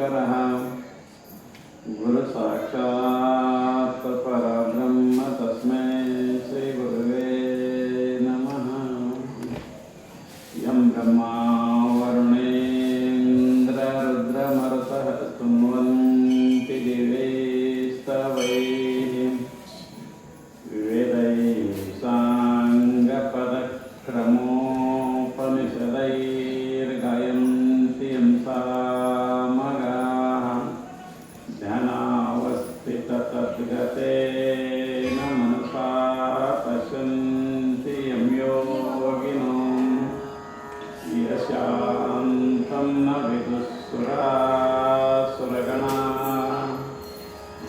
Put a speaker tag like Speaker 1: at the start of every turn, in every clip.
Speaker 1: शङ्करः गुरु साक्षात् परब्रह्म तस्मै श्रीगुरुवे नमः। यं ब्रह्मा वरुणेन्द्र रुद्रमरुतः स्तुवन्ति दिवेस्तवैः वेदैः साङ्गपदक्रमोपनिषदैर्गायन्ति यं सामगाः ध्यानावस्थिततद्गतेन मनसा पश्यन्ति यं योगिनो यशान्तं न विदुःसुरासुरगणाः।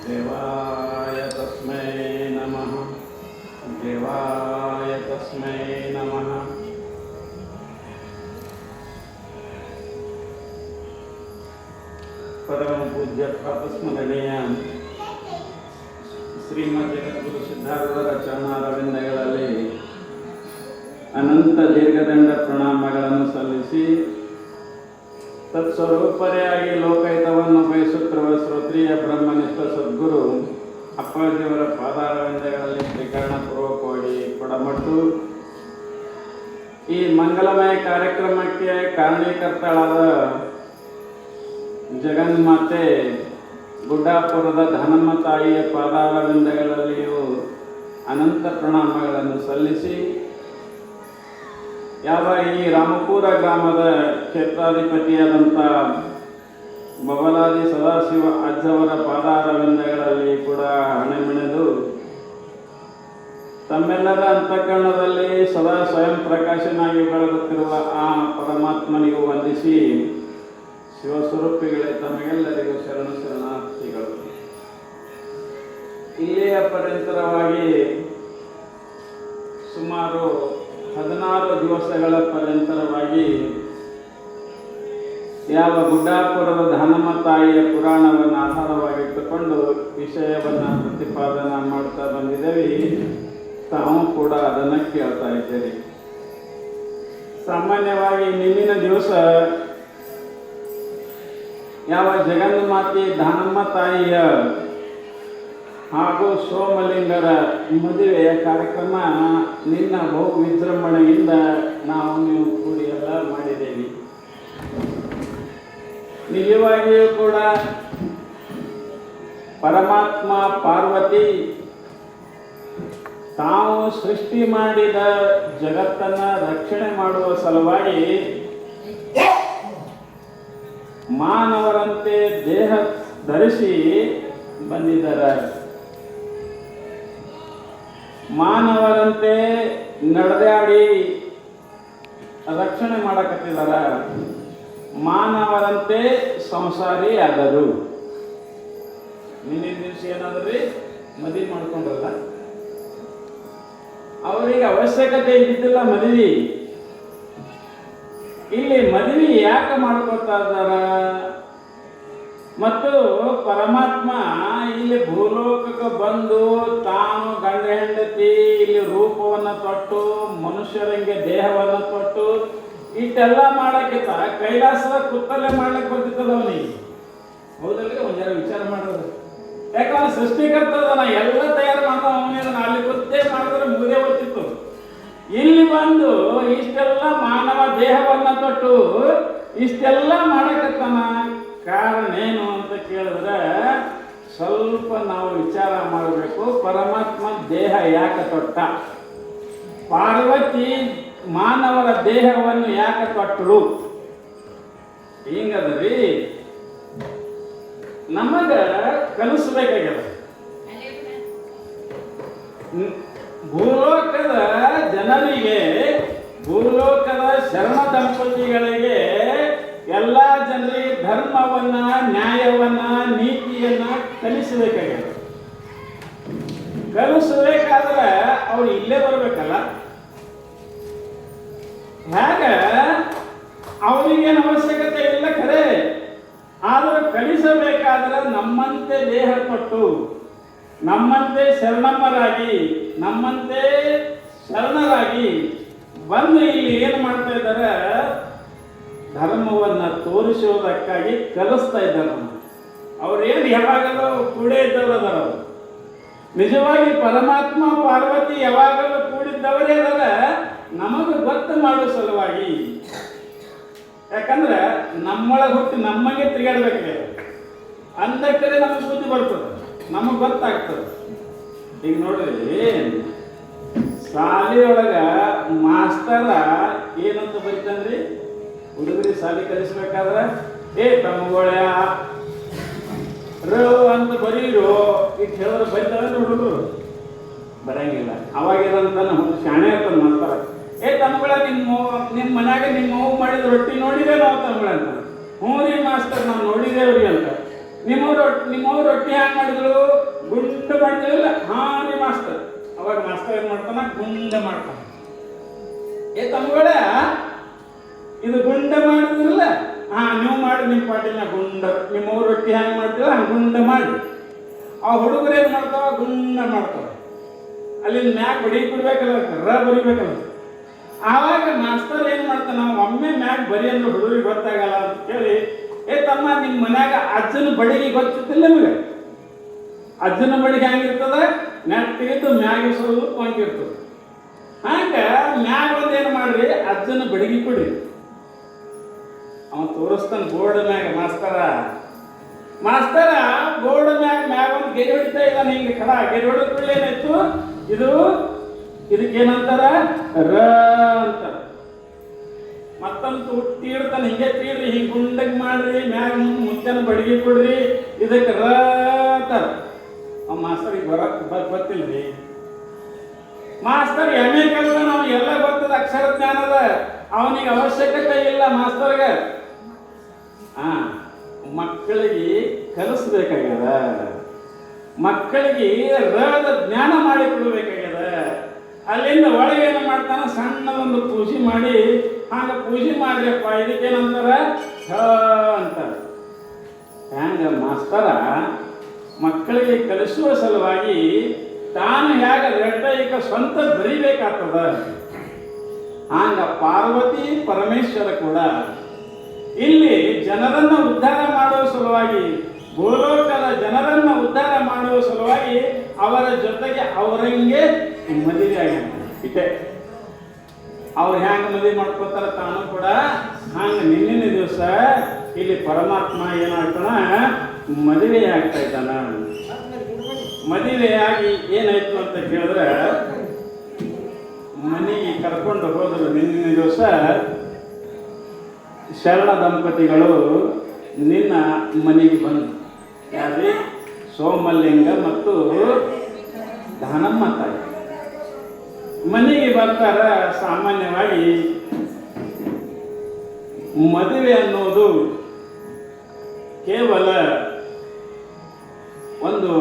Speaker 1: देवाय तस्मै नमः, देवाय तस्मै नमः। परम पूज्य ಪ್ರಾತಸ್ಮರಣೀಯ ಶ್ರೀಮದ್ ಜಗದ್ಗುರು ಸಿದ್ಧಾರೂಢರ ಚರಣಾರವಿಂದಗಳಲ್ಲಿ ಅನಂತ ದೀರ್ಘದಂಡ ಪ್ರಣಾಮಗಳನ್ನು ಸಲ್ಲಿಸಿ ತತ್ಸ್ವರೂಪರೆಯಾಗಿ ಲೋಕಹಿತವನ್ನು ಬಯಸುತ್ತಿರುವ ಶ್ರೋತ್ರಿಯ ಬ್ರಹ್ಮನಿಷ್ಠ ಸದ್ಗುರು ಅಪ್ಪಾಜಿಯವರ ಪಾದಾರವಿಂದಗಳಲ್ಲಿ ತ್ರಿಕರಣಪೂರ್ವಕವಾಗಿ ಕೊಡಮಟ್ಟು ಈ ಮಂಗಲಮಯ ಕಾರ್ಯಕ್ರಮಕ್ಕೆ ಕಾರಣೀಕರ್ತಳಾದ ಜಗನ್ಮಾತೆ ಗುಡ್ಡಾಪುರದ ಧನಮ್ಮ ತಾಯಿಯ ಪಾದಾರವಿಂದಗಳಲ್ಲಿಯೂ ಅನಂತ ಪ್ರಣಾಮಗಳನ್ನು ಸಲ್ಲಿಸಿ ಯಾವ ಈ ರಾಮಪುರ ಗ್ರಾಮದ ಕ್ಷೇತ್ರಾಧಿಪತಿಯಾದಂಥ ಬಬಲಾದಿ ಸದಾಶಿವ ಅಜ್ಜವರ ಪಾದಾರವಿಂದಗಳಲ್ಲಿ ಕೂಡ ಹಣೆಮಿಣೆದು ತಮ್ಮೆಲ್ಲರ ಅಂತಃಕರಣದಲ್ಲಿ ಸದಾ ಸ್ವಯಂ ಪ್ರಕಾಶನಾಗಿ ಬೆಳಗುತ್ತಿರುವ ಆ ಪರಮಾತ್ಮನಿಗೂ ವಂದಿಸಿ ಶಿವಸ್ವರೂಪಿಗಳೇ ತಮಗೆಲ್ಲರಿಗೂ ಶರಣ ಶರಣಾರ್ಥಿಗಳು. ಇಲ್ಲಿಯ ಪರ್ಯಂತರವಾಗಿ ಸುಮಾರು 16 ದಿವಸಗಳ ಪರ್ಯಂತರವಾಗಿ ಯಾವ ಗುಡ್ಡಾಪುರದ ಧನಮ್ಮ ತಾಯಿಯ ಪುರಾಣವನ್ನು ಆಧಾರವಾಗಿಟ್ಟುಕೊಂಡು ವಿಷಯವನ್ನು ಪ್ರತಿಪಾದನೆ ಮಾಡ್ತಾ ಬಂದಿದ್ದೇವೆ. ತಾವು ಕೂಡ ಅದನ್ನು ಕೇಳ್ತಾ ಇದ್ದೀರಿ. ಸಾಮಾನ್ಯವಾಗಿ ನಿನ್ನಿನ ದಿವಸ ಯಾವ ಜಗನ್ಮಾತೆ ದಾನಮ್ಮ ತಾಯಿಯ ಹಾಗೂ ಸೋಮಲಿಂಗರ ಮದುವೆಯ ಕಾರ್ಯಕ್ರಮ ನಿನ್ನ ಬಹು ವಿಜೃಂಭಣೆಯಿಂದ ನೀವು ಕೂಡಿ ಎಲ್ಲ ಮಾಡಿದ್ದೇವೆ. ನಿಜವಾಗಿಯೂ ಕೂಡ ಪರಮಾತ್ಮ ಪಾರ್ವತಿ ತಾವು ಸೃಷ್ಟಿ ಮಾಡಿದ ಜಗತ್ತನ್ನು ರಕ್ಷಣೆ ಮಾಡುವ ಸಲುವಾಗಿ ಮಾನವರಂತೆ ದೇಹ ಧರಿಸಿ ಬಂದಿದ್ದಾರೆ. ಮಾನವರಂತೆ ನಡೆದಾಡಿ ರಕ್ಷಣೆ ಮಾಡಕತ್ತಿದಾರ. ಮಾನವರಂತೆ ಸಂಸಾರಿ ಆದರು. ನಿನ್ನಿನ ದಿವಸ ಏನಾದ್ರಿ ಮದುವೆ ಮಾಡ್ಕೊಂಡ್ರಲ್ಲ, ಅವರಿಗೆ ಅವಶ್ಯಕತೆ ಇದ್ದಿದ್ದಿಲ್ಲ ಮದುವೆ. ಇಲ್ಲಿ ಮದುವೆ ಯಾಕೆ ಮಾಡ್ಕೊತಾ ಇದ್ದಾರ? ಮತ್ತು ಪರಮಾತ್ಮ ಇಲ್ಲಿ ಭೂಲೋಕಕ್ಕೆ ಬಂದು ತಾನು ಗಂಡ ಹೆಂಡತಿ ಇಲ್ಲಿ ರೂಪವನ್ನು ತೊಟ್ಟು ಮನುಷ್ಯರಂಗೆ ದೇಹವನ್ನು ತೊಟ್ಟು ಇಷ್ಟೆಲ್ಲ ಮಾಡಕ್ಕಿಂತ ಕೈಲಾಸದ ಕುತ್ತಲ್ಲೇ ಮಾಡ್ಲಿಕ್ಕೆ ಬರ್ತಿತ್ತಲ್ಲ ಅವನಿಗೆ. ಹೌದಲ್ರಿ? ಒಂದ್ ಜನ ವಿಚಾರ ಮಾಡೋದು. ಯಾಕಂದ್ರೆ ಸೃಷ್ಟಿಕರ್ತದನ ಎಲ್ಲ ತಯಾರು ಮಾಡ್ದ ಅವನೇನ ಅಲ್ಲಿ ಗೊತ್ತೇ ಮಾಡಿದ್ರೆ ಮುಗಿದೇ ಬರ್ತಿತ್ತು. ಇಲ್ಲಿ ಬಂದು ಇಷ್ಟೆಲ್ಲ ಮಾನವ ದೇಹವನ್ನ ತೊಟ್ಟು ಇಷ್ಟೆಲ್ಲ ಮಾಡಕತ್ತಾನ. ಕಾರಣ ಏನು ಅಂತ ಕೇಳಿದ್ರೆ ಸ್ವಲ್ಪ ನಾವು ವಿಚಾರ ಮಾಡಬೇಕು. ಪರಮಾತ್ಮ ದೇಹ ಯಾಕೆ ತೊಟ್ಟ? ಪಾರ್ವತಿ ಮಾನವರ ದೇಹವನ್ನು ಯಾಕೆ ತೊಟ್ಟರು? ಹಿಂಗದ್ರಿ ನಮಗ ಕಲಿಸ್ಬೇಕಾಗ್ಯದ. ಭೂಲೋಕದ ಜನರಿಗೆ, ಭೂಲೋಕದ ಶರಣ ದಂಪತಿಗಳಿಗೆ, ಎಲ್ಲ ಜನರಿಗೆ ಧರ್ಮವನ್ನ, ನ್ಯಾಯವನ್ನ, ನೀತಿಯನ್ನ ಕಲಿಸಬೇಕಾಗ್ಯದ. ಕಲಿಸಬೇಕಾದ್ರೆ ಅವ್ರು ಇಲ್ಲೇ ಬರ್ಬೇಕಲ್ಲ. ಹೇಗ ಅವರಿಗೇನು ಅವಶ್ಯಕತೆ ಇಲ್ಲ ಖರೆ, ಆದ್ರೆ ಕಲಿಸಬೇಕಾದ್ರೆ ನಮ್ಮಂತೆ ದೇಹ ಕೊಟ್ಟು, ನಮ್ಮಂತೆ ಶರಣಮ್ಮರಾಗಿ, ನಮ್ಮಂತೆ ಶರಣರಾಗಿ ಬಂದು ಇಲ್ಲಿ ಏನು ಮಾಡ್ತಾ ಇದ್ದಾರೆ? ಧರ್ಮವನ್ನು ತೋರಿಸುವುದಕ್ಕಾಗಿ ಕಲಿಸ್ತಾ ಇದ್ದಾರೆ. ಅವ್ರೇನು ಯಾವಾಗಲೂ ಕೂಡೇ ಇದ್ದವರು ಅದಾರ. ಅವರು ನಿಜವಾಗಿ ಪರಮಾತ್ಮ ಪಾರ್ವತಿ ಯಾವಾಗಲೂ ಕೂಡಿದ್ದವರೇ ಅದರ ನಮಗೆ ಗೊತ್ತು ಮಾಡೋ ಸಲುವಾಗಿ. ಯಾಕಂದ್ರೆ ನಮ್ಮೊಳಗೆ ಹುಟ್ಟಿ ನಮಗೆ ತಿರುಗಾಡ್ಬೇಕ್ರಿ. ಅಂದಕ್ಕರೆ ನಮಗೆ ಬುದ್ಧಿ ಬರ್ತದೆ, ನಮಗೆ ಗೊತ್ತಾಗ್ತದೆ. ಈಗ ನೋಡ್ರಿ, ಶಾಲೆಯೊಳಗ ಮಾಸ್ತರ ಏನಂತ ಬರೀತಾನ್ರಿ, ಹುಡುಗರಿ ಶಾಲೆ ಕಲಿಸ್ಬೇಕಾದ್ರೆ ತಮ್ಮಗಳ ಅಂತ ಬರೀರು ಈಗ ಹೇಳಿದ್ರೆ ಬರೀತಾರೆ ಹುಡುಗರು, ಬರಂಗಿಲ್ಲ. ಅವಾಗೇನಂತ ಒಂದು ಶಾಣೆ ಇರ್ತದೆ ಮಾಡ್ತಾರೆ, ತಮ್ಮಗಳ ನಿಮ್ಮ ಮನ್ಯಾಗ ನಿಮ್ಮ ಮಗು ಮಾಡಿದ ರೊಟ್ಟಿ ನೋಡಿದ್ರೆ ನಾವು ತಮ್ಮಗಳ ಅಂತ. ಹ್ಞೂ ರೀ ಮಾಸ್ತರ್, ನಾವು ನೋಡಿದೇವ್ರಿ ಅಂತ. ನಿಮ್ಮವ್ರು ರೊಟ್ಟಿ ಹ್ಯಾಂಗ ಮಾಡಿದ್ರು, ಗುಂಡು ಮಾಡಿದ್ರಲ್ಲ. ಹಾಂ ರೀ ಮಾಸ್ತರ್. ಅವಾಗ ಮಾಸ್ತರ್ ಏನು ಮಾಡ್ತಾನ, ಗುಂಡ ಮಾಡ್ತಾನ. ತಮ್ಮಗಳ ಇದು ಗುಂಡ ಮಾಡಿದ್ರಲ್ಲ, ನೀವು ಮಾಡಿ ನಿಮ್ಮ ಪಾಟಿನ ಗುಂಡ. ನಿಮ್ಮವ್ರು ರೊಟ್ಟಿ ಹ್ಯಾಂಗ ಮಾಡ್ತೀರ ಹಂಗೆ ಗುಂಡ ಮಾಡಿ. ಆ ಹುಡುಗರು ಏನು ಮಾಡ್ತಾವ, ಗುಂಡ ಮಾಡ್ತಾವ. ಅಲ್ಲಿ ಮ್ಯಾಗ್ ಬಡಿ ಬಿಡ್ಬೇಕಲ್ಲ, ಬರಿಬೇಕಲ್ಲ. ಆವಾಗ ಮಾಸ್ತರ್ ಏನು ಮಾಡ್ತಾನೆ, ನಾವು ಒಮ್ಮೆ ಮ್ಯಾಗ್ ಬರಿ ಅಂದ್ರೆ ಹುಡುಗರಿಗೆ ಗೊತ್ತಾಗಲ್ಲ ಅಂತ ಕೇಳಿ, ತಮ್ಮ ನಿಮ್ಮ ಮನ್ಯಾಗ ಅಜ್ಜನ ಬಡಿಗೆ ಗೊತ್ತಿತ್ತಿಲ್ಲ ನಿಮಗೆ? ಅಜ್ಜನ ಬಡಿಗೆ ಹೆಂಗಿರ್ತದ, ನೆಟ್ಟಿದ್ದು ಮ್ಯಾಗ ಸ್ವಲ್ಪ ಹಂಗಿರ್ತದೆ. ಹಂಗೆ ಮ್ಯಾಗ ಒಂದು ಮಾಡ್ರಿ, ಅಜ್ಜನ ಬಡಿಗೆ ಕೊಡ್ರಿ. ಅವನು ತೋರಿಸ್ತಾನೆ ಬೋರ್ಡ್ ಮ್ಯಾಗ. ಮಾಸ್ತರ ಬೋರ್ಡ್ ಮ್ಯಾಗ ಒಂದು ಗೆರೆ ಹೊಡಿತಾ ಇದ್ದಾನೆ, ಹಿಂಗೆ ಕಡ ಗೆರೆ ಹೊಡೆದ ಏನಾಯ್ತು, ಇದಕ್ಕೇನಂತಾರ, ರ ಅಂತಾರ. ಮತ್ತೊಂದು ಹುಟ್ಟಿ ಇಡ್ತಾನೆ, ಹಿಂಗೆ ತೀರ್ರಿ, ಹಿಂಗೆ ಗುಂಡಗ್ ಮಾಡ್ರಿ, ಮ್ಯಾಗ ಮುಚ್ಚನ ಬಡಿಗೆ ಕೊಡ್ರಿ, ಇದಕ್ಕೆ ರ ಅಂತಾರ. ಅವ್ ಮಾಸ್ತರಿಗೆ ಗೊತ್ತಿಲ್ರಿ. ಮಾಸ್ತರ್ ಎಮ್ಮೆ ಕಲ್ದ, ನಾವು ಎಲ್ಲ ಗೊತ್ತದ, ಅಕ್ಷರ ಜ್ಞಾನದ, ಅವನಿಗೆ ಅವಶ್ಯಕತೆ ಇಲ್ಲ ಮಾಸ್ತರ್ಗೆ. ಮಕ್ಕಳಿಗೆ ಕಲಿಸ್ಬೇಕಾಗ್ಯದ, ಮಕ್ಕಳಿಗೆ ರದ ಜ್ಞಾನ ಮಾಡಿ ಕೊಡಬೇಕಾಗ್ಯದ. ಅಲ್ಲಿಂದ ಒಳಗೆ ಏನು ಮಾಡ್ತಾನ, ಸಣ್ಣದೊಂದು ಪೂಜೆ ಮಾಡಿ, ಹಾಗ ಪೂಜೆ ಮಾಡ್ರಿಯಪ್ಪ, ಇದಕ್ಕೇನಂತಾರ, ಅಂತಾರ. ಹ್ಯಾಂಗ ಮಾಸ್ತರ ಮಕ್ಕಳಿಗೆ ಕಲಿಸುವ ಸಲುವಾಗಿ ತಾನು ಹೇಗೆ ರೆಡ್ಡೈಕ ಸ್ವಂತ ಬರಿಬೇಕಾಗ್ತದ, ಹಾಗ ಪಾರ್ವತಿ ಪರಮೇಶ್ವರ ಕೂಡ ಇಲ್ಲಿ ಜನರನ್ನ ಉದ್ಧಾರ ಮಾಡುವ ಸಲುವಾಗಿ, ಭೂಲೋಕದ ಜನರನ್ನ ಉದ್ಧಾರ ಮಾಡುವ ಸಲುವಾಗಿ ಅವರ ಜೊತೆಗೆ ಅವರಂಗೆ ಮದುವೆ ಆಗ್ಯಾನ. ಇಟ್ಟೆ ಅವ್ರು ಹ್ಯಾಂಗ ಮದುವೆ ಮಾಡ್ಕೋತಾರ, ತಾನು ಕೂಡ ಹಂಗ ನಿನ್ನಿನ ದಿವಸ ಇಲ್ಲಿ ಪರಮಾತ್ಮ ಏನಾಗ್ತಾನ, ಮದುವೆ ಆಗ್ತಾ ಇದ್ದಾನ. ಮದುವೆಯಾಗಿ ಏನಾಯ್ತು ಅಂತ ಕೇಳಿದ್ರೆ, ಮನೆಗೆ ಕರ್ಕೊಂಡು ಹೋದರು. ನಿನ್ನಿನ ದಿವಸ ಶರಣ ದಂಪತಿಗಳು ನಿನ್ನ ಮನೆಗೆ ಬಂದು, ಯಾರೀ, ಸೋಮಲಿಂಗ ಮತ್ತು ದಾನಮ್ಮ ತಾಯಿ ಮನೆಗೆ ಬರ್ತಾರ. ಸಾಮಾನ್ಯವಾಗಿ ಮದುವೆ ಅನ್ನೋದು ಕೇವಲ ಒಂದು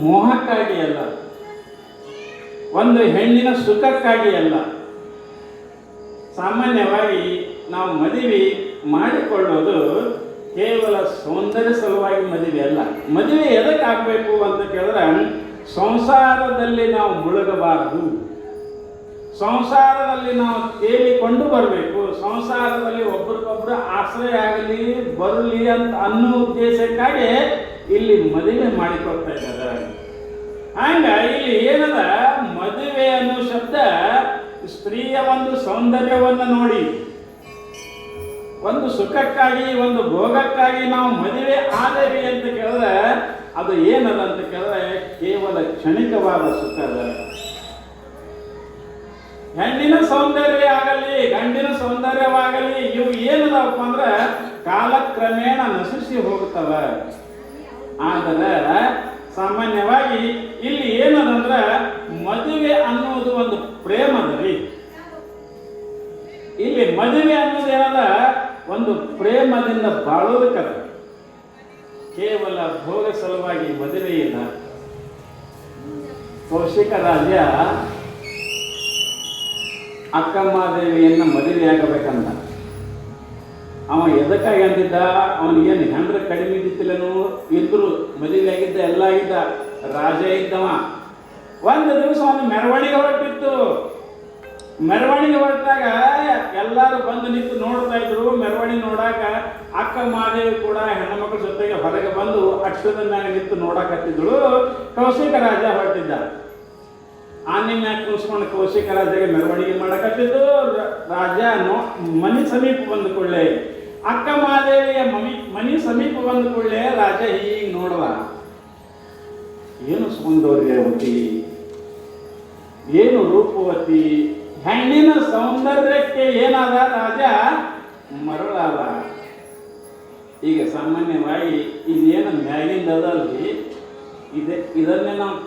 Speaker 1: ಮೋಹಕ್ಕಾಗಿ ಅಲ್ಲ, ಒಂದು ಹೆಣ್ಣಿನ ಸುಖಕ್ಕಾಗಿ ಅಲ್ಲ. ಸಾಮಾನ್ಯವಾಗಿ ನಾವು ಮದುವೆ ಮಾಡಿಕೊಳ್ಳೋದು ಕೇವಲ ಸೌಂದರ್ಯ ಸಲುವಾಗಿ ಮದುವೆ ಅಲ್ಲ. ಮದುವೆ ಎದಕ್ಕೆ ಆಗಬೇಕು ಅಂತ ಕೇಳಿದ್ರೆ, ಸಂಸಾರದಲ್ಲಿ ನಾವು ಮುಳುಗಬಾರದು, ಸಂಸಾರದಲ್ಲಿ ನಾವು ತೇಲಿಕೊಂಡು ಬರಬೇಕು, ಸಂಸಾರದಲ್ಲಿ ಒಬ್ರಿಗೊಬ್ರು ಆಶ್ರಯ ಆಗಲಿ ಬರಲಿ ಅಂತ ಅನ್ನೋ ಉದ್ದೇಶಕ್ಕಾಗಿ ಇಲ್ಲಿ ಮದುವೆ ಮಾಡಿಕೊಡ್ತಾ ಇದ್ದಾರೆ. ಹಂಗ ಇಲ್ಲಿ ಏನದ, ಮದುವೆ ಅನ್ನೋ ಶಬ್ದ ಸ್ತ್ರೀಯ ಒಂದು ಸೌಂದರ್ಯವನ್ನು ನೋಡಿ, ಒಂದು ಸುಖಕ್ಕಾಗಿ, ಒಂದು ಭೋಗಕ್ಕಾಗಿ ನಾವು ಮದುವೆ ಆದೇವಿ ಅಂತ ಕೇಳಿದ್ರೆ, ಅದು ಏನದ ಅಂತ ಕೇಳಿದ್ರೆ ಕೇವಲ ಕ್ಷಣಿಕವಾದ ಸುಖ ಅದ. ಹೆಣ್ಣಿನ ಸೌಂದರ್ಯ ಆಗಲಿ, ಗಂಡಿನ ಸೌಂದರ್ಯವಾಗಲಿ, ಇವು ಏನದಪ್ಪ ಅಂದ್ರೆ ಕಾಲಕ್ರಮೇಣ ನಶಿಸಿ ಹೋಗ್ತವ. ಆದರೆ ಸಾಮಾನ್ಯವಾಗಿ ಇಲ್ಲಿ ಏನದಂದ್ರೆ, ಮದುವೆ ಅನ್ನೋದು ಒಂದು ಪ್ರೇಮದಲ್ಲಿ, ಇಲ್ಲಿ ಮದುವೆ ಅನ್ನೋದು ಏನದ, ಒಂದು ಪ್ರೇಮದಿಂದ ಬಾಳೋದಕ್ಕದ. ಕೇವಲ ಭೋಗ ಸಲುವಾಗಿ ಮದುವೆ ಇಲ್ಲ. ಕೌಶಿಕ ರಾಜ ಅಕ್ಕಮ್ಮದೇವಿಯನ್ನ ಮದುವೆಯಾಗಬೇಕಂತ ಅವ ಎದಕ್ಕಾಗಿ ಅಂದಿದ್ದ, ಅವನಿಗೇನು ಹೆಂಡ್ರ ಕಡಿಮೆ ಇದ್ದಿತ್ತಿಲ್ಲನು, ಇದ್ರು ಮದುವೆ ಆಗಿದ್ದ, ಎಲ್ಲ ಆಗಿದ್ದ, ರಾಜ ಇದ್ದವ. ಒಂದು ದಿವಸ ಅವನು ಮೆರವಣಿಗೆ ಹೊರಟಿತ್ತು. ಮೆರವಣಿಗೆ ಹೊರಟಾಗ ಎಲ್ಲ ಎಲ್ಲರೂ ಬಂದು ನಿಂತು ನೋಡ್ತಾ ಇದ್ರು. ಮೆರವಣಿಗೆ ನೋಡಾಕ ಅಕ್ಕ ಮಹಾದೇವಿ ಕೂಡ ಹೆಣ್ಣುಮಕ್ಕಳ ಜೊತೆಗೆ ಹೊರಗೆ ಬಂದು ಅಕ್ಷರದ ಮ್ಯಾಗ ನಿಂತು ನೋಡಕತ್ತಿದ್ರು. ಕೌಶಿಕ ರಾಜ ಹೊರಟಿದ್ದ. ಆನೆ ಮ್ಯಾಗ ಕೂರಿಸ್ಕೊಂಡು ಕೌಶಿಕ ರಾಜಗೆ ಮೆರವಣಿಗೆ ಮಾಡಕತ್ತಿದ್ದು. ರಾಜ ಮನೆ ಸಮೀಪ ಬಂದ ಕೂಡಲೇ, ಅಕ್ಕ ಮಹಾದೇವಿಯ ಮನೆ ಸಮೀಪ ಬಂದ ಕೂಡಲೇ ರಾಜ ಹೀಗೆ ನೋಡುವ, ಏನು ಸೌಂದರ್ಯವತಿ, ಏನು ರೂಪವತಿ, ಹೆಣ್ಣಿನ ಸೌಂದರ್ಯಕ್ಕೆ ಏನಾದ ರಾಜ ಮರಳಾದ. ಈಗ ಸಾಮಾನ್ಯವಾಗಿ ಇದೇನು ಮ್ಯಾಗಿಂದ ಅದಲ್ರಿ, ಇದನ್ನೇ ನಾವು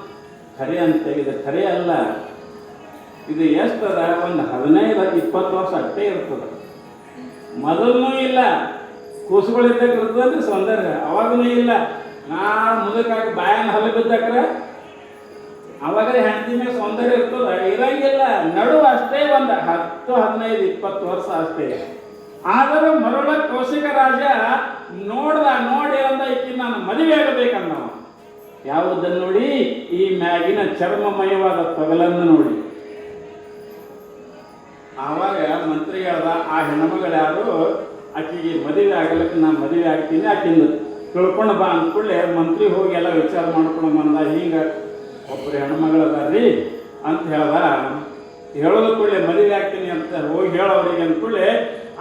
Speaker 1: ಖರೆ ಅಂತ. ಇದು ಖರೆ ಅಲ್ಲ. ಇದು ಎಷ್ಟದ, ಒಂದು 15-20 ವರ್ಷ ಅಷ್ಟೇ ಇರ್ತದೆ. ಮೊದಲನೂ ಇಲ್ಲ, ಕೂಸುಗಳಿದ್ದಾಗ ಇರ್ತದಲ್ರಿ ಸೌಂದರ್ಯ, ಅವಾಗನೂ ಇಲ್ಲ. ನಾ ಮುದಕ್ಕಾಗಿ ಬಾಯನ್ನ ಹಲ್ಲು ಬಿದ್ದಾಕ್ರೆ ಅವಾಗಲೇ ಹೆಂಡತಿನ ಸೌಂದರ್ಯ ಇರ್ತದ, ಇರಂಗಿಲ್ಲ. ನಡು ಅಷ್ಟೇ ಒಂದು 10-15-20 ವರ್ಷ ಅಷ್ಟೇ. ಆದರೂ ಮರಳ ಕೌಶಿಕ ರಾಜ ನೋಡಿ ಅಂದ, ಈಕಿ ನಾನು ಮದುವೆ ಆಗಬೇಕನ್ನವ. ಯಾವುದನ್ನು ನೋಡಿ? ಈ ಮ್ಯಾಗಿನ ಚರ್ಮಮಯವಾದ ತೊಗಲನ್ನು ನೋಡಿ. ಆವಾಗ ಮಂತ್ರಿ ಹೇಳ್ದ, ಆ ಹೆಣ್ಮಗಳು ಯಾರು, ಆಕೆಗೆ ಮದುವೆ ಆಗಲಿಕ್ಕೆ ನಾನು ಮದುವೆ ಆಗ್ತೀನಿ, ಆಕಿಂದ ತಿಳ್ಕೊಂಡು ಬಾ ಅಂದ್ಕೊಳ್ಳೆ. ಮಂತ್ರಿ ಹೋಗಿ ಎಲ್ಲ ವಿಚಾರ ಮಾಡ್ಕೊಂಡು ಬಂದ. ಹಿಂಗೆ ಒಬ್ಬರು ಹೆಣ್ಮಗಳದಾರ್ರಿ ಅಂತ ಹೇಳ್ದ. ಹೇಳೋದು ಕೂಡಲೇ ಮದುವೆ ಆಗ್ತೀನಿ ಅಂತ ಹೋಗಿ ಹೇಳೋರಿಗೆ ಅಂದ್ಕೊಳ್ಳೆ.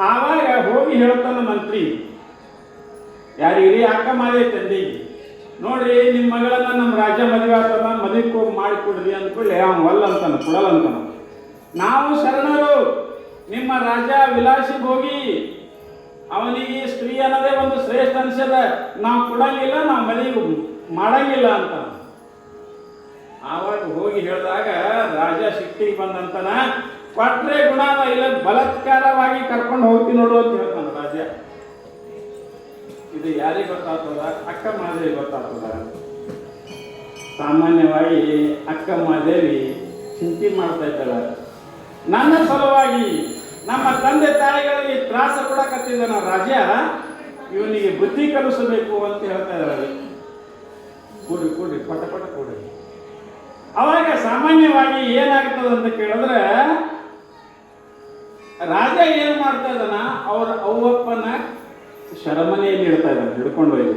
Speaker 1: ಆವಾಗ ಹೋಗಿ ಹೇಳ್ತಾನ ಮಂತ್ರಿ, ಯಾರಿಗ್ರಿ? ಅಕ್ಕ ಮಹಾದೇವಿ ತಂದೆಗೆ. ನೋಡ್ರಿ, ನಿಮ್ಮ ಮಗಳನ್ನ ನಮ್ಮ ರಾಜ ಮದುವೆ ಆಗ್ತದ, ಮದುವೆ ಹೋಗಿ ಮಾಡಿಕೊಡ್ರಿ ಅಂದ್ಕೊಳ್ಳೆ. ಅವ್ನು ಒಲ್ಲ ಅಂತಾನ, ಕೊಡಲ್ಲ ಅಂತಾನ. ನಾವು ಶರಣರು, ನಿಮ್ಮ ರಾಜ ವಿಲಾಸಿ ಹೋಗಿ ಅವನಿಗೆ ಸ್ತ್ರೀ ಅನ್ನೋದೇ ಒಂದು ಶ್ರೇಷ್ಠ ಅನ್ಸದ, ನಾವು ಕೊಡಂಗಿಲ್ಲ, ನಾವು ಮದುವೆ ಮಾಡಂಗಿಲ್ಲ ಅಂತ. ಆವಾಗ ಹೋಗಿ ಹೇಳಿದಾಗ ರಾಜ ಸಿಟ್ಟಿಗೆ ಬಂದಂತನ, ಕೊಟ್ರೆ ಗುಣದ, ಇಲ್ಲ ಬಲಾತ್ಕಾರವಾಗಿ ಕರ್ಕೊಂಡು ಹೋಗ್ತೀನಿ ನೋಡು ಅಂತ ಹೇಳ್ತಾನ ರಾಜ. ಇದು ಯಾರಿಗೆ ಗೊತ್ತಾಗ್ತದ? ಅಕ್ಕ ಮಹಾದೇವಿ ಗೊತ್ತಾಗ್ತದ. ಸಾಮಾನ್ಯವಾಗಿ ಅಕ್ಕ ಮಹಾದೇವಿ ಚಿಂತೆ ಮಾಡ್ತಾ ಇದ್ದಾಳ, ನನ್ನ ಸಲುವಾಗಿ ನಮ್ಮ ತಂದೆ ತಾಯಿಗಳಿಗೆ ತ್ರಾಸ ಕೊಡಕತ್ತಿದ್ದಾನ ರಾಜ, ಇವನಿಗೆ ಬುದ್ಧಿ ಕಲಿಸಬೇಕು ಅಂತ ಹೇಳ್ತಾ ಇದ್ದಾರೆ. ಕೂಡ್ರಿ ಪಟ ಕೂಡ್ರಿ. ಅವಾಗ ಸಾಮಾನ್ಯವಾಗಿ ಏನಾಗ್ತದೆ ಅಂತ ಕೇಳಿದ್ರೆ, ರಾಜ ಏನು ಮಾಡ್ತಾ ಇದ್ದಾನ, ಅವರ ಅವ್ವಪ್ಪನ ಶರಮನೆಯಲ್ಲಿ ಇಡ್ತಾ ಇದ್ದಾನೆ, ಹಿಡ್ಕೊಂಡು ಹೋಗಿ.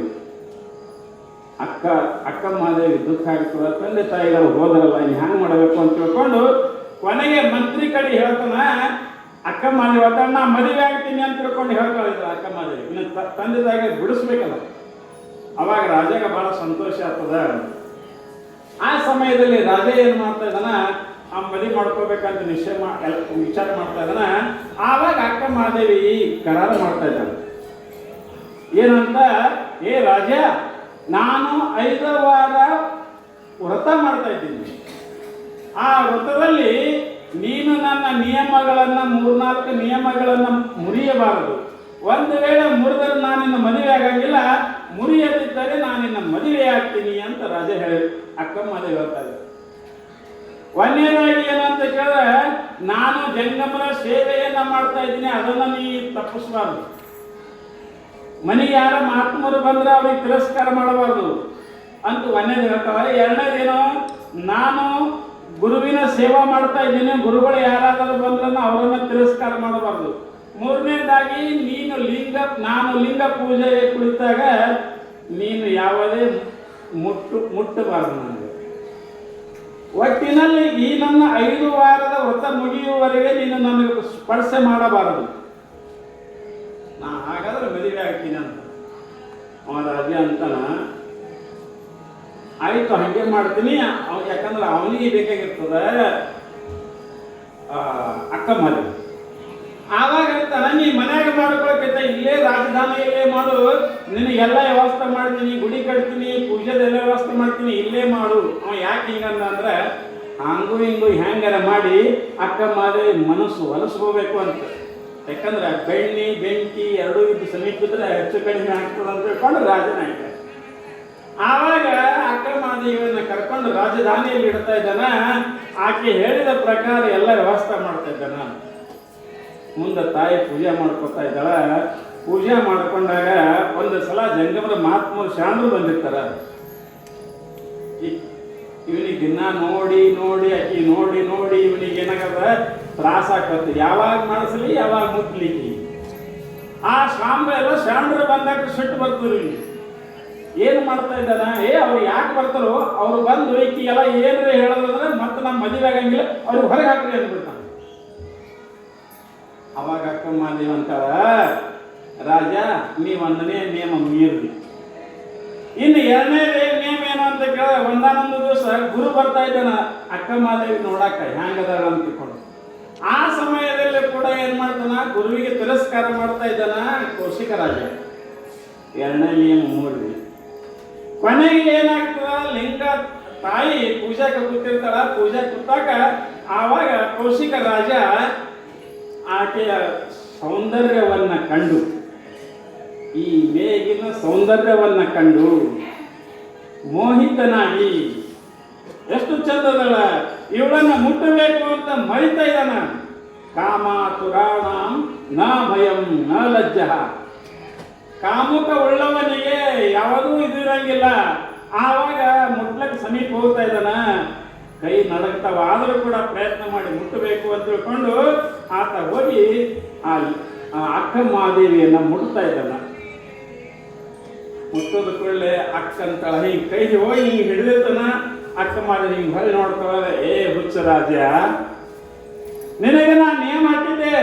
Speaker 1: ಅಕ್ಕ ಮಹಾದೇವಿ ದುಃಖ ಆಗ್ತದ, ತಂದೆ ತಾಯಿಗಳು ಹೋದರಲ್ಲ, ಇನ್ನು ಹ್ಯಾಂಗೆ ಮಾಡಬೇಕು ಅಂತ ತಿಳ್ಕೊಂಡು ಕೊನೆಗೆ ಮಂತ್ರಿ ಕಡೆ ಹೇಳ್ತಾನ, ಅಕ್ಕ ಮಹಾದೇವಿ ಒತ್ತಡ ನಾ ಮದುವೆ ಆಗ್ತೀನಿ ಅಂತ ತಿಳ್ಕೊಂಡು ಹೇಳ್ಕೊಂಡಿದ್ರು ಅಕ್ಕ ಮಹಾದೇವಿ. ಇನ್ನು ತಂದೆ ತಾಯಿಗೆ ಬಿಡಿಸ್ಬೇಕಲ್ಲ. ಅವಾಗ ರಾಜಾಗ ಬಹಳ ಸಂತೋಷ ಆಗ್ತದ. ಆ ಸಮಯದಲ್ಲಿ ರಾಜ ಏನು ಮಾಡ್ತಾ ಇದ್ದಾನ, ಆ ಮದುವೆ ಮಾಡ್ಕೋಬೇಕಂತ ವಿಚಾರ ಮಾಡ್ತಾ ಇದ್ದಾನ. ಆವಾಗ ಅಕ್ಕ ಮಹಾದೇವಿ ಕರಾರ ಮಾಡ್ತಾ ಇದ್ದಾಳೆ. ಏನಂತ, ಏ ರಾಜ, ನಾನು 5 ವಾರ ವ್ರತ ಮಾಡ್ತಾ ಇದ್ದೀನಿ. ಆ ವ್ರತದಲ್ಲಿ ನೀನು ನನ್ನ ನಿಯಮಗಳನ್ನು 3-4 ನಿಯಮಗಳನ್ನು ಮುರಿಯಬಾರದು. ಒಂದು ವೇಳೆ ಮುರಿದರೆ ನಾನಿನ್ನ ಮದುವೆ ಆಗಂಗಿಲ್ಲ, ಮುರಿಯದಿದ್ದರೆ ನಾನಿನ್ನ ಮದುವೆ ಆಗ್ತೀನಿ ಅಂತ ರಾಜ ಹೇಳಿ ಅಕ್ಕ ಮದುವೆ ಹೇಳ್ತಾ ಇದ್ದ. ಒಂದನೇದಾಗಿ ಏನಂತ ಕೇಳಿದ್ರೆ, ನಾನು ಜಂಗಮನ ಸೇವೆಯನ್ನ ಮಾಡ್ತಾ ಇದ್ದೀನಿ, ಅದನ್ನ ನೀ ತಪ್ಪಿಸಬಾರ್ದು. ಮನೆಗೆ ಯಾರ ಮಹಾತ್ಮರು ಬಂದ್ರೆ ಅವ್ರಿಗೆ ತಿರಸ್ಕಾರ ಮಾಡಬಾರ್ದು ಅಂತ ಒಂದೇದು ಹೇಳ್ತಾವೆ. ಎರಡನೇದೇನು, ನಾನು ಗುರುವಿನ ಸೇವಾ ಮಾಡ್ತಾ ಇದ್ದೀನಿ, ಗುರುಗಳು ಯಾರಾದರೂ ಬಂದ್ರೆ ಅವರನ್ನ ತಿರಸ್ಕಾರ ಮಾಡಬಾರ್ದು. ಮೂರನೇದಾಗಿ, ನಾನು ಲಿಂಗ ಪೂಜೆಗೆ ಕುಳಿತಾಗ ನೀನು ಯಾವುದೇ ಮುಟ್ಟಬಾರದು ನನಗೆ. ಒಟ್ಟಿನಲ್ಲಿ ಈ ನನ್ನ 5 ವಾರದ ವ್ರತ ಮುಗಿಯುವವರೆಗೆ ನೀನು ನನಗೆ ಸ್ಪರ್ಶ ಮಾಡಬಾರದು. ನಾ ಹಾಗಾದ್ರೆ ಮದುವೆ ಆಗ್ತೀನಿ ಅಂತ ಅವ ರಾಜ ಅಂತಾನ. ಆಯ್ತು, ಹಂಗೆ ಮಾಡ್ತೀನಿ. ಯಾಕಂದ್ರೆ ಅವನಿಗೆ ಬೇಕಾಗಿರ್ತದ ಅಕ್ಕ ಮದುವೆ. ಆವಾಗ ನೀ ಮನ್ಯಾಗ ಮಾಡ್ಕೊಳಕೈತ, ಇಲ್ಲೇ ರಾಜಧಾನಿಯಲ್ಲೇ ಮಾಡು, ನಿನಗೆಲ್ಲ ವ್ಯವಸ್ಥೆ ಮಾಡ್ತೀನಿ, ಗುಡಿ ಕಟ್ತೀನಿ, ಪೂಜೆದೆಲ್ಲ ವ್ಯವಸ್ಥೆ ಮಾಡ್ತೀನಿ, ಇಲ್ಲೇ ಮಾಡು. ಅವ ಯಾಕೆ ಹಿಂಗಂದ ಅಂದ್ರೆ, ಹಂಗೂ ಹಿಂಗೂ ಹೆಂಗಾರ ಮಾಡಿ ಅಕ್ಕ ಮದುವೆ ಮನಸ್ಸು ಹೊಲಸ್ಕೋಬೇಕು ಅಂತ. ಯಾಕಂದ್ರೆ ಬೆಂಕಿ ಎರಡೂ ಇದ್ದು ಸಮೀಪ ಇದ್ರೆ ಹೆಚ್ಚು ಕಡಿಮೆ ಆಗ್ತದೆ ಅಂತ ಹೇಳ್ಕೊಂಡು ರಾಜನ ಆಯ್ತ. ಆವಾಗ ಅಕ್ಕ ಮಹಾದೇವಿಯನ್ನ ಕರ್ಕೊಂಡು ರಾಜಧಾನಿಯಲ್ಲಿ ಇಡ್ತಾ ಇದ್ದಾನ. ಆಕೆ ಹೇಳಿದ ಪ್ರಕಾರ ಎಲ್ಲ ವ್ಯವಸ್ಥೆ ಮಾಡ್ತಾ ಇದ್ದಾನ. ಮುಂದೆ ತಾಯಿ ಪೂಜೆ ಮಾಡ್ಕೊತಾ ಇದ್ದಾಳ. ಪೂಜೆ ಮಾಡ್ಕೊಂಡಾಗ ಒಂದು ಸಲ ಜಂಗಮರ ಮಹಾತ್ಮರು ಶಾಂಡ್ರು ಬಂದಿರ್ತಾರ. ಇವನಿಗೆ ದಿನ ನೋಡಿ ಆಕಿ ನೋಡಿ ಇವನಿಗೆ ಏನಾಗದ ತ್ರಾಸ ಆಕತ್ತು. ಯಾವಾಗ ಮಾಡಿಸ್ಲಿ ಯಾವಾಗ ಮುಟ್ಲಿಕ್ಕೆ. ಆ ಶಾಂಬ ಎಲ್ಲ ಶಾಂಡ್ರು ಬಂದಾಗ ಸಿಟ್ಟು ಬರ್ತದ್ರಿ. ಏನು ಮಾಡ್ತಾ ಇದ್ದಾನ, ಅವ್ರು ಯಾಕೆ ಬರ್ತಾರೋ ಅವ್ರು ಬಂದು ಈಕಿ ಎಲ್ಲ ಏನ್ರಿ ಹೇಳೋದಂದ್ರೆ ಮತ್ತೆ ನಮ್ಮ ಮದುವೆ ಆಗಂಗಿಲ್ಲ, ಅವ್ರಿಗೆ ಹೊರಗೆ ಹಾಕ್ರಿ ಅಂದ್ಬಿಡ್ತಾನೆ. ಅವಾಗ ಅಕ್ಕಮ್ಮ ನೀವಂತಾಳ, ರಾಜ ನೀವು ಒಂದನೇ ನಿಯಮ ಮೀರ್ರಿ. ಇನ್ನು ಎರಡನೇ ನಿಯಮ ಏನು ಅಂತ ಕೇಳ, ಒಂದಾನೊಂದು ದಿವಸ ಗುರು ಬರ್ತಾ ಇದ್ದಾನ ಅಕ್ಕಮ್ಮದೇವಿ ನೋಡಾಕ ಹ್ಯಾಂಗದಾರ ಅಂತ ತಿಳ್ಕೊಂಡು. ಆ ಸಮಯದಲ್ಲಿ ಕೂಡ ಏನ್ ಮಾಡ್ತಾನ, ಗುರುವಿಗೆ ತಿರಸ್ಕಾರ ಮಾಡ್ತಾ ಇದ್ದಾನ ಕೌಶಿಕ ರಾಜ. ಎರಡನೇ ನಿಯಮ ಮೂರ್ರಿ. ಕೊನೆಗೆ ಏನಾಗ್ತದ, ಲಿಂಗ ತಾಯಿ ಪೂಜಾಕ್ಕೆ ಕೂತಿರ್ತಾಳ. ಪೂಜಾ ಕೂತಾಕ ಆವಾಗ ಕೌಶಿಕ ರಾಜ ಆಕೆಯ ಸೌಂದರ್ಯವನ್ನ ಕಂಡು, ಈ ಮೇಗಿನ ಸೌಂದರ್ಯವನ್ನ ಕಂಡು ಮೋಹಿತನಾಗಿ, ಎಷ್ಟು ಚಂದದಳ ಇವಳನ್ನ ಮುಟ್ಟಬೇಕು ಅಂತ ಮರಿತಾ ಇದ್ದಾನ. ಕಾಮ ತುರಾಣಂ ನ ಭಯಂ ನ ಲಜ್ಜ. ಕಾಮುಕ ಉಳ್ಳವನಿಗೆ ಯಾವುದೂ ಇದಿರಂಗಿಲ್ಲ. ಆವಾಗ ಮುಟ್ಲಕ್ಕೆ ಸಮೀಪ ಹೋಗ್ತಾ ಇದ್ದಾನ. ಕೈ ನಡಗ್ತಾವ, ಆದರೂ ಕೂಡ ಪ್ರಯತ್ನ ಮಾಡಿ ಮುಟ್ಟಬೇಕು ಅಂತ ತಿಳ್ಕೊಂಡು ಆತ ಹೋಗಿ ಆ ಅಕ್ಕಮಹಾದೇವಿಯನ್ನ ಮುಟ್ತಾ ಇದ್ದಾನ. ಮುಟ್ಟೋದ ಕೂಡಲೇ ಅಕ್ಕಂತಳ ಹಿಂಗೆ ಕೈ ಹೋಗಿ ಹಿಂಗೆ ಹಿಡಿದಿರ್ತಾನ. ಅಕ್ಕಮಹಾದೇವಿ ಹಿಂಗೆ ಹೊರಗೆ ನೋಡ್ತಾಳ, ಹುಚ್ಚ ರಾಜ, ನಿನಗೆ ನಾನು ನೇಮ ಹಾಕಿದ್ದೆ,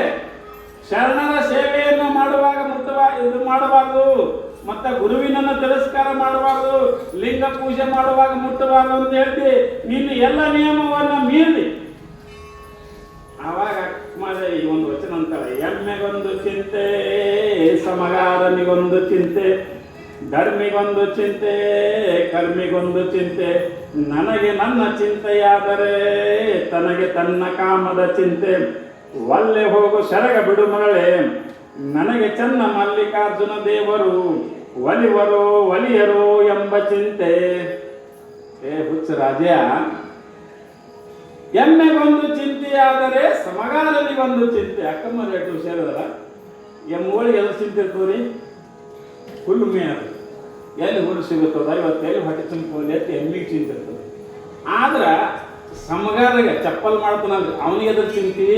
Speaker 1: ಶರಣರ ಸೇವೆಯನ್ನು ಮಾಡುವಾಗ ಇದು ಮಾಡಬಾರ್ದು, ಮತ್ತೆ ಗುರುವಿನನ್ನ ತಿರಸ್ಕಾರ ಮಾಡಬಾರ್ದು, ಲಿಂಗ ಪೂಜೆ ಮಾಡುವಾಗ ಮುಟ್ಟಬಾರ್ದು ಅಂತ ಹೇಳ್ತಿ. ನೀನು ಎಲ್ಲ ನಿಯಮವನ್ನ ಮೀರಿ. ಆವಾಗ ಅಕ್ಕಮಹಾದೇವಿ ಒಂದು ವಚನ ಅಂತಾಳೆ, ಎಮ್ಮೆಗೊಂದು ಚಿಂತೆ, ಸಮಗಾರನಿಗೊಂದು ಚಿಂತೆ, ಧರ್ಮಿಗೊಂದು ಚಿಂತೆ, ಕರ್ಮಿಗೊಂದು ಚಿಂತೆ, ನನಗೆ ನನ್ನ ಚಿಂತೆಯಾದರೆ ತನಗೆ ತನ್ನ ಕಾಮದ ಚಿಂತೆ. ಒಲ್ಲೆ ಹೋಗು ಸೆರಗ ಬಿಡು ಮಗಳೇ, ನನಗೆ ಚೆನ್ನ ಮಲ್ಲಿಕಾರ್ಜುನ ದೇವರು ಒಲಿವರು ಒಲಿಯರು ಎಂಬ ಚಿಂತೆ. ಹುಚ್ಚ ರಾಜ, ಎಮ್ಮೆಗೊಂದು ಚಿಂತೆಯಾದರೆ ಸಮಗಾರನಿಗೊಂದು ಚಿಂತೆ. ಅಕ್ಕಮ್ಮ ರೇಟು ಸೇರಿದಲ್ಲ, ಎಮ್ಮೋಳಿಗೆ ಎಲ್ಲ ಚಿಂತೆ ಇರ್ತವ್ರಿ, ಹುಲ್ಲು ಮೇಯದು ಎಲ್ಲಿ ಹುಲ್ಲು ಸಿಗುತ್ತದ, ಇವತ್ತು ಎಲ್ಲಿ ಹೊಟ್ಟೆ ತುಂಬಿಕೊಂಡು ಎತ್ತಿ ಎಮ್ಮಿಗೆ ಚಿಂತೆ ಇರ್ತದೆ. ಆದ್ರೆ ಸಮಗಾರಿಗೆ ಚಪ್ಪಲ್ ಮಾಡ್ತಾನಲ್ರಿ, ಅವನಿಗೆ ಎದ್ರ ಚಿಂತಿ,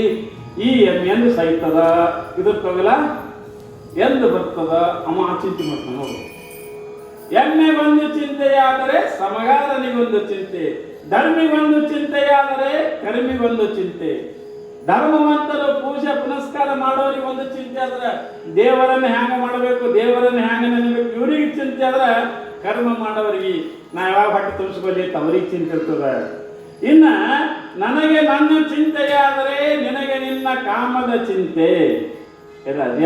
Speaker 1: ಈ ಎಮ್ಮೆ ಎಂದು ಸಾಯ್ತದ, ಇದಕ್ಕೋಗಲ್ಲ ಎಂದು ಬರ್ತದ, ಅವ ಚಿಂತೆ ಮಾಡ್ತಾನೆ. ನೋಡು, ಎಮ್ಮೆಗೊಂದು ಚಿಂತೆಯಾದರೆ ಸಮಗಾರನಿಗೊಂದು ಚಿಂತೆ, ಧರ್ಮಿಗೊಂದು ಚಿಂತೆಯಾದರೆ ಕರ್ಮಿಗೊಂದು ಚಿಂತೆ. ಧರ್ಮವಂತರು ಪೂಜೆ ಪುನಸ್ಕಾರ ಮಾಡೋರಿಗೆ ಒಂದು ಚಿಂತೆ ಆದ್ರೆ ದೇವರನ್ನು ಹ್ಯಾಂಗ ಮಾಡಬೇಕು, ದೇವರನ್ನು ಹ್ಯಾಂಗ ನೆನಬೇಕು, ಇವರಿಗೆ ಚಿಂತೆ ಆದ್ರೆ ಕರ್ಮ ಮಾಡೋರಿಗೆ ನಾ ಯಾವಾಗ ಹೊಟ್ಟೆ ತುಂಬಿಸ್ಕೊಳ್ಳಿ ಅವ್ರಿಗೆ ಚಿಂತೆ ಇರ್ತದ. ಇನ್ನ ನನಗೆ ನನ್ನ ಚಿಂತೆಯಾದರೆ ನಿನಗೆ ನಿನ್ನ ಕಾಮದ ಚಿಂತೆ. ರಾಜ,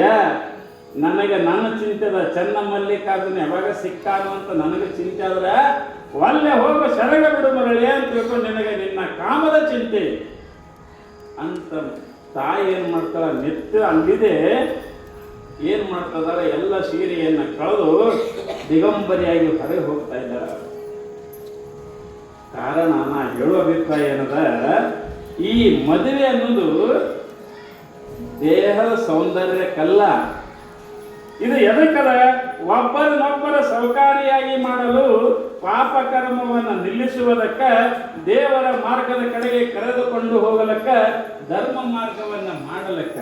Speaker 1: ನನಗೆ ನನ್ನ ಚಿಂತೆದ ಚೆನ್ನ ಮಲ್ಲಿಕಾರ್ಜುನ ಯಾವಾಗ ಸಿಕ್ಕಾನು ಅಂತ ನನಗೆ ಚಿಂತೆ ಆದ್ರೆ ಒಲ್ಲೆ ಹೋಗೋ ಸೆರಗ ಬಿಡು ಮರಳಿ ಅಂತ ತಿಳ್ಕೊಂಡು ನಿನಗೆ ನಿನ್ನ ಕಾಮದ ಚಿಂತೆ ಅಂತ. ತಾಯಿ ಏನು ಮಾಡ್ತಾಳ, ನಿತ್ಯ ಅಲ್ಲಿದೆ ಏನು ಮಾಡ್ತದಾರ, ಎಲ್ಲ ಸೀರೆಯನ್ನು ಕಳೆದು ದಿಗಂಬರಿಯಾಗಿ ಹೊರಗೆ ಹೋಗ್ತಾ ಇದ್ದಾಳ. ಕಾರಣ ನಾ ಹೇಳುವ ಅಭಿಪ್ರಾಯ ಏನದ, ಈ ಮದುವೆ ಅನ್ನೋದು ದೇಹದ ಸೌಂದರ್ಯಕ್ಕಲ್ಲ, ಇದು ಎದಕ್ಕದ, ಒಬ್ಬರನ್ನೊಬ್ಬರ ಸೌಕಾರಿಯಾಗಿ ಮಾಡಲು, ಪಾಪ ಕರ್ಮವನ್ನು ನಿಲ್ಲಿಸುವುದಕ್ಕ, ದೇವರ ಮಾರ್ಗದ ಕಡೆಗೆ ಕರೆದುಕೊಂಡು ಹೋಗಲಕ್ಕ, ಧರ್ಮ ಮಾರ್ಗವನ್ನು ಮಾಡಲಕ್ಕ.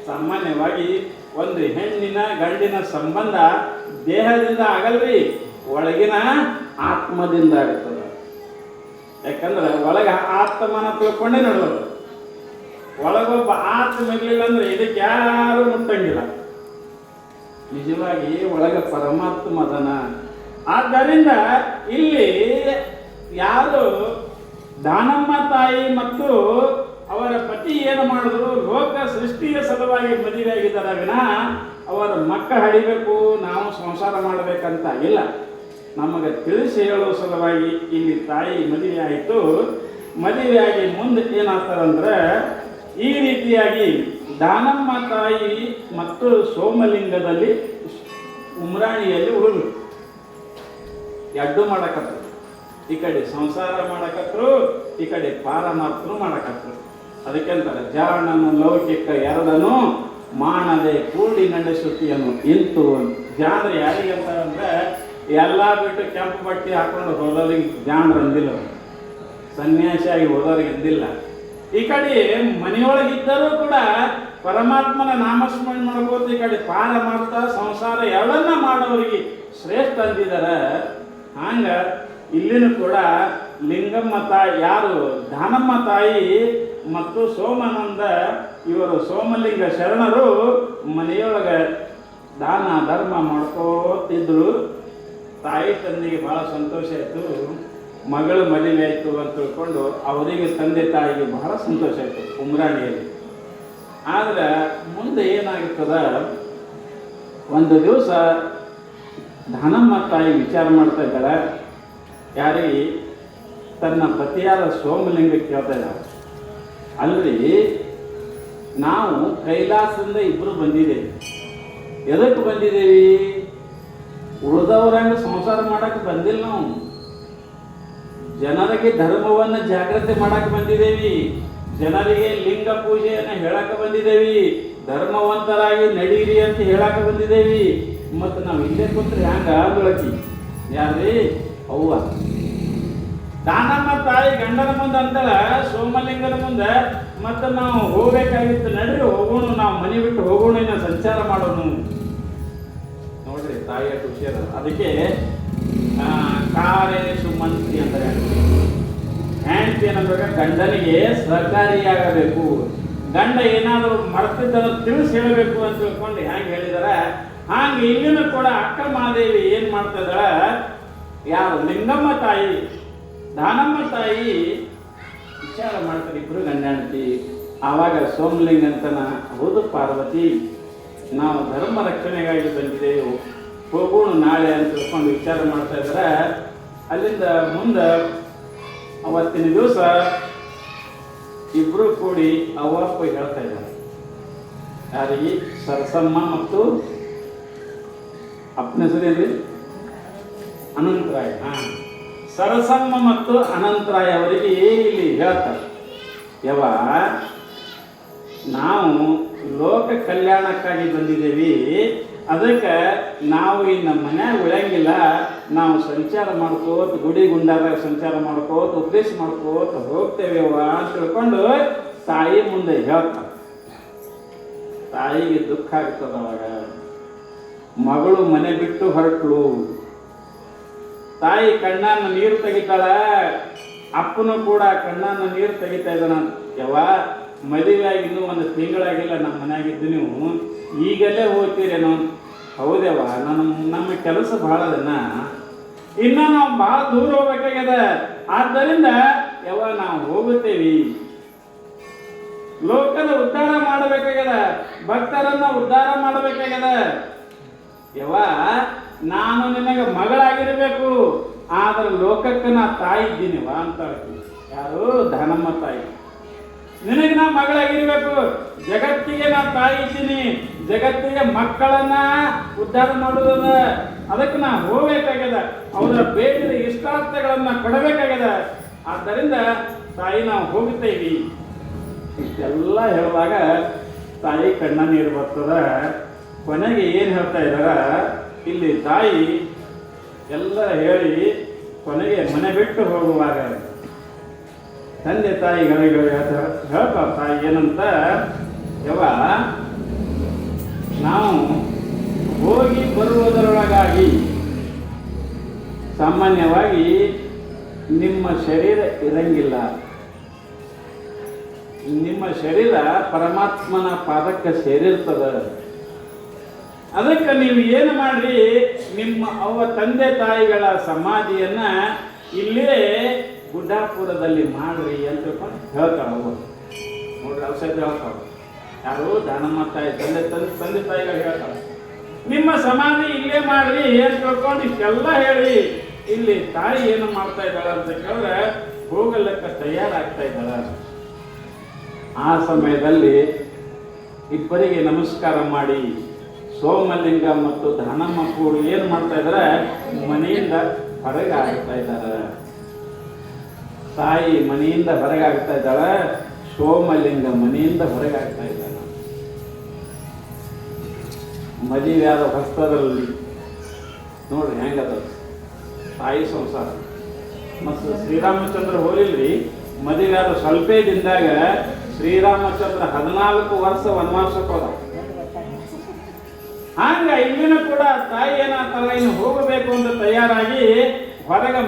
Speaker 1: ಸಾಮಾನ್ಯವಾಗಿ ಒಂದು ಹೆಣ್ಣಿನ ಗಂಡಿನ ಸಂಬಂಧ ದೇಹದಿಂದ ಆಗಲ್ರಿ, ಒಳಗಿನ ಆತ್ಮದಿಂದ ಆಗುತ್ತದೆ. ಯಾಕಂದ್ರೆ ಒಳಗೆ ಆತ್ಮನ ತಿಳ್ಕೊಂಡೇ ನೋಡೋದು. ಒಳಗೊಬ್ಬ ಆತ್ಮ ಇರಲಿಲ್ಲ ಅಂದ್ರೆ ಇದಕ್ಕೆ ಯಾರು ಮುಟ್ಟಂಗಿಲ್ಲ. ನಿಜವಾಗಿ ಒಳಗೆ ಪರಮಾತ್ಮ ಅದನ. ಆದ್ದರಿಂದ ಇಲ್ಲಿ ಯಾರು ದಾನಮ್ಮ ತಾಯಿ ಮತ್ತು ಅವರ ಪತಿ ಏನು ಮಾಡಿದ್ರು, ಲೋಕ ಸೃಷ್ಟಿಯ ಸಲುವಾಗಿ ಮದುವೆ ಆಗಿದ್ದಾರೆ ವಿನಃ ಅವರ ಮಕ್ಕ ಹಡಿಬೇಕು, ನಾವು ಸಂಸಾರ ಮಾಡಬೇಕಂತ ಇಲ್ಲ. ನಮಗೆ ತಿಳಿಸಿ ಹೇಳುವ ಸಲುವಾಗಿ ಇಲ್ಲಿ ತಾಯಿ ಮದುವೆ ಆಯಿತು. ಮದುವೆಯಾಗಿ ಮುಂದೆ ಏನಾಗ್ತಾರಂದ್ರೆ ಈ ರೀತಿಯಾಗಿ ದಾನಮ್ಮ ತಾಯಿ ಮತ್ತು ಸೋಮಲಿಂಗದಲ್ಲಿ ಉಮ್ರಾಣಿಯಲ್ಲಿ ಉಳಿದು ಎಡ್ಡು ಮಾಡಕತ್ರು. ಈ ಕಡೆ ಸಂಸಾರ ಮಾಡಕತ್ರು, ಈ ಕಡೆ ಪಾರಮಾತ್ಮನು ಮಾಡಕತ್ರು. ಅದಕ್ಕೆ ಅಂತಾರೆ, ಜಾಣನು ಲೌಕಿಕ ಎರಡನು ಮಾಡದೆ ಕೂಡಿ ನಡೆಸುತ್ತಿಯನ್ನು ಇಂತು. ಜಾಣರು ಯಾರಿಗೆ ಅಂತಾರಂದ್ರೆ ಎಲ್ಲ ಬಿಟ್ಟು ಕೆಂಪು ಬಟ್ಟೆ ಹಾಕೊಂಡು ಹೋದವ್ರಿಗೆ ಜಾಣರು ಅಂದಿಲ್ಲ, ಸನ್ಯಾಸಿಯಾಗಿ ಹೋದವ್ರಿಗೆ ಅಂದಿಲ್ಲ. ಈ ಕಡೆ ಮನೆಯೊಳಗಿದ್ದರೂ ಕೂಡ ಪರಮಾತ್ಮನ ನಾಮಸ್ಮರಣೆ ಮಾಡ್ಕೋತ ಈ ಕಡೆ ಪಾರ ಮಾಡ್ತಾ ಸಂಸಾರ ಎರಡನ್ನ ಮಾಡೋರಿಗೆ ಶ್ರೇಷ್ಠ ಅಂದಿದ್ದಾರೆ. ಹಂಗ ಇಲ್ಲಿನೂ ಕೂಡ ಲಿಂಗಮ್ಮ ತಾಯಿ, ಯಾರು ದಾನಮ್ಮ ತಾಯಿ ಮತ್ತು ಸೋಮಾನಂದ ಇವರು ಸೋಮಲಿಂಗ ಶರಣರು ಮನೆಯೊಳಗೆ ದಾನ ಧರ್ಮ ಮಾಡ್ಕೋತಿದ್ರು. ತಾಯಿ ತಂದೆಗೆ ಬಹಳ ಸಂತೋಷ ಆಯಿತು. ಮಗಳು ಮದುವೆ ಆಯಿತು ಅಂತ ತಿಳ್ಕೊಂಡು ಅವರಿಗೆ ತಂದೆ ತಾಯಿಗೆ ಬಹಳ ಸಂತೋಷ ಆಯಿತು ಉಮ್ರಾಣಿಯಲ್ಲಿ. ಆದರೆ ಮುಂದೆ ಏನಾಗುತ್ತದ, ಒಂದು ದಿವಸ ದಾನಮ್ಮ ತಾಯಿ ವಿಚಾರ ಮಾಡ್ತಾ ಇದ್ದಾಳೆ. ಯಾರಿಗೆ? ತನ್ನ ಪತಿಯಾದ ಸೋಮಲಿಂಗ ಕೇಳ್ತಾ ಇದ್ದಾಳೆ, ಅಲ್ರಿ ನಾವು ಕೈಲಾಸದಿಂದ ಇಬ್ಬರು ಬಂದಿದ್ದೇವೆ, ಎದಕ್ಕೆ ಬಂದಿದ್ದೇವಿ? ಉಳಿದವ್ರಂಗ ಸಂಸಾರ ಮಾಡಕ್ಕೆ ಬಂದಿಲ್ಲ, ನಾವು ಜನರಿಗೆ ಧರ್ಮವನ್ನು ಜಾಗೃತಿ ಮಾಡಕ್ಕೆ ಬಂದಿದ್ದೇವಿ, ಜನರಿಗೆ ಲಿಂಗ ಪೂಜೆಯನ್ನು ಹೇಳಕ್ಕೆ ಬಂದಿದ್ದೇವಿ, ಧರ್ಮವಂತರಾಗಿ ನಡೀರಿ ಅಂತ ಹೇಳಕ್ಕೆ ಬಂದಿದ್ದೇವಿ. ಮತ್ತು ನಾವು ಇಲ್ಲೇ ಕೂತ್ರೆ ಹ್ಯಾಂಗ ಬೆಳಕಿ? ಯಾರ್ರಿ? ಅವ್ವ ದಾನಮ್ಮ ತಾಯಿ ಗಂಡನ ಮುಂದೆ ಅಂತಾಳ ಸೋಮಲಿಂಗನ ಮುಂದೆ, ಮತ್ತು ನಾವು ಹೋಗ್ಬೇಕಾಗಿತ್ತು, ನಡ್ರಿ ಹೋಗೋಣ, ನಾವು ಮನೆ ಬಿಟ್ಟು ಹೋಗೋಣ, ಇನ್ನು ಸಂಚಾರ ಮಾಡೋಣ. ನೋಡ್ರಿ ತಾಯಿಯ ಖುಷಿ ಅದ. ಅದಕ್ಕೆ ಕಾರೇಶು ಮಂತ್ರಿ ಅಂದರೆ ಹ್ಯಾಂಡ್ತಿ ಏನಂದ್ರೆ ಗಂಡನಿಗೆ ಸಹಕಾರಿಯಾಗಬೇಕು, ಗಂಡ ಏನಾದರೂ ಮರ್ತಿದ್ದನ್ನು ತಿಳಿಸಿ ಹೇಳಬೇಕು ಅಂತ ತಿಳ್ಕೊಂಡು ಹ್ಯಾಂಗೆ ಹೇಳಿದಾರೆ. ಹಾಗೆ ಇಲ್ಲಿನೂ ಕೂಡ ಅಕ್ಕ ಮಹಾದೇವಿ ಏನು ಮಾಡ್ತಾ ಇದ್ದಾಳ, ಯಾರು ಲಿಂಗಮ್ಮ ತಾಯಿ ದಾನಮ್ಮ ತಾಯಿ ವಿಚಾರ ಮಾಡ್ತಾರೆ, ಇಬ್ಬರು ಗಂಡ ಹೆಂಡತಿ. ಆವಾಗ ಸೋಮಲಿಂಗಂತನ, ಹೌದು ಪಾರ್ವತಿ, ನಾವು ಧರ್ಮ ರಕ್ಷಣೆಗಾಗಿ ಬಂದಿದ್ದೇವೆ, ಹೋಗೋಣ ನಾಳೆ ಅಂತ ತಿಳ್ಕೊಂಡು ವಿಚಾರ ಮಾಡ್ತಾ ಇದ್ದಾರೆ. ಅಲ್ಲಿಂದ ಮುಂದೆ ಅವತ್ತಿನ ದಿವಸ ಇಬ್ಬರು ಕೂಡಿ ಅವ್ವಪ್ಪ ಹೇಳ್ತಾ ಇದ್ದಾರೆ. ಯಾರಿಗೆ? ಸರಸಮ್ಮ ಮತ್ತು ಅಪ್ಪನ ಹೆಸರೇನ್ರಿ? ಅನಂತರಾಯ. ಸರಸಮ್ಮ ಮತ್ತು ಅನಂತರಾಯ ಅವರಿಗೆ ಇಲ್ಲಿ ಹೇಳ್ತಾರೆ, ಯವ ನಾವು ಲೋಕ ಕಲ್ಯಾಣಕ್ಕಾಗಿ ಬಂದಿದ್ದೇವೆ, ಅದಕ್ಕೆ ನಾವು ಇನ್ನು ಮನ್ಯಾಗ ಉಳಿಯಂಗಿಲ್ಲ, ನಾವು ಸಂಚಾರ ಮಾಡ್ಕೋತ ಗುಡಿ ಗುಂಡಾದಾಗ ಸಂಚಾರ ಮಾಡ್ಕೋತ ಉಪದೇಶ ಮಾಡ್ಕೋತ ಹೋಗ್ತೇವೆ ಅಂತ ತಿಳ್ಕೊಂಡು ತಾಯಿ ಮುಂದೆ ಹೇಳ್ತಾರೆ. ತಾಯಿಗೆ ದುಃಖ ಆಗ್ತದ. ಅವಾಗ ಮಗಳು ಮನೆ ಬಿಟ್ಟು ಹೊರಟಳು. ತಾಯಿ ಕಣ್ಣನ್ನು ನೀರು ತೆಗಿತಾಳ, ಅಪ್ಪನು ಕೂಡ ಕಣ್ಣನ್ನು ನೀರು ತೆಗಿತಾ ಇದ್ದಾನ. ಯವ ಮದುವೆಯಾಗಿ ಇನ್ನೂ ಒಂದು ತಿಂಗಳಾಗಿಲ್ಲ, ನಮ್ಮ ಮನೆಯಾಗಿದ್ದು ನೀವು ಈಗಲೇ ಹೋಗ್ತೀರೇನೋ? ಹೌದೇವ, ನಮ್ಮ ಕೆಲಸ ಭಾಳ ಅದನ್ನ, ಇನ್ನು ನಾವು ಭಾಳ ದೂರ ಹೋಗ್ಬೇಕಾಗ್ಯದ, ಆದ್ದರಿಂದ ಯವ ನಾವು ಹೋಗುತ್ತೇವಿ, ಲೋಕದ ಉದ್ಧಾರ ಮಾಡಬೇಕಾಗ್ಯದ, ಭಕ್ತರನ್ನ ಉದ್ಧಾರ ಮಾಡಬೇಕಾಗ್ಯದ. ಯವ ನಾನು ನಿನಗೆ ಮಗಳಾಗಿರ್ಬೇಕು, ಆದ್ರೆ ಲೋಕಕ್ಕೆ ನಾ ತಾಯಿ ಇದ್ದೀನಿವ ಅಂತ ಹೇಳ್ತೀನಿ. ಯಾರು? ಧನಮ್ಮ ತಾಯಿ. ನಿನಗೆ ನಾ ಮಗಳಾಗಿರ್ಬೇಕು, ಜಗತ್ತಿಗೆ ನಾ ತಾಯಿ ಇದ್ದೀನಿ, ಜಗತ್ತಿಗೆ ಮಕ್ಕಳನ್ನ ಉದ್ಧಾರ ಮಾಡೋದದ, ಅದಕ್ಕೆ ನಾ ಹೋಗ್ಬೇಕಾಗ್ಯದ, ಅವರ ಬೇಡಿದ ಇಷ್ಟಾರ್ಥಗಳನ್ನ ಕೊಡಬೇಕಾಗ್ಯದ. ಆದ್ದರಿಂದ ತಾಯಿ ನಾವು ಹೋಗುತ್ತೇವಿ. ಇಷ್ಟೆಲ್ಲ ಹೇಳುವಾಗ ತಾಯಿ ಕಣ್ಣ ನೀರು ಬರ್ತದ. ಕೊನೆಗೆ ಏನು ಹೇಳ್ತಾ ಇದ್ದಾರ ಇಲ್ಲಿ ತಾಯಿ ಎಲ್ಲ ಹೇಳಿ ಕೊನೆಗೆ ಮನೆ ಬಿಟ್ಟು ಹೋಗುವಾಗ ತಂದೆ ತಾಯಿಗಳಿಗೆ ಹೇಳ್ತಾವ ತಾಯಿ ಏನಂತ, ಯವ ನಾವು ಹೋಗಿ ಬರುವುದರೊಳಗಾಗಿ ಸಾಮಾನ್ಯವಾಗಿ ನಿಮ್ಮ ಶರೀರ ಇರಂಗಿಲ್ಲ, ನಿಮ್ಮ ಶರೀರ ಪರಮಾತ್ಮನ ಪಾದಕ್ಕೆ ಸೇರಿರ್ತದ. ಅದಕ್ಕೆ ನೀವು ಏನು ಮಾಡ್ರಿ, ನಿಮ್ಮ ಅವ್ವ ತಂದೆ ತಾಯಿಗಳ ಸಮಾಧಿಯನ್ನ ಇಲ್ಲೇ ಗುಡ್ಡಾಪುರದಲ್ಲಿ ಮಾಡ್ರಿ ಅಂತ ಹೇಳ್ತಾಳ ಅವ್ವ. ನೋಡ್ರಿ ಔಷಧ ಹೇಳ್ತಾವ. ಯಾರು? ದಾನಮ್ಮ ತಾಯಿ ತಂದೆ ತಾಯಿಗಳು ಹೇಳ್ತಾಳ, ನಿಮ್ಮ ಸಮಾಧಿ ಇಲ್ಲೇ ಮಾಡ್ರಿ ಅಂತ ತಿಳ್ಕೊಂಡು ಇಷ್ಟೆಲ್ಲ ಹೇಳಿ ಇಲ್ಲಿ ತಾಯಿ ಏನು ಮಾಡ್ತಾ ಇದ್ದಾಳ ಅಂತ ಕೇಳಿದ್ರೆ ಹೋಗಲಕ್ಕ ತಯಾರಾಗ್ತಾ ಇದ್ದಾಳ. ಆ ಸಮಯದಲ್ಲಿ ಇಬ್ಬರಿಗೆ ನಮಸ್ಕಾರ ಮಾಡಿ ಸೋಮಲಿಂಗ ಮತ್ತು ದಾನಮ್ಮ ಕೂಡಿ ಏನು ಮಾಡ್ತಾ ಇದ್ದಾರೆ, ಮನೆಯಿಂದ ಹೊರಗೆ ಆಗ್ತಾ ಇದ್ದಾರೆ. ತಾಯಿ ಮನೆಯಿಂದ ಹೊರಗೆ ಆಗ್ತಾ ಇದ್ದಾಳೆ, ಸೋಮಲಿಂಗ ಮನೆಯಿಂದ ಹೊರಗೆ ಆಗ್ತಾ ಇದ್ದಾನೆ. ಮದುವೆಯಾದ ಹೊಸ್ತದಲ್ಲಿ ನೋಡ್ರಿ ಹೆಂಗದ ತಾಯಿ ಸಂಸಾರ. ಮತ್ತು ಶ್ರೀರಾಮಚಂದ್ರ ಹೋಲಿಲ್ರಿ, ಮದುವೆಯಾದ ಸ್ವಲ್ಪ ದಿನದಾಗ ಶ್ರೀರಾಮಚಂದ್ರ 14 ವರ್ಷ ವನವಾಸಕ್ಕೆ ಹೋದ. ಹಂಗ ಇಲ್ಲಿನೂ ಕೂಡ ತಾಯಿ ಏನಾಗ್ತಾರ, ಇನ್ನು ಹೋಗಬೇಕು ಅಂತ ತಯಾರಾಗಿ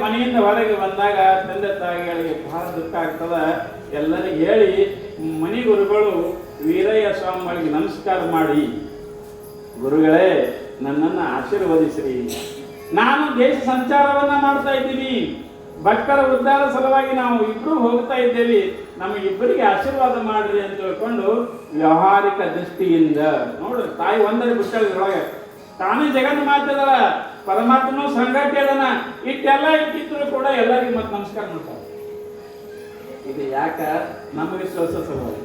Speaker 1: ಮನೆಯಿಂದ ಹೊರಗೆ ಬಂದಾಗ ತಂದೆ ತಾಯಿಗಳಿಗೆ ಬಹಳ ದುಃಖ ಆಗ್ತದ. ಎಲ್ಲರಿಗೆ ಹೇಳಿ ಮನಿ ಗುರುಗಳು ವೀರಯ್ಯ ಸ್ವಾಮಿಗಳಿಗೆ ನಮಸ್ಕಾರ ಮಾಡಿ, ಗುರುಗಳೇ ನನ್ನನ್ನು ಆಶೀರ್ವದಿಸ್ರಿ, ನಾನು ದೇಶ ಸಂಚಾರವನ್ನ ಮಾಡ್ತಾ ಇದ್ದೀನಿ, ಭಕ್ತರ ಉದ್ಧಾರ ಸಲುವಾಗಿ ನಾವು ಇಬ್ಬರು ಹೋಗ್ತಾ ಇದ್ದೇವೆ, ನಮಗಿಬ್ಬರಿಗೆ ಆಶೀರ್ವಾದ ಮಾಡ್ರಿ ಅಂತ ತಿಳ್ಕೊಂಡು ವ್ಯಾವಹಾರಿಕ ದೃಷ್ಟಿಯಿಂದ ನೋಡ್ರಿ ತಾಯಿ ಒಂದರ ಬಿಟ್ಟೊಳಗೆ ತಾನೇ ಜಗನ್ ಮಾತಿದಳ, ಪರಮಾತ್ಮನು ಸಂಗತಿ ಅದನ್ನ ಇಟ್ಟೆಲ್ಲ ಇಟ್ಟಿದ್ರು ಕೂಡ ಎಲ್ಲರಿಗೂ ಮತ್ತೆ ನಮಸ್ಕಾರ ಮಾಡ್ತಾರೆ. ಇದು ಯಾಕ ನಮಗೆ ಕೆಲಸ ಸಲುವಾಗಿ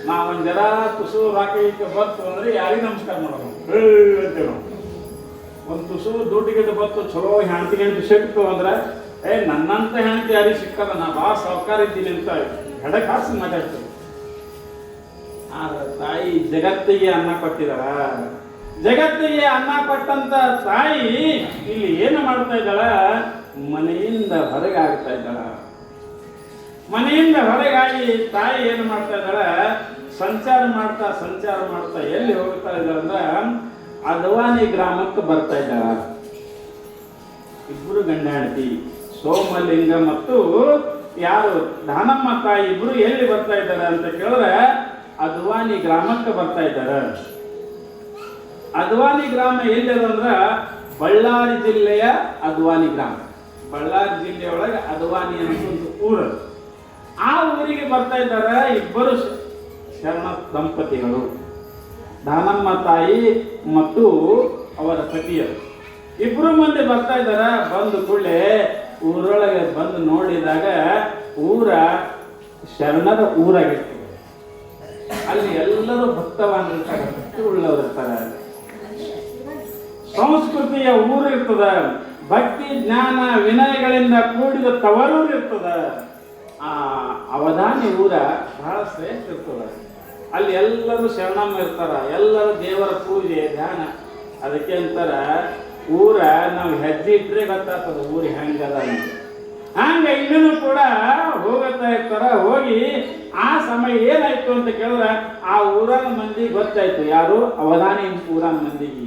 Speaker 1: ನಾವೊಂದು ಜರ ತುಸು ರಾಕಕ್ಕೆ ಬತ್ತು ಅಂದ್ರೆ ಯಾರಿಗೂ ನಮಸ್ಕಾರ ಮಾಡೋದು ಅಂತೇಳಿ, ಒಂದು ತುಸು ದುಡ್ಡಿಗೆ ಬತ್ತು ಚಲೋ ಹೆಂಡತಿ ಸಿಕ್ತು ಅಂದ್ರೆ ನನ್ನಂತ ಹೆಂಡತಿ ಯಾರಿಗೆ ಸಿಕ್ಕಲ್ಲ, ನಾ ಭಾಳ ಸಾವುಕಾರ ಇದ್ದೀನಿ ಅಂತ ಹೆಡಕ್ ಹಾಸಿ ಮಾತಾಡ್ತೀವಿ. ಆದ್ರೆ ತಾಯಿ ಜಗತ್ತಿಗೆ ಅನ್ನ ಕೊಟ್ಟಿದಾರ, ಜಗತ್ತಿಗೆ ಅನ್ನ ಕೊಟ್ಟಂತ ತಾಯಿ ಇಲ್ಲಿ ಏನು ಮಾಡ್ತಾ ಇದ್ದಾಳ, ಮನೆಯಿಂದ ಹೊರಗಾಗ್ತಾ ಇದ್ದಾಳ. ಮನೆಯಿಂದ ಹೊರಗಾಗಿ ತಾಯಿ ಏನು ಮಾಡ್ತಾ ಇದ್ದಾಳ, ಸಂಚಾರ ಮಾಡ್ತಾ ಎಲ್ಲಿ ಹೋಗ್ತಾ ಇದ್ದಾಳ ಅಂದ್ರೆ ಅದ್ವಾನಿ ಗ್ರಾಮಕ್ಕೆ ಬರ್ತಾ ಇದ್ದಾಳ. ಇಬ್ಬರು ಗಂಡ ಹೆಂಡತಿ ಸೋಮಲಿಂಗ ಮತ್ತು ಯಾರು ದಾನಮ್ಮ ತಾಯಿ ಇಬ್ರು ಎಲ್ಲಿ ಬರ್ತಾ ಇದ್ದಾರೆ ಅಂತ ಕೇಳಿದ್ರೆ ಅದ್ವಾನಿ ಗ್ರಾಮಕ್ಕೆ ಬರ್ತಾ ಇದ್ದಾರೆ. ಅದ್ವಾನಿ ಗ್ರಾಮ ಎಲ್ಲಿದಂದ್ರ ಬಳ್ಳಾರಿ ಜಿಲ್ಲೆಯ ಅದ್ವಾನಿ ಗ್ರಾಮ. ಬಳ್ಳಾರಿ ಜಿಲ್ಲೆಯೊಳಗೆ ಅದ್ವಾನಿ ಅನ್ನೋ ಒಂದು ಊರು. ಆ ಊರಿಗೆ ಬರ್ತಾ ಇದ್ದಾರೆ ಇಬ್ಬರು ಶರಣ ದಂಪತಿಗಳು, ದಾನಮ್ಮ ತಾಯಿ ಮತ್ತು ಅವರ ಪತಿಯರು. ಇಬ್ರು ಮಂದಿ ಬರ್ತಾ ಇದ್ದಾರ. ಬಂದು ಕೂಡಲೇ ಊರೊಳಗೆ ಬಂದು ನೋಡಿದಾಗ ಊರ ಶರಣರ ಊರಾಗಿರ್ತದೆ. ಅಲ್ಲಿ ಎಲ್ಲರೂ ಭಕ್ತವಾನಿರ್ತಾರೆ, ಭಕ್ತಿ ಉಳ್ಳವರು ಇರ್ತಾರೆ, ಸಂಸ್ಕೃತಿಯ ಊರು ಇರ್ತದ, ಭಕ್ತಿ ಜ್ಞಾನ ವಿನಯಗಳಿಂದ ಕೂಡಿದ ತವರೂರು ಇರ್ತದ. ಆ ಅವಧಾನಿ ಊರ ಬಹಳ ಶ್ರೇಷ್ಠ ಇರ್ತದ. ಅಲ್ಲಿ ಎಲ್ಲರೂ ಶರಣಮ್ಮ ಇರ್ತಾರ, ಎಲ್ಲರೂ ದೇವರ ಪೂಜೆ ಧ್ಯಾನ. ಅದಕ್ಕೆ ಅಂತಾರ ಊರ ನಾವು ಹೆಜ್ಜೆ ಇಟ್ಟರೆ ಗೊತ್ತಾಗ್ತದ ಊರು ಹೆಂಗದ ಅಂತ. ಹಂಗ ಇನ್ನೂ ಕೂಡ ಹೋಗುತ್ತಾ ಇರ್ತಾರ. ಹೋಗಿ ಆ ಸಮಯ ಏನಾಯ್ತು ಅಂತ ಕೇಳಿದ್ರೆ ಆ ಊರನ ಮಂದಿ ಗೊತ್ತಾಯ್ತು, ಯಾರು ಅವಧಾನಿ ಊರನ ಮಂದಿಗೆ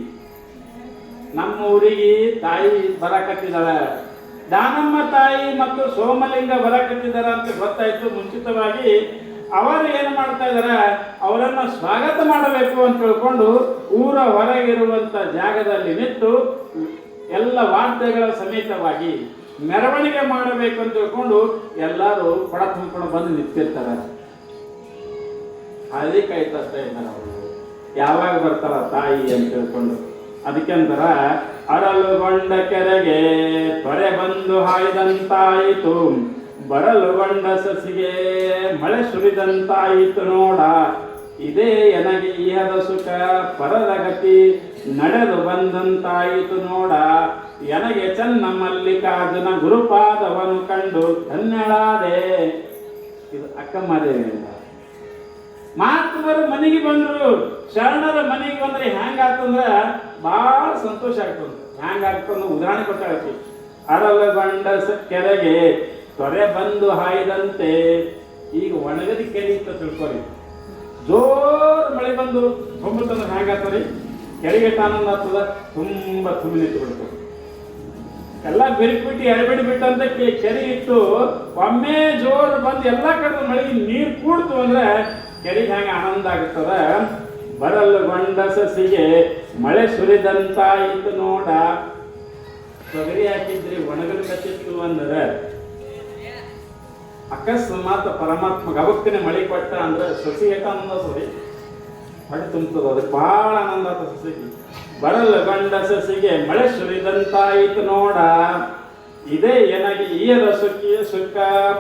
Speaker 1: ನಮ್ಮ ಊರಿಗೆ ತಾಯಿ ಬರಕತ್ತಿದಾಳ, ದಾನಮ್ಮ ತಾಯಿ ಮತ್ತು ಸೋಮಲಿಂಗ ಬರಕತ್ತಿದಾರ ಅಂತ ಗೊತ್ತಾಯ್ತು. ಮುಂಚಿತವಾಗಿ ಅವರು ಏನು ಮಾಡ್ತಾ ಇದಾರ, ಅವರನ್ನು ಸ್ವಾಗತ ಮಾಡಬೇಕು ಅಂತ ತಿಳ್ಕೊಂಡು ಊರ ಹೊರಗಿರುವಂತ ಜಾಗದಲ್ಲಿ ನಿಂತು ಎಲ್ಲ ವಾದ್ಯಗಳ ಸಮೇತವಾಗಿ ಮೆರವಣಿಗೆ ಮಾಡಬೇಕು ಅಂತ ತಿಳ್ಕೊಂಡು ಎಲ್ಲರೂ ಕೊಡ ತುಂಬಿಕೊಂಡು ಬಂದು ನಿಂತಿರ್ತಾರೆ. ಅದಕ್ಕೆ ಆಯ್ತಾ ಇದ್ದಾರೆ ಅವರು ಯಾವಾಗ ಬರ್ತಾರ ತಾಯಿ ಅಂತ ತಿಳ್ಕೊಂಡು. ಅದಕ್ಕೆ ಅಂತಾರ ಅರಳುಗೊಂಡ ಕೆರೆಗೆ ತೊರೆ ಬಂದು ಹಾಯ್ದಂತಾಯಿತು, ಬರಲುಗೊಂಡ ಸಸಿಗೆ ಮಳೆ ಸುರಿದಂತಾಯಿತು ನೋಡ, ಇದೇ ಎನಗೆ ಇಹದ ಸುಖ ಪರದ ಗತಿ ನಡೆದು ಬಂದಂತಾಯಿತು ನೋಡ, ಎನಗೆ ಚೆನ್ನ ಮಲ್ಲಿಕಾರ್ಜುನ ಗುರುಪಾದವನು ಕಂಡು ಧನ್ಯಳಾದೆ. ಇದು ಅಕ್ಕಮ್ಮದೇವಿ ಅಂತ ಮಾತುವರ ಮನೆಗೆ ಬಂದ್ರು. ಶರಣರ ಮನೆಗೆ ಬಂದ್ರೆ ಹೆಂಗಾಗ್ತಂದ್ರ ಬಹಳ ಸಂತೋಷ ಆಗ್ತದ. ಹೆಂಗಾಗ್ತಂದ್ರೆ ಉದಾಹರಣೆ ಕೊಟ್ಟಾಕಿ, ಅರಳಗೊಂಡ ಕೆರೆಗೆ ತೊರೆ ಬಂದು ಹಾಯ್ದಂತೆ. ಈಗ ಒಣಗದಿ ಕೆರೆ ಇತ್ತ ತಿಳ್ಕೊರಿ, ಜೋರ್ ಮಳೆ ಬಂದು ತುಂಬುತ್ತಂದ್ರೆ ಹೆಂಗಾಗ್ತದೆ, ಕೆರೆಗೆ ಆನಂದ ಆಗ್ತದ, ತುಂಬಾ ತುಂಬಿ ನಿಂತು ಬಿಡ್ತದೆ. ಎಲ್ಲ ಬಿರುಕ್ಬಿಟ್ಟು ಎಡಬಿಡಿ ಬಿಟ್ಟಂತ ಕೆರೆ ಇಟ್ಟು ಒಮ್ಮೆ ಜೋರು ಬಂದು ಎಲ್ಲ ಕಡೆ ಮಳೆಗೆ ನೀರು ಕೂಡ್ತು ಅಂದ್ರೆ ಕೆರೆಗೆ ಹೆಂಗೆ ಆನಂದ ಆಗ್ತದ. ಬರಲುಗೊಂಡ ಸಸಿಗೆ ಮಳೆ ಸುರಿದಂತಾಯಿತು ನೋಡ, ತೊಗರಿ ಹಾಕಿದ್ರಿ ಒಣಗಲು ಕಚ್ಚಿತ್ತು ಅಂದ್ರೆ ಅಕಸ್ಮಾತ್ ಪರಮಾತ್ಮ ಅವಕ್ಕನೆ ಮಳೆ ಕೊಟ್ಟ ಅಂದ್ರೆ ಸಸಿ ಏಟ ಆನಂದ ಸರಿ ಹೊಟ್ಟೆ ತುಂಬುತ್ತದೆ, ಅದಕ್ಕೆ ಬಹಳ ಆನಂದ ಆತ ಸಸಿಗೆ. ಬರಲುಗೊಂಡ ಸಸಿಗೆ ಮಳೆ ಸುರಿದಂತಾಯಿತು ನೋಡ, ಇದೇ ಎನಗೆ ಈಯದ ಸುಖ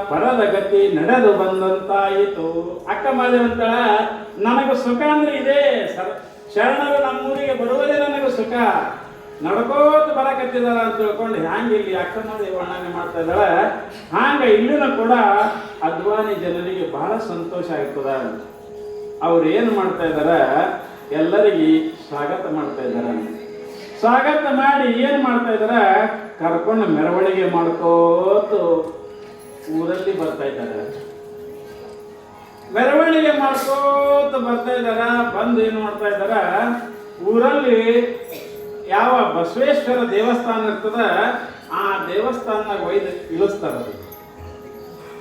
Speaker 1: ಪರದ ಗತಿ ನಡೆದು ಬಂದಂತಾಯಿತು. ಅಕ್ಕ ಮಾದೇವಂತಳ ನನಗೆ ಸುಖ ಅಂದ್ರೆ ಇದೇ, ಶರಣರು ನಮ್ಮೂರಿಗೆ ಬರುವುದೇ ನನಗೆ ಸುಖ, ನಡ್ಕೋತ ಬರಕತ್ತಿದಾರ ಅಂತ ತಿಳ್ಕೊಂಡು ಹ್ಯಾಂಗ ಇಲ್ಲಿ ಅಕ್ಕನ ವರ್ಣನೆ ಮಾಡ್ತಾ ಇದ್ದಾಳ. ಹಾಂಗ ಇಲ್ಲಿನೂ ಕೂಡ ಅದ್ವಾನಿ ಜನರಿಗೆ ಬಹಳ ಸಂತೋಷ ಆಗ್ತದ. ಅವ್ರು ಏನು ಮಾಡ್ತಾ ಇದಾರ, ಎಲ್ಲರಿಗೆ ಸ್ವಾಗತ ಮಾಡ್ತಾ ಇದಾರ. ಸ್ವಾಗತ ಮಾಡಿ ಏನು ಮಾಡ್ತಾ ಇದಾರ, ಕರ್ಕೊಂಡು ಮೆರವಣಿಗೆ ಮಾಡ್ಕೋತ ಊರಲ್ಲಿ ಬರ್ತಾ ಇದ್ದಾರೆ. ಮೆರವಣಿಗೆ ಮಾಡ್ಕೋತ ಬರ್ತಾ ಇದ್ದಾರ. ಬಂದು ಏನು ಮಾಡ್ತಾ ಇದ್ದಾರ, ಊರಲ್ಲಿ ಯಾವ ಬಸವೇಶ್ವರ ದೇವಸ್ಥಾನ ಇರ್ತದ ಆ ದೇವಸ್ಥಾನದಾಗ ಒಯ್ದು ಇಳಿಸ್ತಾರ.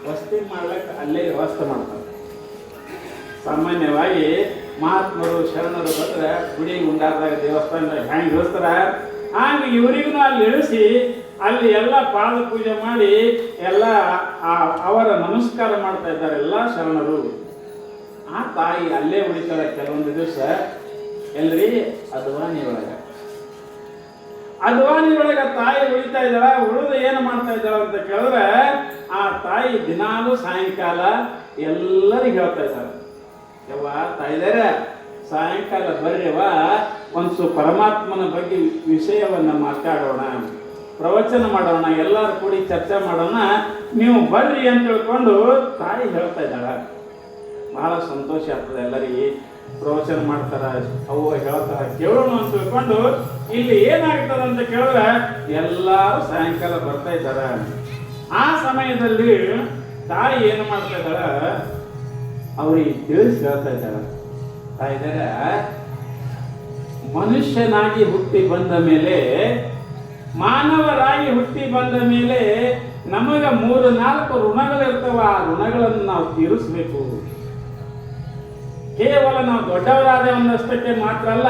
Speaker 1: ವಸತಿ ಮಾಡ್ಲಿಕ್ಕೆ ಅಲ್ಲೇ ವ್ಯವಸ್ಥೆ ಮಾಡ್ತಾರೆ. ಸಾಮಾನ್ಯವಾಗಿ ಮಹಾತ್ಮರು ಶರಣರು ಬಂದ್ರೆ ಗುಡಿ ಗುಂಡಾರದಾಗ ದೇವಸ್ಥಾನದಾಗ ಹ್ಯಾಂಗೆ ಇಳಿಸ್ತಾರ, ಹಂಗೆ ಇವರಿಗೂ ಅಲ್ಲಿ ಇಳಿಸಿ ಅಲ್ಲಿ ಎಲ್ಲ ಪಾದ ಪೂಜೆ ಮಾಡಿ ಎಲ್ಲ ಅವರ ನಮಸ್ಕಾರ ಮಾಡ್ತಾ ಇದ್ದಾರೆ ಎಲ್ಲ ಶರಣರು. ಆ ತಾಯಿ ಅಲ್ಲೇ ಉಳಿತಾಳೆ ಕೆಲವೊಂದು ದಿವಸ. ಎಲ್ರಿ ಅದ್ವಾನಿ ಒಳಗ ತಾಯಿ ಉಳಿತಾ ಇದ್ದಾಳ. ಉಳಿದು ಏನು ಮಾಡ್ತಾ ಇದ್ದಾಳ ಅಂತ ಕೇಳಿದ್ರೆ, ಆ ತಾಯಿ ದಿನಾಲೂ ಸಾಯಂಕಾಲ ಎಲ್ಲರಿಗೂ ಹೇಳ್ತಾ ಇದ್ದಾಳೆ, ಯವ್ವ ತಾಯಿದಾರ ಸಾಯಂಕಾಲ ಬರ್ರಿಯವ್ವ, ಒಂದು ಪರಮಾತ್ಮನ ಬಗ್ಗೆ ವಿಷಯವನ್ನ ಮಾತಾಡೋಣ, ಪ್ರವಚನ ಮಾಡೋಣ, ಎಲ್ಲರೂ ಕೂಡಿ ಚರ್ಚೆ ಮಾಡೋಣ, ನೀವು ಬರ್ರಿ ಅಂತ ತಿಳ್ಕೊಂಡು ತಾಯಿ ಹೇಳ್ತಾ ಇದ್ದಾಳ. ಬಹಳ ಸಂತೋಷ ಆಗ್ತದೆ. ಎಲ್ಲರಿಗೆ ಪ್ರವಚನ ಮಾಡ್ತಾರ, ಅವು ಹೇಳ್ತಾರ, ಕೇಳೋಣ ಅಂತ ತಿಳ್ಕೊಂಡು ಇಲ್ಲಿ ಏನಾಗ್ತದೆ ಅಂತ ಕೇಳಿದ್ರೆ ಎಲ್ಲರೂ ಸಾಯಂಕಾಲ ಬರ್ತಾ ಇದ್ದಾರ. ಆ ಸಮಯದಲ್ಲಿ ತಾಯಿ ಏನು ಮಾಡ್ತಾ ಇದ್ದಾಳ, ಅವ್ರಿಗೆ ತಿಳಿಸಿ ಹೇಳ್ತಾ ಇದ್ದಾಳ, ತಾಯಿದಾರ ಮನುಷ್ಯನಾಗಿ ಹುಟ್ಟಿ ಬಂದ ಮೇಲೆ, ಮಾನವರಾಗಿ ಹುಟ್ಟಿ ಬಂದ ಮೇಲೆ ನಮಗ 3-4 ಋಣಗಳಿರ್ತವ. ಆ ಋಣಗಳನ್ನು ನಾವು ತೀರಿಸ್ಬೇಕು. ಕೇವಲ ನಾವು ದೊಡ್ಡವರಾದ ಒಂದಷ್ಟಕ್ಕೆ ಮಾತ್ರ ಅಲ್ಲ,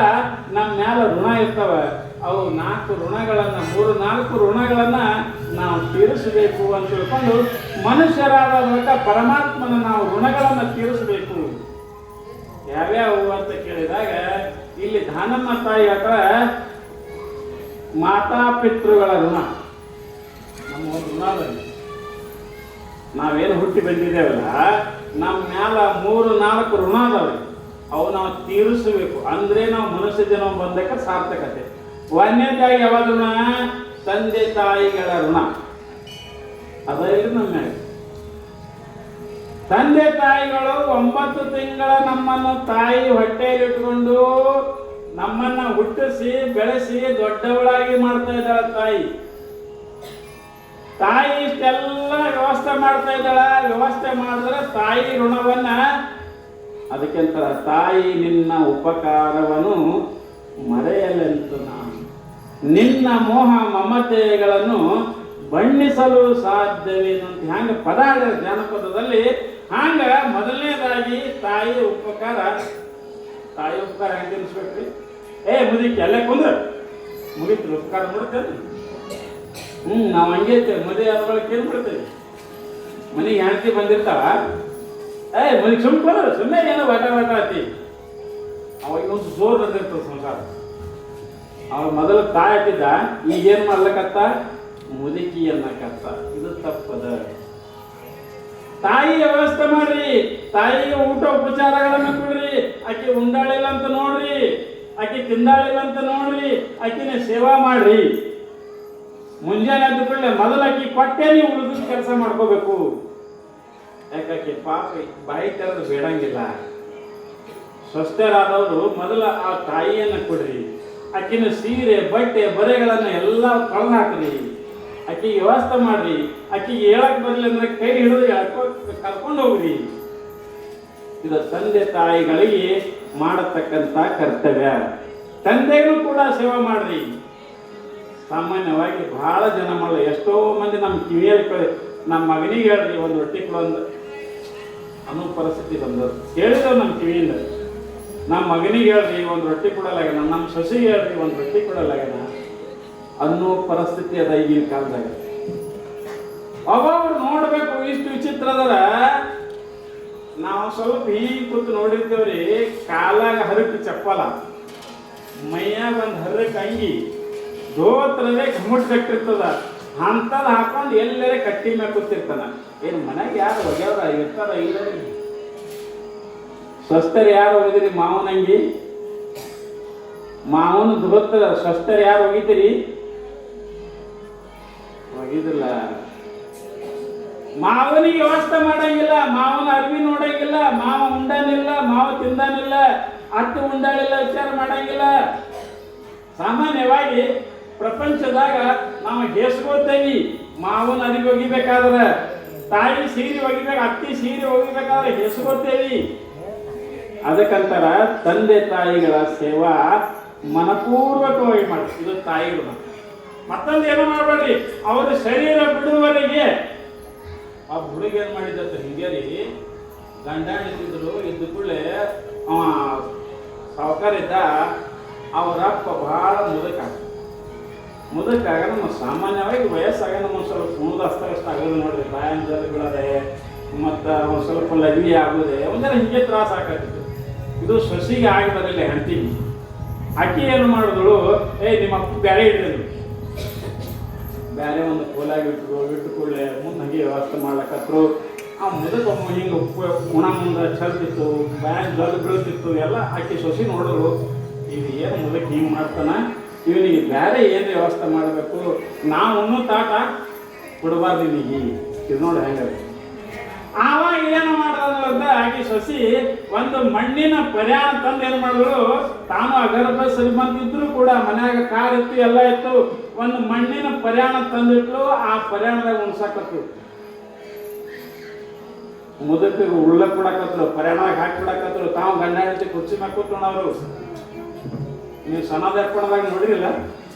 Speaker 1: ನಮ್ಮ ಮ್ಯಾಲ ಋಣ ಇರ್ತವ. ಅವು 4 ಋಣಗಳನ್ನ 3-4 ಋಣಗಳನ್ನ ನಾವು ತೀರಿಸಬೇಕು ಅಂತ ತಿಳ್ಕೊಂಡು ಮನುಷ್ಯರಾದ ಮೂಲಕ ಪರಮಾತ್ಮನ ನಾವು ಋಣಗಳನ್ನು ತೀರಿಸಬೇಕು. ಯಾವ್ಯಾವು ಅಂತ ಕೇಳಿದಾಗ ಇಲ್ಲಿ ದಾನಮ್ಮ ತಾಯಿ ಹತ್ರ ಮಾತಾಪಿತೃಗಳ ಋಣ, ನಮ್ಮ ಒಂದು ಋಣದಲ್ಲಿ ನಾವೇನು ಹುಟ್ಟಿ ಬಂದಿದ್ದೇವಲ್ಲ, ನಮ್ಮ ಮ್ಯಾಲ 3-4 ಋಣ ಅದಾವೆ. ಅವು ನಾವು ತೀರಿಸಬೇಕು. ಅಂದ್ರೆ ನಾವು ಮನುಷ್ಯ ಜನ್ಮ ಬಂದಕ್ಕೆ ಸಾರ್ಥಕತೆ. ಒಂದನೇದಾಗಿ ಯಾವ ಋಣ? ತಂದೆ ತಾಯಿಗಳ ಋಣ ಅದ ಇಲ್ಲಿ ನಮ್ಮ ಮ್ಯಾಗ. ತಂದೆ ತಾಯಿಗಳು 9 ತಿಂಗಳ ನಮ್ಮನ್ನು ತಾಯಿ ಹೊಟ್ಟೆಯಲ್ಲಿ ಇಟ್ಕೊಂಡು ನಮ್ಮನ್ನ ಹುಟ್ಟಿಸಿ ಬೆಳೆಸಿ ದೊಡ್ಡವಳಾಗಿ ಮಾಡ್ತಾ ಇದ್ದಾಳ ತಾಯಿ. ತಾಯಿ ಇಷ್ಟೆಲ್ಲ ವ್ಯವಸ್ಥೆ ಮಾಡ್ತಾ ಇದ್ದಾಳ. ವ್ಯವಸ್ಥೆ ಮಾಡಿದ್ರೆ ತಾಯಿ ಋಣವನ್ನ, ಅದಕ್ಕೆಂತ ತಾಯಿ ನಿನ್ನ ಉಪಕಾರವನ್ನು ಮರೆಯಲೆಂತು ನಾನು, ನಿನ್ನ ಮೋಹ ಮಮತೆಗಳನ್ನು ಬಣ್ಣಿಸಲು ಸಾಧ್ಯವೇನು ಅಂತ ಹ್ಯಾಂಗ ಪದ ಜಾನಪದದಲ್ಲಿ. ಹಂಗ ಮೊದಲನೇದಾಗಿ ತಾಯಿ ಉಪಕಾರ ಹೆಂಗೆ ತಿನ್ನಿಸ್ಬೇಕ್ರಿ? ಮುದಿಕ್ಕೆ ಅಲ್ಲೇ ಕುಂದ್ರ ಮುಗಿತ್ರಿ ಉಪಕಾರ ಮಾಡ್ತೇವೆ. ನಾವು ಹಂಗೆ ಮದುವೆ ಆದ ಬಳಕ ಏನು ಮಾಡ್ತೇವೆ? ಮನೆಗೆ ಹೆಂಡತಿ ಬಂದಿರ್ತಾವ, ಮನೆಗೆ ಸುಮ್ಮನೆ ಏನೋ ವಾಟ ಆತಿ. ಅವಾಗ ಒಂದು ಜೋರ್ ಬಂದಿರ್ತದೆ ಸಂಸಾರ. ಅವಾಗ ಮೊದಲು ತಾಯಿ ಹಾಕಿದ್ದ, ಈಗೇನು ಮಾಡ್ಲಕತ್ತ? ಮುದುಕಿ ಅನ್ನಕತ್ತ. ಇದು ತಪ್ಪದ. ತಾಯಿ ವ್ಯವಸ್ಥೆ ಮಾಡ್ರಿ, ತಾಯಿಗೆ ಊಟ ಉಪಚಾರಗಳನ್ನು ಕೊಡ್ರಿ. ಆಕೆ ಉಂಡಾಳಿಲ್ಲ ಅಂತ ನೋಡ್ರಿ, ಆಕೆ ತಿಂದಾಳಿಲ್ಲ ಅಂತ ನೋಡ್ರಿ, ಆಕಿನ ಸೇವಾ ಮಾಡ್ರಿ. ಮುಂಜಾನೆ ಎದ್ದ ಕೂಡಲೇ ಮೊದಲು ಆಕಿ ಕೊಟ್ಟೆ ನೀವು ಉಳಿದ ಕೆಲಸ ಮಾಡ್ಕೋಬೇಕು. ಯಾಕೆ ಪಾಪ ಬಾಯಿ ತೆರೆದು ಬೇಡಂಗಿಲ್ಲ. ಸ್ವಸ್ಥರಾದವರು ಮೊದಲ ಆ ತಾಯಿಯನ್ನು ಕೊಡ್ರಿ. ಆಕಿನ ಸೀರೆ ಬಟ್ಟೆ ಬರೆಗಳನ್ನ ಎಲ್ಲ ಕಳೆದು ಹಾಕ್ರಿ. ಆಕಿಗೆ ವ್ಯವಸ್ಥೆ ಮಾಡ್ರಿ. ಆಕಿಗೆ ಹೇಳಕ್ ಬರ್ಲಿ ಅಂದ್ರೆ ಕೈ ಹಿಡಿದು ಕರ್ಕೊಂಡು ಹೋಗ್ರಿ. ಇದು ತಂದೆ ತಾಯಿಗಳಿಗೆ ಮಾಡತಕ್ಕಂಥ ಕರ್ತವ್ಯ. ತಂದೆಗೂ ಕೂಡ ಸೇವೆ ಮಾಡ್ರಿ. ಸಾಮಾನ್ಯವಾಗಿ ಬಹಳ ಜನ ಮಾಡಲ್ಲ. ಎಷ್ಟೋ ಮಂದಿ ನಮ್ಮ ಕಿವಿಯಲ್ಲಿ ನಮ್ಮ ಮಗನಿಗೆ ಹೇಳ್ರಿ ಒಂದು ರೊಟ್ಟಿ ಕೊಡೊಂದು ಅನ್ನೋ ಪರಿಸ್ಥಿತಿ ಬಂದದ್ದು. ಹೇಳಿದ್ರು ನಮ್ಮ ಕಿವಿಯಿಂದ, ನಮ್ಮ ಮಗನಿಗೆ ಹೇಳ್ರಿ ಒಂದು ರೊಟ್ಟಿ ಕೊಡಲಾಗನ, ನಮ್ಮ ಸೊಸೆಗೆ ಹೇಳ್ರಿ ಒಂದು ರೊಟ್ಟಿ ಕೊಡಲಾಗನ ಅನ್ನೋ ಪರಿಸ್ಥಿತಿ ಅದ ಈಗಿನ ಕಾಲದಾಗ. ಒಬ್ಬೊಬ್ರು ನೋಡ್ಬೇಕು ಇಷ್ಟು ವಿಚಿತ್ರ ಅದರ. ನಾವು ಸ್ವಲ್ಪ ಹೀಗೆ ಕೂತು ನೋಡಿರ್ತೇವ್ರಿ, ಕಾಲಾಗ ಹರಕು ಚಪ್ಪಲ, ಮೈಯಾಗ ಒಂದು ಹರಕ್ಕೆ ಅಂಗಿ, ದೋತ್ರದೇ ಘಮಟ್ ಕಟ್ಟಿರ್ತದ. ಅಂಥದ್ದು ಹಾಕೊಂಡು ಎಲ್ಲರೇ ಕಟ್ಟಿ ಮೇಲೆ ಕೂತಿರ್ತಾನ. ಏನು ಮನೆಗೆ ಯಾರು ಒಗ್ಯಾವ್ರ ಇರ್ತಾರ? ಇಲ್ಲ. ಸ್ವಸ್ಥರು ಯಾರು ಹೋಗಿದ್ರಿ? ಮಾವನಂಗಿ ಮಾವನ ಧೋತ್ರ ಸ್ವಸ್ಥರು ಯಾರು ಹೋಗಿದ್ದೀರಿ? ಹೋಗಿದಿಲ್ಲ. ಮಾವನಿಗೆ ವ್ಯವಸ್ಥೆ ಮಾಡಂಗಿಲ್ಲ, ಮಾವನ ಅರ್ವಿ ನೋಡಂಗಿಲ್ಲ, ಮಾವ ಉಂಡಾನಿಲ್ಲ, ಮಾವ ತಿಂದಾನಿಲ್ಲ, ಅತ್ತೆ ಉಂಡಾಳಿಲ್ಲ ವಿಚಾರ ಮಾಡಂಗಿಲ್ಲ. ಸಾಮಾನ್ಯವಾಗಿ ಪ್ರಪಂಚದಾಗ ನಾವು ಹೇಸ್ಕೋತೇವಿ ಮಾವನ ಅರಿವಿ ಒಗಿಬೇಕಾದ್ರೆ ತಾಯಿ ಸೀರೆ ಒಗಿಬೇಕು, ಅತ್ತಿ ಸೀರೆ ಒಗಿಬೇಕಾದ್ರೆ ಹೆಸರುತ್ತೇವಿ. ಅದಕ್ಕಂತಾರ ತಂದೆ ತಾಯಿಗಳ ಸೇವಾ ಮನಪೂರ್ವಕವಾಗಿ ಮಾಡಿ. ಇದು ತಾಯಿ ಗುಣ. ಮತ್ತೊಂದು ಏನು ಮಾಡಬೇಡ್ರಿ, ಅವರ ಶರೀರ ಬಿಡುವವರೆಗೆ ಆ ಹುಡುಗ ಏನು ಮಾಡಿದ್ದ ಹಿಂಗೇರಿ ಗಂಡ ಇದ್ದಿದ್ರು. ಇದ್ದ ಕೂಡಲೇ ಅವ ಸಾವುಕಾರ ಇದ್ದ. ಅವರಪ್ಪ ಭಾಳ ಮುದಕ್ಕಾಗ ನಮ್ಮ ಸಾಮಾನ್ಯವಾಗಿ ವಯಸ್ಸಾಗ ನಮ್ಮ ಸ್ವಲ್ಪ ಕುಣದ ಅಸ್ತವ್ಯಸ್ತ ಆಗೋದು ನೋಡ್ರಿ. ಬಾಯಂಜಲ್ಲಿ ಬೀಳದೆ ಮತ್ತು ಒಂದು ಸ್ವಲ್ಪ ಲಗ್ನಿ ಆಗೋದೆ ಒಂಥರ ಹಿಂಗೆ ತ್ರಾಸ ಆಗ್ತಿತ್ತು. ಇದು ಸೊಸಿಗೆ ಆಗಿ ಬರಲಿಲ್ಲ ಹೆಂಡತಿಗೆ. ಅಕ್ಕಿ ಏನು ಮಾಡಿದಳು, ನಿಮ್ಮ ಅಪ್ಪ ಬ್ಯಾರೆ ಇಟ್ಟಿದ್ರು, ಬ್ಯಾರೆ ಒಂದು ಕೋಲಾಗಿ ಇಟ್ಟುಕೊಳ್ಳೆ ಮುಂದೆ ಹಂಗೆ ವ್ಯವಸ್ಥೆ ಮಾಡ್ಲಕತ್ರು. ಆ ಮುದಕ್ಕೊಮ್ಮ ಹಿಂಗೆ ಉಣ ಮುಂದೆ ಚಲ್ತಿತ್ತು, ಬ್ಯಾನ್ ಜಲ್ ಬೀಳ್ತಿತ್ತು ಎಲ್ಲ. ಆಕಿ ಸೊಸಿ ನೋಡಿದ್ರು, ಇದು ಏನು ಮುದಕ್ಕೆ ಹಿಂಗೆ ಮಾಡ್ತಾನೆ, ಇವನಿಗೆ ಬೇರೆ ಏನು ವ್ಯವಸ್ಥೆ ಮಾಡಬೇಕು, ನಾವು ತಾಟ ಕೊಡಬಾರ್ದು ಇವನಿಗೆ. ಇದು ನೋಡಿ ಹೆಂಗ. ಆವಾಗ ಏನು ಮಾಡ್ದ ಆಕೆ ಸೊಸಿ ಒಂದು ಮಣ್ಣಿನ ಪರ್ಯಾಣ ತಂದು ಏನು ಮಾಡಿದ್ರು, ತಾನು ಅಗರ್ಭ ಶ್ರೀಮಂತ ಇದ್ರು ಕೂಡ ಮನ್ಯಾಗ ಕಾರ್ ಇತ್ತು ಎಲ್ಲ ಇತ್ತು. ಒಂದು ಮಣ್ಣಿನ ಪರ್ಯಾಣ ತಂದಿಟ್ಲು. ಆ ಪರ್ಯಾಣದಾಗ ಉಣ್ಸಾಕತ್ತು. ಮುದಕ್ಕೆ ಉಳ್ಳಕ್ ಬಿಡಕತ್ರು, ಪರ್ಯಾಣದಾಗ ಹಾಕಿ ಬಿಡಕತ್ರು. ತಾವು ಗಂಡ ಹೆಂಡತಿ ಕುರ್ಚಿ ಮ್ಯಾಗ ಕೂತ್ಕೊಂಡವ್ರು. ನೀವು ಸಣ್ಣದಪ್ಪಣದಾಗ ನೋಡಿರಿಲ್ಲ,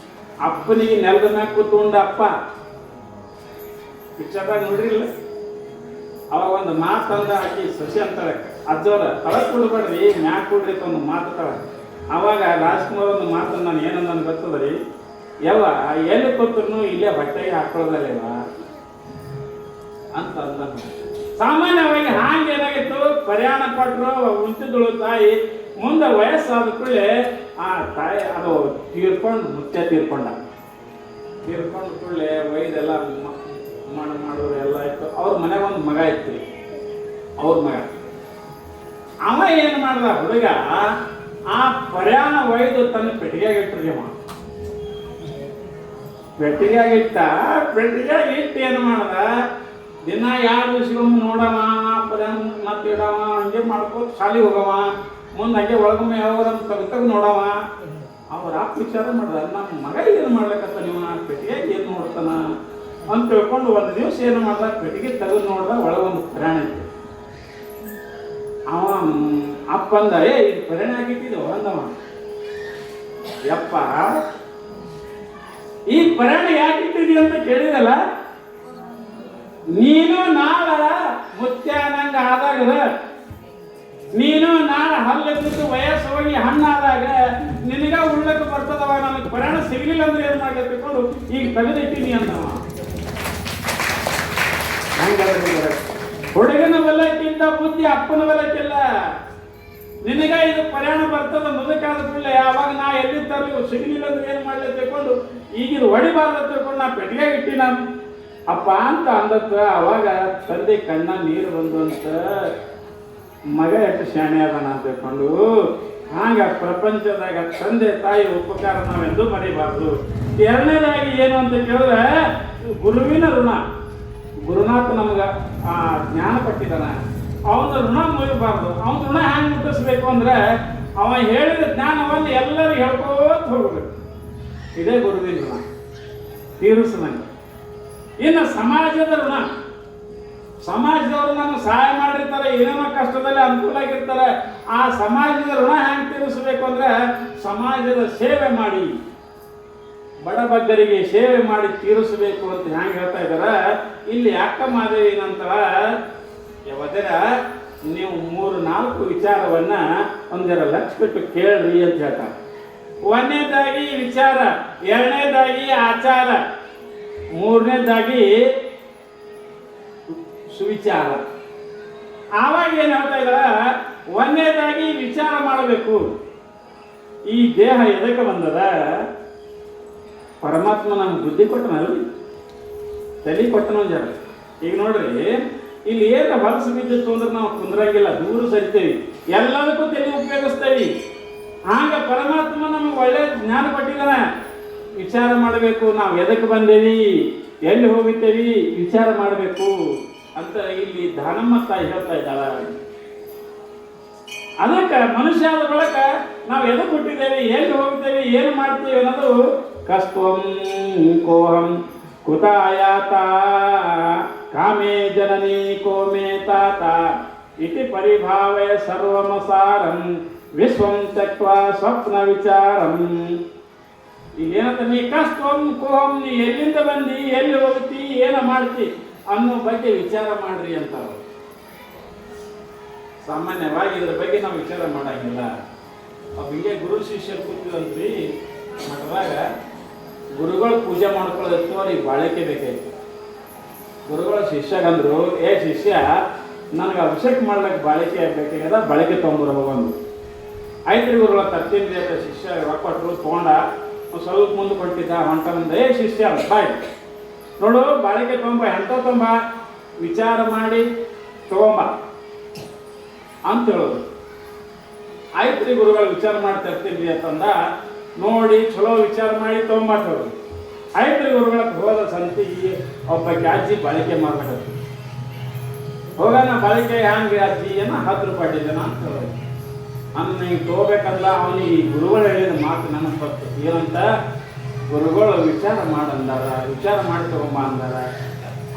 Speaker 1: ಅಪ್ಪನಿಗೆ ನೆಲದ ಮ್ಯಾಗ ಕೂತ್ಕೊಂಡ ಅಪ್ಪ ಪಿಕ್ಚರ್ದಾಗ ನೋಡಿರಿಲ್ಲ. ಅವಾಗ ಒಂದು ಮಾತಂದ ಆಕಿ ಸಸಿ ಅಂತಾಳೆ, ಅಜ್ಜೋರ ತಳಕ್ ಕೊಡ್ಬೇಡ್ರಿ ಮ್ಯಾಗ ಕೊಡ್ರಿ ಒಂದು ಮಾತು ತಳ. ಅವಾಗ ರಾಜ್ಕುಮಾರ್ ಒಂದು ಮಾತನ್ನು ನಾನು ಏನಂದ ಗೊತ್ತದ್ರಿ, ಯವ್ವ ಎಲ್ಲಿ ಕೂತ್ರು ಇಲ್ಲೇ ಬಟ್ಟೆಗೆ ಹಾಕೊಳ್ಳೋದಲ್ಲ ಅಂತ ಅಂದ. ಸಾಮಾನ್ಯವಾಗಿ ಹಾಂಗೆ ಏನಾಗಿತ್ತು, ಪ್ರಯಾಣ ಕೊಟ್ಟರು ಉಂಟಿದಳು ತಾಯಿ. ಮುಂದೆ ವಯಸ್ಸಾದ ಕೂಡಲೇ ಆ ತಾಯಿ ಅದು ಮುತ್ಯ ತೀರ್ಕೊಂಡ ಕೂಡಲೇ ವೈದೆಲ್ಲ ಮಾಡೋರು ಎಲ್ಲ ಇತ್ತು. ಅವ್ರ ಮನೆಗೆ ಒಂದು ಮಗ ಇತ್ತು. ಅವ್ರ ಮಗ ಅವ ಏನು ಮಾಡ್ದ, ಹುಡುಗ ಆ ಪ್ರಯಾಣ ಒಯ್ದು ತನ್ನ ಪೆಟ್ಟಿಗೆಯಾಗ ಇಟ್ರಿ. ಅವ ಪೆಟ್ಟಿಗೆಯಾಗ ಇಟ್ಟು ಏನು ಮಾಡ್ದ, ದಿನ 2 ದಿವಸಗೊಮ್ಮೆ ನೋಡವ, ಪ್ರಯಾಣ ಮತ್ತೆ ಇಡವ, ಹಂಗೆ ಮಾಡ್ಕೋತ ಶಾಲೆಗೆ ಹೋಗವ. ಮುಂದೆ ಹಂಗೆ ಒಳಗೊಮ್ಮೆ ಯಾವಾಗ ತೆಗ್ದು ನೋಡವ. ಅವ್ರ ಅಪ್ಪ ವಿಚಾರ ಮಾಡ್ದ, ನಮ್ಮ ಮಗ ಏನು ಮಾಡ್ಬೇಕಂತ ನೀವು ಪೆಟ್ಟಿಗೆಯಾಗ ಏನು ನೋಡ್ತಾನ ಅಂತ ತಿಳ್ಕೊಂಡು ಒಂದು ದಿವಸ ಏನು ಮಾಡ್ದ, ಪೆಟ್ಟಿಗೆ ತೆಗೆದು ನೋಡ್ದ, ಒಳಗೊಂದು ಪ್ರಯಾಣ ಇತ್ತು. ಅವ ಅಪ್ಪ ಅಂದ, ಇದು ಪ್ರಯಾಣ ಆಗಿಟ್ಟಿದ್ದು ಅಂದವ. ಯಪ್ಪ ಈ ಪ್ರಯಾಣ ಯಾಕಿಟ್ಟಿದ್ವಿ ಅಂತ ಕೇಳಿದಲ್ಲ, ನೀನು ನಾಳ ಮುತ್ಯ ನಂಗೆ ಆದಾಗ, ನೀನು ನಾಳೆ ಹಲ್ಲಿದ್ದು ವಯಸ್ಸು ಹೋಗಿ ಹಣ್ಣಾದಾಗ ನಿನಗ ಉಳ್ಳಕ್ಕೆ ಬರ್ತದವ. ನನಗೆ ಪ್ರಯಾಣ ಸಿಗಲಿಲ್ಲ ಅಂದ್ರೆ ಏನು ಮಾಡಬೇಕು, ಈಗ ತೆಗೆದಿಟ್ಟಿನಿ ಅಂದವ. ಹುಡುಗನ ಬಲಕ್ಕಿಂತ ಬುದ್ಧಿ ಅಪ್ಪನ ಬಲಕ್ಕಿಲ್ಲ. ನಿನಗ ಇದು ಪ್ರಯಾಣ ಬರ್ತದ ಮುದಕಾದ ಕೂಡಲೇ, ಯಾವಾಗ ನಾ ಎಲ್ಲಿ ತರಲಿ ಸಿಗಲಿಲ್ಲ ಅಂದ್ರೆ ಏನು ಮಾಡಲಿ ತಿಳ್ಕೊಂಡು ಈಗ ಇದು ಹೊಡಿಬಾರ್ದು ತಿಳ್ಕೊಂಡು ನಾ ಪೆಟ್ಟಿಗೆ ಇಟ್ಟಿನ ಅಪ್ಪ ಅಂತ ಅಂದತ್ತ. ಅವಾಗ ತಂದೆ ಕಣ್ಣ ನೀರು ಬಂದು ಅಂತ, ಮಗ ಎಷ್ಟು ಶಾಣೆ ಅದಾನ ಅಂತ ತಿಳ್ಕೊಂಡು. ಹಾಗ ಪ್ರಪಂಚದಾಗ ತಂದೆ ತಾಯಿ ಉಪಕಾರ ನಾವೆಂದೂ ಮರಿಬಾರ್ದು. ಎರಡನೇದಾಗಿ ಏನು ಅಂತ ಕೇಳಿದ್ರೆ, ಗುರುವಿನ ಋಣ. ಗುರುನಾಥ ನಮ್ಗೆ ಆ ಜ್ಞಾನ ಕೊಟ್ಟಿದ್ದಾನೆ, ಅವನ ಋಣ ಮುಗಿಬಾರ್ದು. ಅವನ ಋಣ ಹ್ಯಾಂಗೆ ಮುಟ್ಟಿಸ್ಬೇಕು ಅಂದ್ರೆ, ಅವ ಹೇಳಿದ ಜ್ಞಾನವನ್ನು ಎಲ್ಲರಿಗೂ ಹೇಳ್ಕೋತ ಹೋಗ್ಬೇಕು. ಇದೇ ಗುರುವಿನ ಋಣ ತೀರಿಸಿದಂಗೆ. ಇನ್ನು ಸಮಾಜದ ಋಣ, ಸಮಾಜದವರು ನಮ್ಗೆ ಸಹಾಯ ಮಾಡಿರ್ತಾರೆ, ಏನೇನೋ ಕಷ್ಟದಲ್ಲಿ ಅನುಕೂಲ ಆಗಿರ್ತಾರೆ. ಆ ಸಮಾಜದ ಋಣ ಹ್ಯಾಂಗೆ ತೀರಿಸಬೇಕು ಅಂದ್ರೆ, ಸಮಾಜದ ಸೇವೆ ಮಾಡಿ, ಬಡಬಗ್ಗರಿಗೆ ಸೇವೆ ಮಾಡಿ ತೀರಿಸಬೇಕು ಅಂತ ಹ್ಯಾಂಗೆ ಹೇಳ್ತಾ ಇದ್ದಾರೆ. ಇಲ್ಲಿ ಅಕ್ಕ ಮಾದೇವಿ ನಂತರ ಯಾವದರ ನೀವು 3-4 ವಿಚಾರವನ್ನ ಒಂದರ ಲಕ್ಷ ಬಿಟ್ಟು ಕೇಳ್ರಿ ಅಂತ ಹೇಳ್ತಾರೆ. ಒಂದನೇದಾಗಿ ವಿಚಾರ, ಎರಡನೇದಾಗಿ ಆಚಾರ, ಮೂರನೇದಾಗಿ ಸುವಿಚಾರ. ಆವಾಗ ಏನು ಹೇಳ್ತಾ ಇದ್ದಾರ, ಒಂದನೇದಾಗಿ ವಿಚಾರ ಮಾಡಬೇಕು. ಈ ದೇಹ ಎದಕ್ಕೆ ಬಂದದ, ಪರಮಾತ್ಮ ನಮ್ಗೆ ಬುದ್ಧಿ ಕೊಟ್ಟನಲ್ಲಿ, ತಲೆ ಕೊಟ್ಟನ ಜರ. ಈಗ ನೋಡ್ರಿ, ಇಲ್ಲಿ ಏನು ಹೊಲಸು ಬಿದ್ದಿತ್ತು ಅಂದ್ರೆ ನಾವು ಕುಂದ್ರಂಗಿಲ್ಲ, ದೂರ ಸರಿತೇವಿ, ಎಲ್ಲದಕ್ಕೂ ತಲೆ ಉಪಯೋಗಿಸ್ತೇವಿ. ಆಗ ಪರಮಾತ್ಮ ನಮಗೆ ಒಳ್ಳೆ ಜ್ಞಾನ ಕೊಟ್ಟಿದ್ದಾನೆ. ವಿಚಾರ ಮಾಡಬೇಕು, ನಾವು ಎದಕ್ಕೆ ಬಂದೇವಿ, ಎಲ್ಲಿ ಹೋಗಿದ್ದೇವಿ, ವಿಚಾರ ಮಾಡಬೇಕು ಅಂತ ಇಲ್ಲಿ ದಾನಮ್ಮ ತಾಯಿ ಹೇಳ್ತಾ ಇದ್ದಾಳ. ಅದಕ್ಕೆ ಮನುಷ್ಯ ಆದ ಬಳಿಕ ನಾವು ಎದಕ್ಕೆ ಹುಟ್ಟಿದ್ದೇವೆ, ಎಲ್ಲಿ ಹೋಗ್ತೇವೆ, ಏನು ಮಾಡ್ತೇವೆ ಅನ್ನೋದು ಕಸ್ತಂ ಕೋಹಂ ಕುತಾಯಾತ ಕಾಮೇ ಜನನಿ ಕೋಮೇ ತಾತ ಇತಿ ಪರಿಭಾವಯ ಸರ್ವಮಸಾರಂ ವಿಶ್ವಂ ತ್ಯಕ್ವಾ ಸ್ವಪ್ನ ವಿಚಾರಂ. ಈಗೇನಂತ ನೀ ಕಷ್ಟಂ ಕೋಂ, ನೀ ಎಲ್ಲಿಂದ ಬಂದಿ, ಎಲ್ಲಿ ಹೋಗ್ತಿ, ಏನ ಮಾಡ್ತಿ ಅನ್ನೋ ಬಗ್ಗೆ ವಿಚಾರ ಮಾಡ್ರಿ ಅಂತ. ಸಾಮಾನ್ಯವಾಗಿ ಇದ್ರ ಬಗ್ಗೆ ನಾವು ವಿಚಾರ ಮಾಡಂಗಿಲ್ಲ. ಅವ್ ಹಿಂಗೆ ಗುರು ಶಿಷ್ಯರು ಕೂತಿದಂತ್ರಿ ಮಠದಾಗ ಗುರುಗಳು ಪೂಜೆ ಮಾಡ್ಕೊಳ್ಳೋದಕ್ಕೆ ಅವ್ರಿಗೆ ಬಾಳಿಕೆ ಬೇಕಾಯ್ತು. ಗುರುಗಳ ಶಿಷ್ಯಗಂದ್ರು, ಏ ಶಿಷ್ಯ, ನನಗೆ ಅಭಿಷೇಕ ಮಾಡ್ಲಿಕ್ಕೆ ಬಾಳಿಕೆ ಬೇಕಾಗ್ಯದ, ಬಾಳಿಕೆ ತೊಗೊಂಬರ ಹೋಗಂದು. ಆಯ್ತು ರೀ ಗುರುಗಳ ತರ್ತೀನಿ ಅಂತ ಶಿಷ್ಯ ರೊಕ್ಕ ಕೊಟ್ಟರು, ತೊಗೊಂಡ ಸ್ವಲ್ಪ ಮುಂದೆ ಕೊಟ್ಟಿದ್ದ ಹೊಂಟಂದ. ಏ ಶಿಷ್ಯ ಬಾಯ್ ನೋಡು, ಬಾಳಿಕೆ ತೊಗೊಂಬ, ಎಂತ ತೊಂಬ, ವಿಚಾರ ಮಾಡಿ ತಗೊಂಬ ಅಂತ ಹೇಳೋದು. ಆಯ್ತು ರೀ ಗುರುಗಳು ವಿಚಾರ ಮಾಡಿ ತರ್ತೀನಿ ಅಂತಂದ. ನೋಡಿ ಚಲೋ ವಿಚಾರ ಮಾಡಿ ತೊಗೊಂಬಾಟ್ ಹೇಳೋದು. ಆಯ್ತು ರೀ ಗುರುಗಳಕ್ಕೆ ಹೋದ ಸಂತಿಗೆ ಒಬ್ಬ ಅಜ್ಜಿ ಬಾಳಿಕೆ ಮಾಡ್ಬೇಕು. ಹೋಗೋಣ ಬಾಳಿಕೆ ಹ್ಯಾಂಗೆ ಅಜ್ಜಿ ಏನೋ 10 ರೂಪಾಯಿ ಅಡ್ಡಿದ್ದೇನ ಅಂತ ಹೇಳೋದು. ಅನ್ನ ಹಿಂಗೆ ತೊಗೋಬೇಕಲ್ಲ ಅವನಿಗೆ ಗುರುಗಳು ಹೇಳಿದ ಮಾತು ನನಗೆ ಗೊತ್ತು. ಏನಂತ, ಗುರುಗಳು ವಿಚಾರ ಮಾಡಂದಾರ, ವಿಚಾರ ಮಾಡಿ ತಗೊಂಬ ಅಂದಾರ.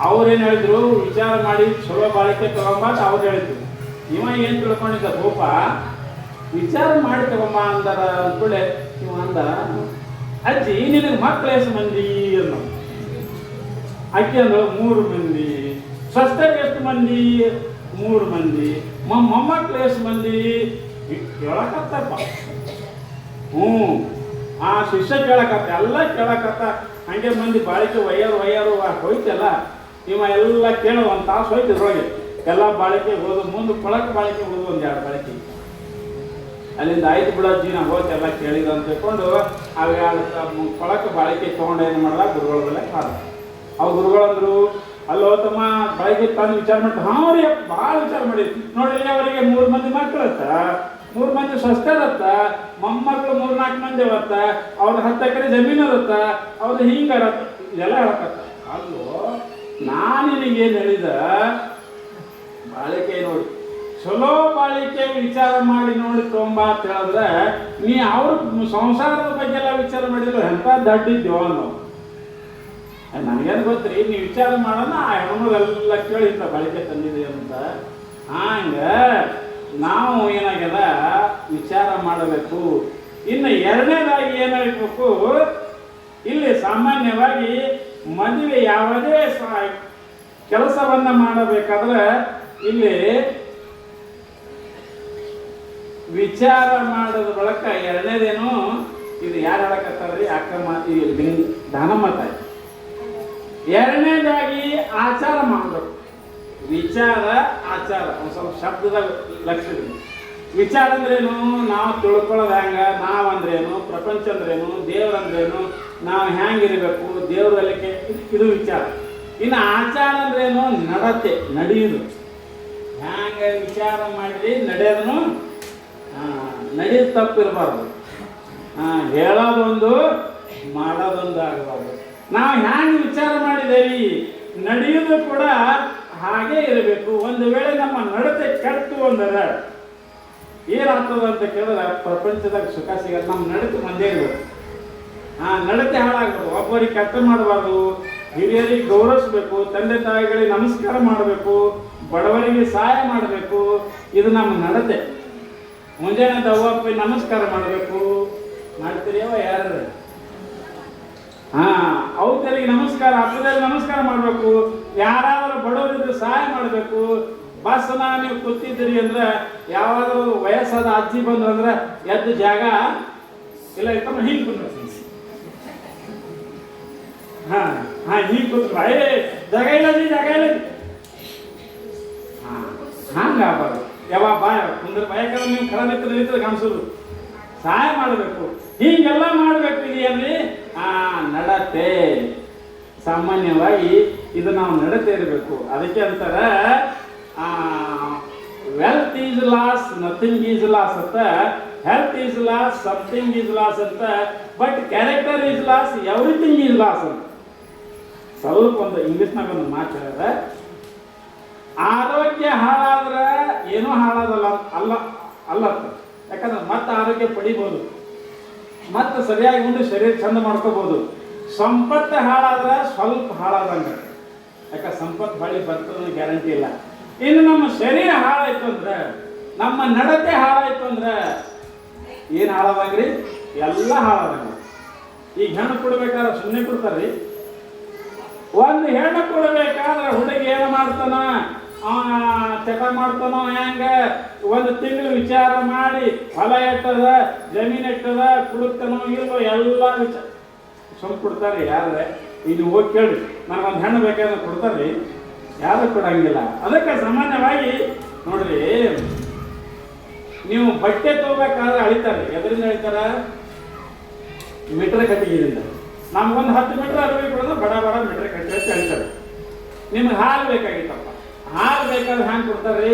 Speaker 1: ಅವ್ರೇನು ಹೇಳಿದ್ರು, ವಿಚಾರ ಮಾಡಿ ಚಲೋ ಬಾಳಿಕೆ ತಗೊಂಬ ಅಂತ ಅವ್ರು ಹೇಳಿದ್ರು. ಇವ ಏನು ತಿಳ್ಕೊಂಡಿದ್ದ ಕೋಪ, ವಿಚಾರ ಮಾಡಿ ತಗೊಂಬ ಅಂದಾರ ಅಂದ್ಕೊಳ್ಳೆ. ಇವ ಅಂದ, ಅಜ್ಜಿ ನಿನಗೆ ಮಕ್ಕಳು ಎಷ್ಟು ಮಂದಿ ಅನ್ನೋ. ಅಕ್ಕಿ ಅಂದ್ರು 3 ಮಂದಿ. ಸ್ವಸ್ಥರಿಗೆ ಎಷ್ಟು ಮಂದಿ? 3 ಮಂದಿ. ಮೊಮ್ಮಕ್ಕಳು ಎಷ್ಟು ಮಂದಿ? ಕೇಳಕತ್ತಪ್ಪ. ಆ ಶಿಷ್ಯ ಕೇಳಕತ್ತ, ಎಲ್ಲ ಕೇಳಕತ್ತ. ಹಂಗೆ ಮಂದಿ ಬಾಳಿಕೆ ವಯ್ಯಾರು ಹೋಯ್ತಲ್ಲ. ಇವ ಎಲ್ಲ ಕೇಳೋ 1 ತಾಸು ಹೋಯ್ತು ಇದ್ರೊಳಗೆ. ಎಲ್ಲ ಬಾಳಿಕೆ ಹೋದು, ಮುಂದೆ ಕೊಳಕ್ಕೆ ಬಾಳಿಕೆ ಹೋದು 1 2 ಬಾಳಿಕೆ. ಅಲ್ಲಿಂದ ಆಯ್ತು ಬಿಡೋಜ್ಜಿ, ನಾವು ಹೋಗಿ ಎಲ್ಲ ಕೇಳಿದ್ರು ಅಂತ ತಿಳ್ಕೊಂಡು ಅವು ಕೊಳಕ್ಕೆ ಬಾಳಿಕೆ ತೊಗೊಂಡು ಏನು ಮಾಡ್ದ, ಗುರುಗಳ ಬೆಲೆ ಕಾದ. ಅವು ಗುರುಗಳಂದ್ರು, ಅಲ್ಲೋ ತಮ್ಮ ಬಾಳಿಕೆ ತಂದು ವಿಚಾರ ಮಾಡ್ತಾರೆ. ಹಾಂ ರೀ, ಭಾಳ ವಿಚಾರ ಮಾಡಿ ನೋಡ್ರಿ, ಅವರಿಗೆ 3 ಮಂದಿ ಮಕ್ಕಳತ್ತ, 3 ಮಂದಿ ಸ್ವಸ್ಥರತ್ತ, ಮೊಮ್ಮಕ್ಕಳು 3-4 ಮಂದಿ ಅವತ್ತ, ಅವ್ರ 10 ಎಕರೆ ಜಮೀನು ಅದತ್ತ, ಅವ್ರು ಹಿಂಗಾರತ್ತ, ಇದೆಲ್ಲ ಹೇಳಕತ್ತ. ಅಲ್ಲೋ ನಾನು ನಿನಗೇನು ಹೇಳಿದ, ಬಾಳಿಕೆ ನೋಡಿ ಚಲೋ ಬಾಳಿಕೆ ವಿಚಾರ ಮಾಡಿ ನೋಡಿ ತೊಂಬ ಅಂತ ಹೇಳಿದ್ರೆ, ನೀ ಅವ್ರ ಸಂಸಾರದ ಬಗ್ಗೆ ಎಲ್ಲ ವಿಚಾರ ಮಾಡಿದ್ರು ಎಂತ ದಡ್ಡಿದ್ಯೋ ಅನ್ನೋ. ನನಗೇನು ಗೊತ್ತ್ರಿ, ನೀವು ವಿಚಾರ ಮಾಡೋಣ, ಆ ಹೆಣ್ಮಗಳೆಲ್ಲ ಕೇಳಿದ್ದ ಬಾಳಿಕೆ ತಂದಿದೆ ಅಂತ. ಹಂಗೆ ನಾವು ಏನಾಗ್ಯದ ವಿಚಾರ ಮಾಡಬೇಕು. ಇನ್ನು ಎರಡನೇದಾಗಿ ಏನಾಗಬೇಕು, ಇಲ್ಲಿ ಸಾಮಾನ್ಯವಾಗಿ ಮದುವೆ ಯಾವುದೇ ಕೆಲಸವನ್ನ ಮಾಡಬೇಕಾದ್ರೆ ಇಲ್ಲಿ ವಿಚಾರ ಮಾಡೋದ್ರ ಬಳಕ ಎರಡನೇದೇನು, ಇದು ಯಾರು ಹೇಳಕತ್ತಾರ್ರಿ, ಅಕ್ಕಮ್ಮ ದಾನಮ್ಮ ತಾಯಿ. ಎರಡನೇದಾಗಿ ಆಚಾರ ಮಾಡಬೇಕು. ವಿಚಾರ ಆಚಾರ ಒಂದು ಸ್ವಲ್ಪ ಶಬ್ದದ ಲಕ್ಷ್ಯ. ವಿಚಾರ ಅಂದ್ರೇನು, ನಾವು ತಿಳ್ಕೊಳ್ಳೋದು ಹೆಂಗ, ನಾವಂದ್ರೇನು, ಪ್ರಪಂಚ ಅಂದ್ರೇನು, ದೇವ್ರಂದ್ರೇನು, ನಾವು ಹೆಂಗಿರಬೇಕು, ದೇವ್ರ ಅಲ್ಲಿಕೆ, ಇದು ವಿಚಾರ. ಇನ್ನು ಆಚಾರ ಅಂದ್ರೇನು, ನಡತೆ, ನಡೆಯುದು. ಹ್ಯಾಂಗ ವಿಚಾರ ಮಾಡಿರಿ ನಡೆಯೋದನು, ನಡೆಯೋದು ತಪ್ಪಿರಬಾರ್ದು. ಹೇಳೋದೊಂದು ಮಾಡೋದೊಂದು ಆಗಬಾರ್ದು. ನಾವು ಹ್ಯಾಂಗೆ ವಿಚಾರ ಮಾಡಿದೇವಿ, ನಡೆಯೋದು ಕೂಡ ಹಾಗೇ ಇರಬೇಕು. ಒಂದು ವೇಳೆ ನಮ್ಮ ನಡತೆ ಕೆಟ್ಟು ಅಂದರೆ ಏನಾಗ್ತದ ಅಂತ ಕೇಳಿದ್ರೆ ಪ್ರಪಂಚದಾಗ ಸುಖ ಸಿಗೋದು ನಮ್ಮ ನಡತೆ ಮಂದೇ ಇರಬೇಕು. ನಡತೆ ಹಾಳಾಗ್ಬೇಕು. ಒಬ್ಬರಿಗೆ ಕೆಟ್ಟ ಮಾಡಬಾರ್ದು, ಹಿರಿಯರಿಗೆ ಗೌರವಿಸ್ಬೇಕು, ತಂದೆ ತಾಯಿಗಳಿಗೆ ನಮಸ್ಕಾರ ಮಾಡಬೇಕು, ಬಡವರಿಗೆ ಸಹಾಯ ಮಾಡಬೇಕು. ಇದು ನಮ್ಮ ನಡತೆ. ಮುಂಜಾನೆ ಅವ್ವಪ್ಪ ನಮಸ್ಕಾರ ಮಾಡಬೇಕು. ಮಾಡ್ತೀರಿ ಅವ ಯಾರು? ಅವರಿಗೆ ನಮಸ್ಕಾರ, ಅಪ್ಪದಲ್ಲಿ ನಮಸ್ಕಾರ ಮಾಡಬೇಕು. ಯಾರಾದರೂ ಬಡವರಿದ್ರೆ ಸಹಾಯ ಮಾಡಬೇಕು. ಬಸ್ನ ನೀವು ಕೂತಿದ್ದೀರಿ ಅಂದ್ರೆ ಯಾವಾದರೂ ವಯಸ್ಸಾದ ಅಜ್ಜಿ ಬಂದ್ರು ಅಂದ್ರೆ ಎದ್ದು ಜಾಗ ಇಲ್ಲ ಇರ್ತಮ್ಮ ಹಿಂಗೆ ಕೂತ್ರಿ. ಹಿಂಗೆ ಕೂತ್ರು, ಜಾಗ ಇಲ್ಲ ಜಾಗ ಇಲ್ಲ. ಹಂಗಾಗಬಾರ್ದು. ಯಾವಾಗ ಬಾಯ ಕುಂದ್ರೆ ಯಾಕಂದ್ರೆ ನೀವು ಖರ ನಿಂತರೆ ಕಾಣಿಸೋದು. ಸಹಾಯ ಮಾಡಬೇಕು, ಹೀಗೆಲ್ಲ ಮಾಡಬೇಕು. ಇದೆಯಲ್ರಿ ನಡತೆ. ಸಾಮಾನ್ಯವಾಗಿ ಇದು ನಾವು ನಡತೆ ಇರಬೇಕು. ಅದಕ್ಕೆ ಅಂತಾರೆ wealth is loss, nothing is loss ಅಂತ. Health is loss, something is loss ಅಂತ. But character is loss, everything is loss ಅಂತ. ಸ್ವಲ್ಪ ಒಂದು ಇಂಗ್ಲೀಷ್ನಾಗ ಒಂದು ಮಾತು ಹೇಳಿದ್ರೆ, ಆರೋಗ್ಯ ಹಾಳಾದ್ರೆ ಏನೂ ಹಾಳಾದಲ್ಲ ಅಲ್ಲ. ಯಾಕಂದ್ರೆ ಮತ್ತೆ ಆರೋಗ್ಯ ಪಡಿಬೋದು, ಮತ್ತೆ ಸರಿಯಾಗಿ ಉಂಡು ಶರೀರ ಚಂದ ಮಾಡ್ಕೋಬಹುದು. ಸಂಪತ್ತು ಹಾಳಾದ್ರೆ ಸ್ವಲ್ಪ ಹಾಳಾದಂಗೆ. ಯಾಕೆ ಸಂಪತ್ತು ಬಳಿ ಬರ್ತದ ಗ್ಯಾರಂಟಿ ಇಲ್ಲ. ಇನ್ನು ನಮ್ಮ ಶರೀರ ಹಾಳಾಯ್ತು ಅಂದ್ರೆ, ನಮ್ಮ ನಡತೆ ಹಾಳಾಯ್ತು ಅಂದ್ರೆ ಏನು ಹಾಳಾದಂಗ್ರಿ? ಎಲ್ಲ ಹಾಳಾದಂಗ. ಈಗ ಹೆಣ್ಣು ಕೊಡ್ಬೇಕಾದ್ರೆ ಸುಮ್ಮನೆ ಕೊಡ್ತಾರ್ರಿ. ಒಂದು ಹೆಣ್ಣು ಕೊಡ್ಬೇಕಾದ್ರೆ ಹುಡುಗಿ ಏನು ಮಾಡ್ತಾನ, ಚಟ ಮಾಡ್ತಾನೋ ಹೆಂಗ, ಒಂದು ತಿಂಗಳು ವಿಚಾರ ಮಾಡಿ ಹೊಲ ಎಟ್ಟದ, ಜಮೀನು ಎಟ್ಟದ, ಕುಡುತ್ತಾನೋ ಇಲ್ಲೋ ಎಲ್ಲ ವಿಚಾರ ಸುಮ್ಮನೆ ಕೊಡ್ತಾರೆ. ಯಾರೇ ಇಲ್ಲಿ ಹೋಗಿ ಕೇಳಿ, ನನಗೊಂದು ಹೆಣ್ಣು ಬೇಕಾದ್ರೆ ಕೊಡ್ತಾರ್ರಿ? ಯಾರು ಕೊಡಂಗಿಲ್ಲ. ಅದಕ್ಕೆ ಸಾಮಾನ್ಯವಾಗಿ ನೋಡ್ರಿ, ನೀವು ಬಟ್ಟೆ ತಗೋಬೇಕಾದ್ರೆ ಅಳಿತಾರೆ. ಎದರಿಂದ ಅಳಿತಾರ? ಮೀಟ್ರ್ ಕಟ್ಟಿಗೆಯಿಂದ. ನಮ್ಗೊಂದು 10 ಮೀಟ್ರ್ ಅರಿವಿ ಕೊಡೋದು ಬಡ ಬಡ ಮೀಟ್ರ್ ಕಟ್ಟಿ ಹಚ್ಚಿ ಅಳಿತಾರೆ. ನಿಮ್ಗೆ ಹಾಲು ಬೇಕಾಗಿತ್ತಪ್ಪ, ಹಾಲು ಬೇಕಾದ್ರೆ ಹ್ಯಾಂಗೆ ಕೊಡ್ತಾರ್ರಿ?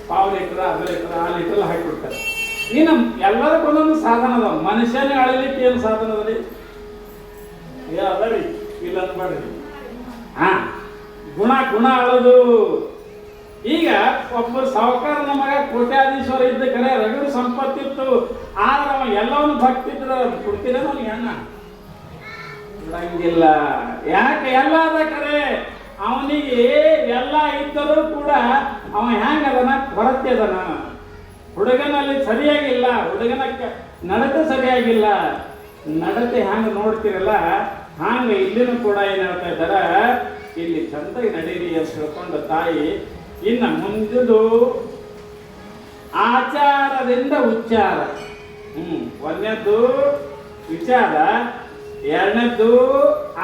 Speaker 1: ಪಾವು ಲೀಟ್ರ್, ಅರ್ಧ ಲೀಟ್ರ್, 6 ಲೀಟ್ರ್ ಹಾಕಿ ಕೊಡ್ತಾರೆ. ಇನ್ನು ಎಲ್ಲದಕ್ಕೆ ಒಂದೊಂದು ಸಾಧನ ಅದಾವ. ಮನುಷ್ಯನೇ ಅಳಿಲಿಕ್ಕೆ ಏನು ಸಾಧನ ಅದ ರೀ? ಅದ ರೀ, ಇಲ್ಲ ಅನ್ಬೇಡ್ರಿ. ಗುಣ ಅಳದು. ಈಗ ಒಬ್ಬರು ಸಾಹುಕಾರ ನಮಗ ಕೋಟ್ಯಾಧೀಶ್ವರ ಇದ್ದ ಕರೆ, ರಗಡು ಸಂಪತ್ತಿತ್ತು, ಆದ್ರೆ ಅವ ಎಲ್ಲವನ್ನೂ ಭಕ್ತಿ ಇದ್ರ ಕೊಡ್ತೀರೇನೋ ಅವ್ನಿಗೆ ಹೆಣ್ಣ? ಕೊಡಂಗಿಲ್ಲ. ಯಾಕೆ? ಎಲ್ಲ ಅದ ಕರೆ. ಅವನಿಗೆ ಎಲ್ಲ ಇದ್ದರೂ ಕೂಡ ಅವ ಹೆಂಗದನ? ಕೊರತೆ ಅದನ. ಹುಡುಗನಲ್ಲಿ ಸರಿಯಾಗಿಲ್ಲ, ಹುಡುಗನ ನಡತೆ ಸರಿಯಾಗಿಲ್ಲ. ನಡತೆ ಹ್ಯಾಂಗ ನೋಡ್ತಿರಲ್ಲ ಹಾಂಗೆ ಇಲ್ಲಿನೂ ಕೂಡ ಏನು ಹೇಳ್ತಾ ಇದ್ದಾರ, ಇಲ್ಲಿ ಚಂದಾಗಿ ನಡೀರಿ ಅಂತ ಹೇಳ್ಕೊಂಡು ತಾಯಿ. ಇನ್ನು ಮುಂದಿದು ಆಚಾರದಿಂದ ಉಚ್ಚಾರ. ಒಂದನೇದ್ದು ವಿಚಾರ, ಎರಡನೇದ್ದು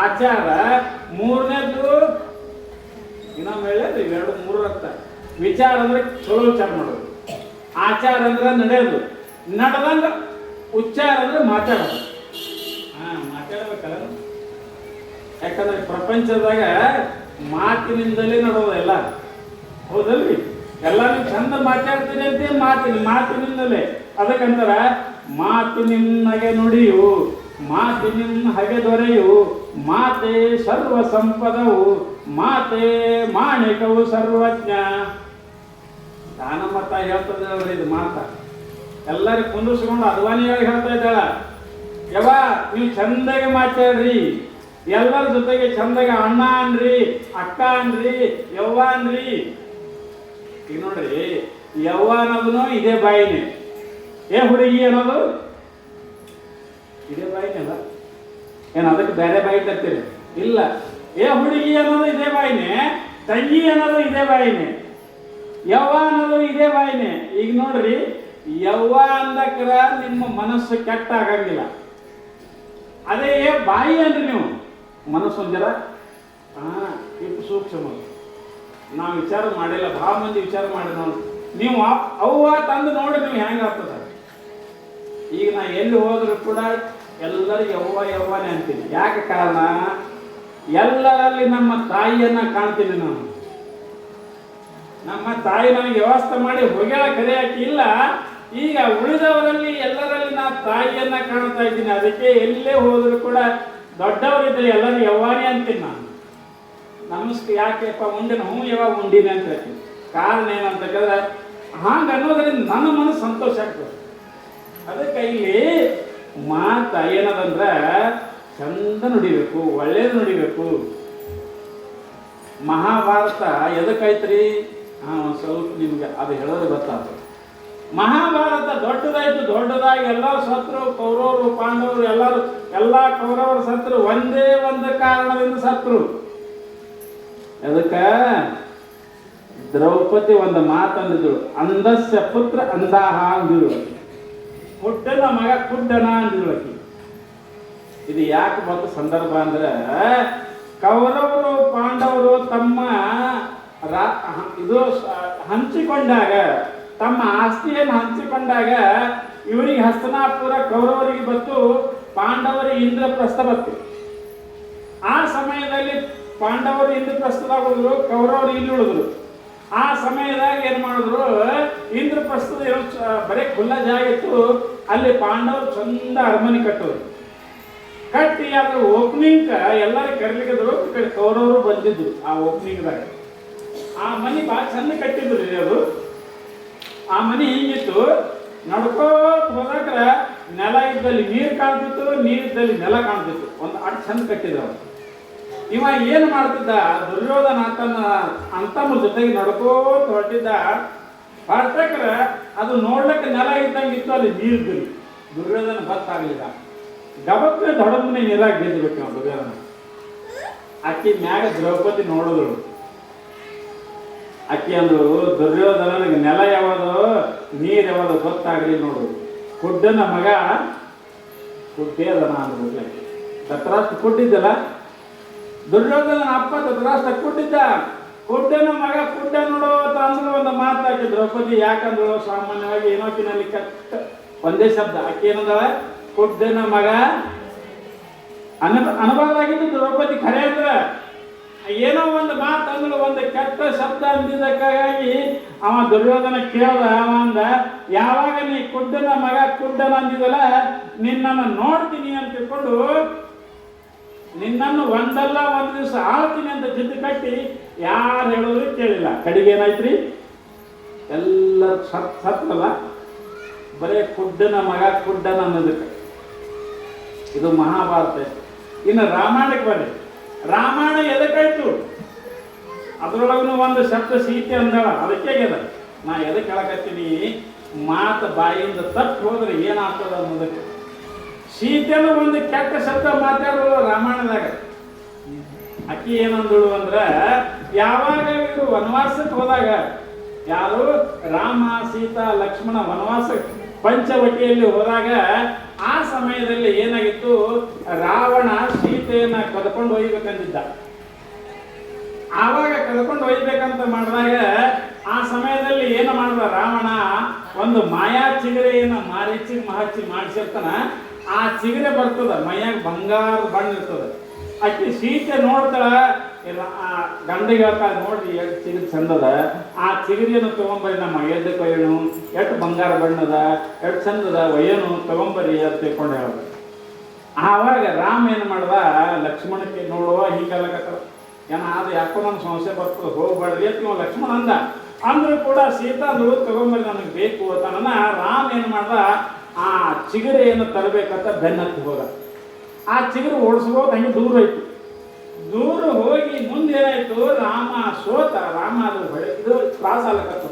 Speaker 1: ಆಚಾರ, ಮೂರನೇದ್ದು ಇನ್ನೊಮ್ಮೆ ಹೇಳಿದ್ರೆ ಇವೆರಡು 3 ಅರ್ಥ. ವಿಚಾರ ಅಂದ್ರೆ ಚಲೋ ವಿಚಾರ ಮಾಡೋದು, ಆಚಾರ ಅಂದ್ರೆ ನಡೆಯೋದು, ನಡೆದಂಗ ಉಚ್ಚಾರ ಅಂದ್ರೆ ಮಾತಾಡೋದು. ಮಾತಾಡಬೇಕಲ್ಲ. ಯಾಕಂದ್ರೆ ಪ್ರಪಂಚದಾಗ ಮಾತಿನಿಂದಲೇ ನಡೆಯೋದು ಎಲ್ಲ. ಹೌದಲ್ರಿ? ಎಲ್ಲ ನೀವು ಚಂದ ಮಾತಾಡ್ತೀನಿ ಅಂತ ಮಾತಿನಿಂದಲೇ. ಅದಕ್ಕಂತಾರ ಮಾತಿನಿನ್ನಗೆ ನುಡಿಯು, ಮಾತಿನಿನ್ನ ಹಗೆ ದೊರೆಯು, ಮಾತೆ ಸರ್ವ ಸಂಪದವು, ಮಾತೆ ಮಾಣಿಕವು ಸರ್ವಜ್ಞ. ದಾನಮತ ಹೇಳ್ತದೆ ಇದು ಮಾತ. ಎಲ್ಲರಿಗೂ ಕುಂದಿಸ್ಕೊಂಡು ಅದ್ವಾನಿಯಾಗಿ ಹೇಳ್ತಾ ಇದ್ದಾಳ, ಯವ್ವ ನೀವು ಚಂದಾಗಿ ಮಾತಾಡ್ರಿ, ಎಲ್ಲರ ಜೊತೆಗೆ ಚಂದಾಗಿ ಅಣ್ಣ ಅನ್ರಿ, ಅಕ್ಕ ಅನ್ರಿ, ಯವ್ವ ಅನ್ರಿ. ಈಗ ನೋಡ್ರಿ, ಯವ್ವ ಅನ್ನೋದನ್ನು ಇದೇ ಬಾಯಿನೇ, ಹುಡುಗಿ ಅನ್ನೋದು ಇದೇ ಬಾಯಿನೇ ಅಲ್ಲ. ಏನು ಅದಕ್ಕೆ ಬೇರೆ ಬಾಯಿ ತರ್ತೀರಿ? ಇಲ್ಲ. ಹುಡುಗಿ ಅನ್ನೋದು ಇದೇ ಬಾಯಿನೇ, ತಂಗಿ ಅನ್ನೋದು ಇದೇ ಬಾಯಿನೇ, ಯವ್ವ ಅನ್ನೋದು ಇದೇ ಬಾಯಿನೇ. ಈಗ ನೋಡ್ರಿ, ಯವ್ವ ಅಂದಕ್ರ ನಿಮ್ಮ ಮನಸ್ಸು ಕೆಟ್ಟ ಆಗಂಗಿಲ್ಲ. ಅದೇ ಬಾಯಿ ಅಂದ್ರೆ ನೀವು ಮನಸ್ಸು ಒಂದರ ಇಷ್ಟು ಸೂಕ್ಷ್ಮ. ನಾವು ವಿಚಾರ ಮಾಡಿಲ್ಲ, ಭಾಳ ಮಂದಿ ವಿಚಾರ ಮಾಡಿ ನೋಡಿ. ನೀವು ಅವ್ವ ತಂದು ನೋಡಿ ನೀವು ಹೆಂಗೆ ಆಗ್ತದ. ಈಗ ನಾ ಎಲ್ಲಿ ಹೋದ್ರು ಕೂಡ ಎಲ್ಲರೂ ಯವ್ವನೇ ಅಂತೀನಿ. ಯಾಕೆ ಕಾರಣ? ಎಲ್ಲರಲ್ಲಿ ನಮ್ಮ ತಾಯಿಯನ್ನ ಕಾಣ್ತೀನಿ ನಾನು. ನಮ್ಮ ತಾಯಿ ನನಗೆ ವ್ಯವಸ್ಥೆ ಮಾಡಿ ಹೊಗೆಳ ಕರೆಯಾಕಿ ಇಲ್ಲ. ಈಗ ಉಳಿದವರಲ್ಲಿ ಎಲ್ಲರಲ್ಲಿ ನಾ ತಾಯಿಯನ್ನ ಕಾಣ್ತಾ ಇದ್ದೀನಿ. ಅದಕ್ಕೆ ಎಲ್ಲೇ ಹೋದ್ರು ಕೂಡ ದೊಡ್ಡವರಿದ್ರೆ ಎಲ್ಲರೂ ಯವ್ವಾನೇ ಅಂತೀನಿ ನಾನು. ನಮಸ್ಕಾರ ಯಾಕೆಪ್ಪ ಉಂಡಿನ? ಯಾವಾಗ ಉಂಡಿನ ಅಂತ ಹೇಳ್ತೀನಿ. ಕಾರಣ ಏನಂತ ಕೇಳಿದ್ರೆ ಹಾಂಗೆ ಅನ್ನೋದ್ರಿಂದ ನನ್ನ ಮನಸ್ಸು ಸಂತೋಷ ಆಗ್ತದೆ. ಅದಕ್ಕೆ ಇಲ್ಲಿ ಮಾತು ಏನದಂದ್ರೆ ಚಂದ ನುಡಿಬೇಕು, ಒಳ್ಳೇದು ನುಡಿಬೇಕು. ಮಹಾಭಾರತ ಎದಕ್ಕೈತ್ರಿ? ಒಂದು ಸ್ವಲ್ಪ ನಿಮ್ಗೆ ಅದು ಹೇಳೋದು ಗೊತ್ತಾಗ್ತದೆ. ಮಹಾಭಾರತ ದೊಡ್ಡದಾಗಿ ಎಲ್ಲರೂ ಸತ್ರು, ಕೌರವರು ಪಾಂಡವರು ಎಲ್ಲ ಕೌರವರು ಸತ್ರು. ಒಂದೇ ಒಂದು ಕಾರಣದಿಂದ ಸತ್ರು. ಅದಕ್ಕೆ ದ್ರೌಪದಿ ಒಂದು ಮಾತಂದಿದ್ರು, ಅಂದಸ್ಯ ಪುತ್ರ ಅಂದಾಹ ಅಂದಿರು, ಪುಟ್ಟನ ಮಗ ಪುಟ್ಟನ ಅಂದಿರು. ಇದು ಯಾಕೆ ಬಂತು ಸಂದರ್ಭ ಅಂದ್ರೆ, ಕೌರವರು ಪಾಂಡವರು ತಮ್ಮ ಇದು ಹಂಚಿಕೊಂಡಾಗ, ತಮ್ಮ ಆಸ್ತಿಯನ್ನು ಹಂಚಿಕೊಂಡಾಗ ಇವರಿಗೆ ಹಸ್ತನಾಪುರ ಕೌರವರಿಗೆ ಬತ್ತು, ಪಾಂಡವರಿಗೆ ಇಂದ್ರಪ್ರಸ್ಥ ಬತ್ತು. ಆ ಸಮಯದಲ್ಲಿ ಪಾಂಡವರು ಇಂದ್ರಪ್ರಸ್ಥದಾಗ ಹೋದ್ರು, ಕೌರವರು ಇಲ್ಲಿ ಉಳಿದ್ರು. ಆ ಸಮಯದಾಗ ಏನು ಮಾಡಿದ್ರು, ಇಂದ್ರಪ್ರಸ್ಥದ ಬರೀ ಖುಲ್ಲಾ ಜಾಗ ಇತ್ತು. ಅಲ್ಲಿ ಪಾಂಡವರು ಚಂದ ಅರಮನೆ ಕಟ್ಟೋರು. ಕಟ್ಟಿ ಅದ್ರ ಓಪನಿಂಗ್ ಎಲ್ಲರೂ ಕರೀಲಿಕ್ಕಿದ್ರು. ಕೌರವರು ಬಂದಿದ್ರು ಆ ಓಪನಿಂಗ್ದಾಗ. ಆ ಮನೆ ಭಾಳ ಚಂದ ಕಟ್ಟಿದ್ರು ರೀ ಅದು. ಆ ಮನೆ ಹಿಂಗಿತ್ತು, ನಡ್ಕೋತ ಹೋದಾಗ ನೆಲ ಇದ್ದಲ್ಲಿ ನೀರು ಕಾಣ್ತಿತ್ತು, ನೀರಿದ್ದಲ್ಲಿ ನೆಲ ಕಾಣ್ತಿತ್ತು. ಒಂದು ಅಷ್ಟು ಚಂದ ಕಟ್ಟಿದ್ರು ಅವರು. ಇವ ಏನು ಮಾಡ್ತಿದ್ದ, ದುರ್ಯೋಧನ ತನ್ನ ಅಂತಮ್ಮ ಜೊತೆಗೆ ನಡ್ಕೋತ ಹೊರಟಿದ್ದ. ಹೊರಟಕ್ರ ಅದು ನೋಡ್ಲಿಕ್ಕೆ ನೆಲ ಇದ್ದಂಗೆ ಇತ್ತು, ಅಲ್ಲಿ ನೀರು ಬಿಡಿ. ದುರ್ಯೋಧನ ಗೊತ್ತಾಗಲಿಲ್ಲ. ಗಬಕ್ಕೆ ದೊಡ್ಡಮ್ಮನೆ ನೀರಾಗಿ ಗೆದ್ದುಬಿಟ್ಟು ನಾವು ದುರ್ಯೋಧನ. ಅಕ್ಕಿ ಮ್ಯಾಗ ದ್ರೌಪದಿ ನೋಡಿದ್ರು. ಅಕ್ಕಿ ಅಂದ್ರು, ದುರ್ಯೋಧನನಿಗೆ ನೆಲ ಯಾವುದು ನೀರು ಯಾವುದು ಗೊತ್ತಾಗಲಿ ನೋಡು. ಕುಡ್ಡನ ಮಗ ಕುಡ್ಡೇ ಅದನ ಅಂದ್ಬಿಟ್ಲೆ. ಧೃತರಾಷ್ಟ್ರ ಕುಡ್ಡಿದ್ದಲ್ಲ, ದುರ್ಯೋಧನ ಅಪ್ಪ ಧೃತರಾಷ್ಟ್ರ ಕುಡ್ಡಿದ್ದ. ಕುಡ್ಡನ ಮಗ ಕುಡ್ಡ ನೋಡು ಅಂತ ಅಂದ್ರೆ ಒಂದು ಮಾತಾಕಿ ದ್ರೌಪದಿ. ಯಾಕಂದ್ರು ಸಾಮಾನ್ಯವಾಗಿ ಏನೋಕಿನಲ್ಲಿ ಒಂದೇ ಶಬ್ದ. ಅಕ್ಕಿ ಏನಂದಳ, ಕುಡ್ಡನ ಮಗ ಅನಬಾರ್ದಾಗಿದ್ದು ದ್ರೌಪದಿ. ಖರೆ ಅಂದ್ರೆ ಏನೋ ಒಂದು ಮಾತು ಅಂದ್ರೆ ಒಂದು ಕೆಟ್ಟ ಶಬ್ದ ಅಂದಿದ್ದಕ್ಕಾಗಿ ಅವ ದುರ್ಯೋಧನ ಕೇಳ್ದ. ಅವ ಅಂದ, ಯಾವಾಗ ನೀ ಕುಡ್ಡನ ಮಗ ಕುಡ್ಡನ ಅಂದಿದಲ್ಲ, ನಿನ್ನನ್ನು ನೋಡ್ತೀನಿ ಅಂತ ತಿಳ್ಕೊಂಡು ನಿನ್ನನ್ನು ಒಂದಲ್ಲ ಒಂದು ದಿವಸ ಆಳ್ತೀನಿ ಅಂತ ಜಿದ್ದು ಕಟ್ಟಿ ಯಾರು ಹೇಳಿದ್ರು ಕೇಳಿಲ್ಲ. ಕಡೆಗೆ ಏನಾಯ್ತ್ರಿ, ಎಲ್ಲರೂ ಸತ್ತಲ್ಲ. ಬರೇ ಕುಡ್ಡನ ಮಗ ಕುಡ್ಡನ ಅನ್ನೋದಕ್ಕೆ. ಇದು ಮಹಾಭಾರತ. ಇನ್ನು ರಾಮಾಯಣಕ್ಕೆ ಬರ್ರಿ. ರಾಮಾಯಣ ಎದಕ್ಕಾಯ್ತು? ಅದರೊಳಗೂ ಒಂದು ಶಬ್ದ ಸೀತೆ ಅಂದಳ, ಅದಕ್ಕೆ ಆಗ್ಯದ. ನಾ ಎದಕ್ಕೆ ಹೇಳಕತ್ತೀನಿ, ಮಾತು ಬಾಯಿಂದ ತಪ್ಪು ಹೋದ್ರೆ ಏನಾಗ್ತದ ಅನ್ನೋದಕ್ಕೆ. ಸೀತೆನ ಒಂದು ಕೆಟ್ಟ ಶಬ್ದ ಮಾತಾಡೋದು ರಾಮಾಯಣದಾಗ. ಅಕ್ಕಿ ಏನಂದಳು ಅಂದ್ರೆ, ಯಾವಾಗ ಇವರು ವನವಾಸಕ್ಕೆ ಹೋದಾಗ, ಯಾರು ರಾಮ ಸೀತಾ ಲಕ್ಷ್ಮಣ ವನವಾಸ ಪಂಚವಟಿಯಲ್ಲಿ ಹೋದಾಗ, ಆ ಸಮಯದಲ್ಲಿ ಏನಾಗಿತ್ತು, ರಾವಣ ಸೀತೆಯನ್ನ ಕದ್ಕೊಂಡು ಒಯ್ಬೇಕಂದಿದ್ದ. ಆವಾಗ ಕದ್ಕೊಂಡು ಒಯ್ಬೇಕಂತ ಮಾಡಿದಾಗ ಆ ಸಮಯದಲ್ಲಿ ಏನು ಮಾಡಿದ ರಾವಣ, ಒಂದು ಮಾಯಾ ಚಿಗರೆಯನ್ನು ಮಾರಿಚಿ ಮಹಚ್ಚಿ ಮಾಡಿಸಿರ್ತಾನ. ಆ ಚಿಗರೆ ಬರ್ತದ, ಮೈಯಾಗ ಬಂಗಾರದ ಬಣ್ಣ ಇರ್ತದೆ. ಅಕ್ಕಿ ಸೀತೆ ನೋಡ್ತಾಳ, ಇಲ್ಲ ಆ ಗಂಡಿಗೆ ಹೇಳ್ತಾಳೆ, ನೋಡ್ರಿ ಎಷ್ಟು ಚಿಗರಿ ಚಂದದ, ಆ ಚಿಗರಿಯನ್ನು ತೊಗೊಂಬರಿ ನಮ್ಮ ಎದ್ದಕ್ಕೆ ಒಯ್ಯನು, ಎಷ್ಟು ಬಂಗಾರ ಬಣ್ಣದ, ಎಷ್ಟು ಚಂದದ ಒಯ್ಯನು ತೊಗೊಂಬರಿ ಅಂತ ತಿಳ್ಕೊಂಡು ಹೇಳ್ದ. ಆವಾಗ ರಾಮ ಏನು ಮಾಡ್ದ, ಲಕ್ಷ್ಮಣಕ್ಕೆ ನೋಡುವ ಹೀಗೆಲ್ಲಕತ್ತ ಏನೋ ಅದು ಯಾಕೋ ನನ್ನ ಸಮಸ್ಯೆ ಬರ್ತದೆ, ಹೋಗ್ಬಾರ್ದು ಅಂತ ಇವ ಲಕ್ಷ್ಮಣ ಅಂದ. ಅಂದ್ರೂ ಕೂಡ ಸೀತಾ ಅಂದಳು ತೊಗೊಂಬರಿ ನನಗೆ ಬೇಕು ಅಂತ. ರಾಮ ಏನು ಮಾಡ್ದ, ಆ ಚಿಗರೆಯನ್ನು ತರಬೇಕಂತ ಬೆನ್ನತ್ತಿ ಹೋದ. ಆ ಚಿಗುರು ಓಡಿಸ್ಬೋದು, ಹಂಗೆ ದೂರ ಹೋಯ್ತು. ದೂರ ಹೋಗಿ ಮುಂದೆ ಏನಾಯ್ತು, ರಾಮ ಸೋತ. ರಾಮ ಅದು ಇದು ತ್ರಾಸ ಆಗ್ಲಕತ್ತು,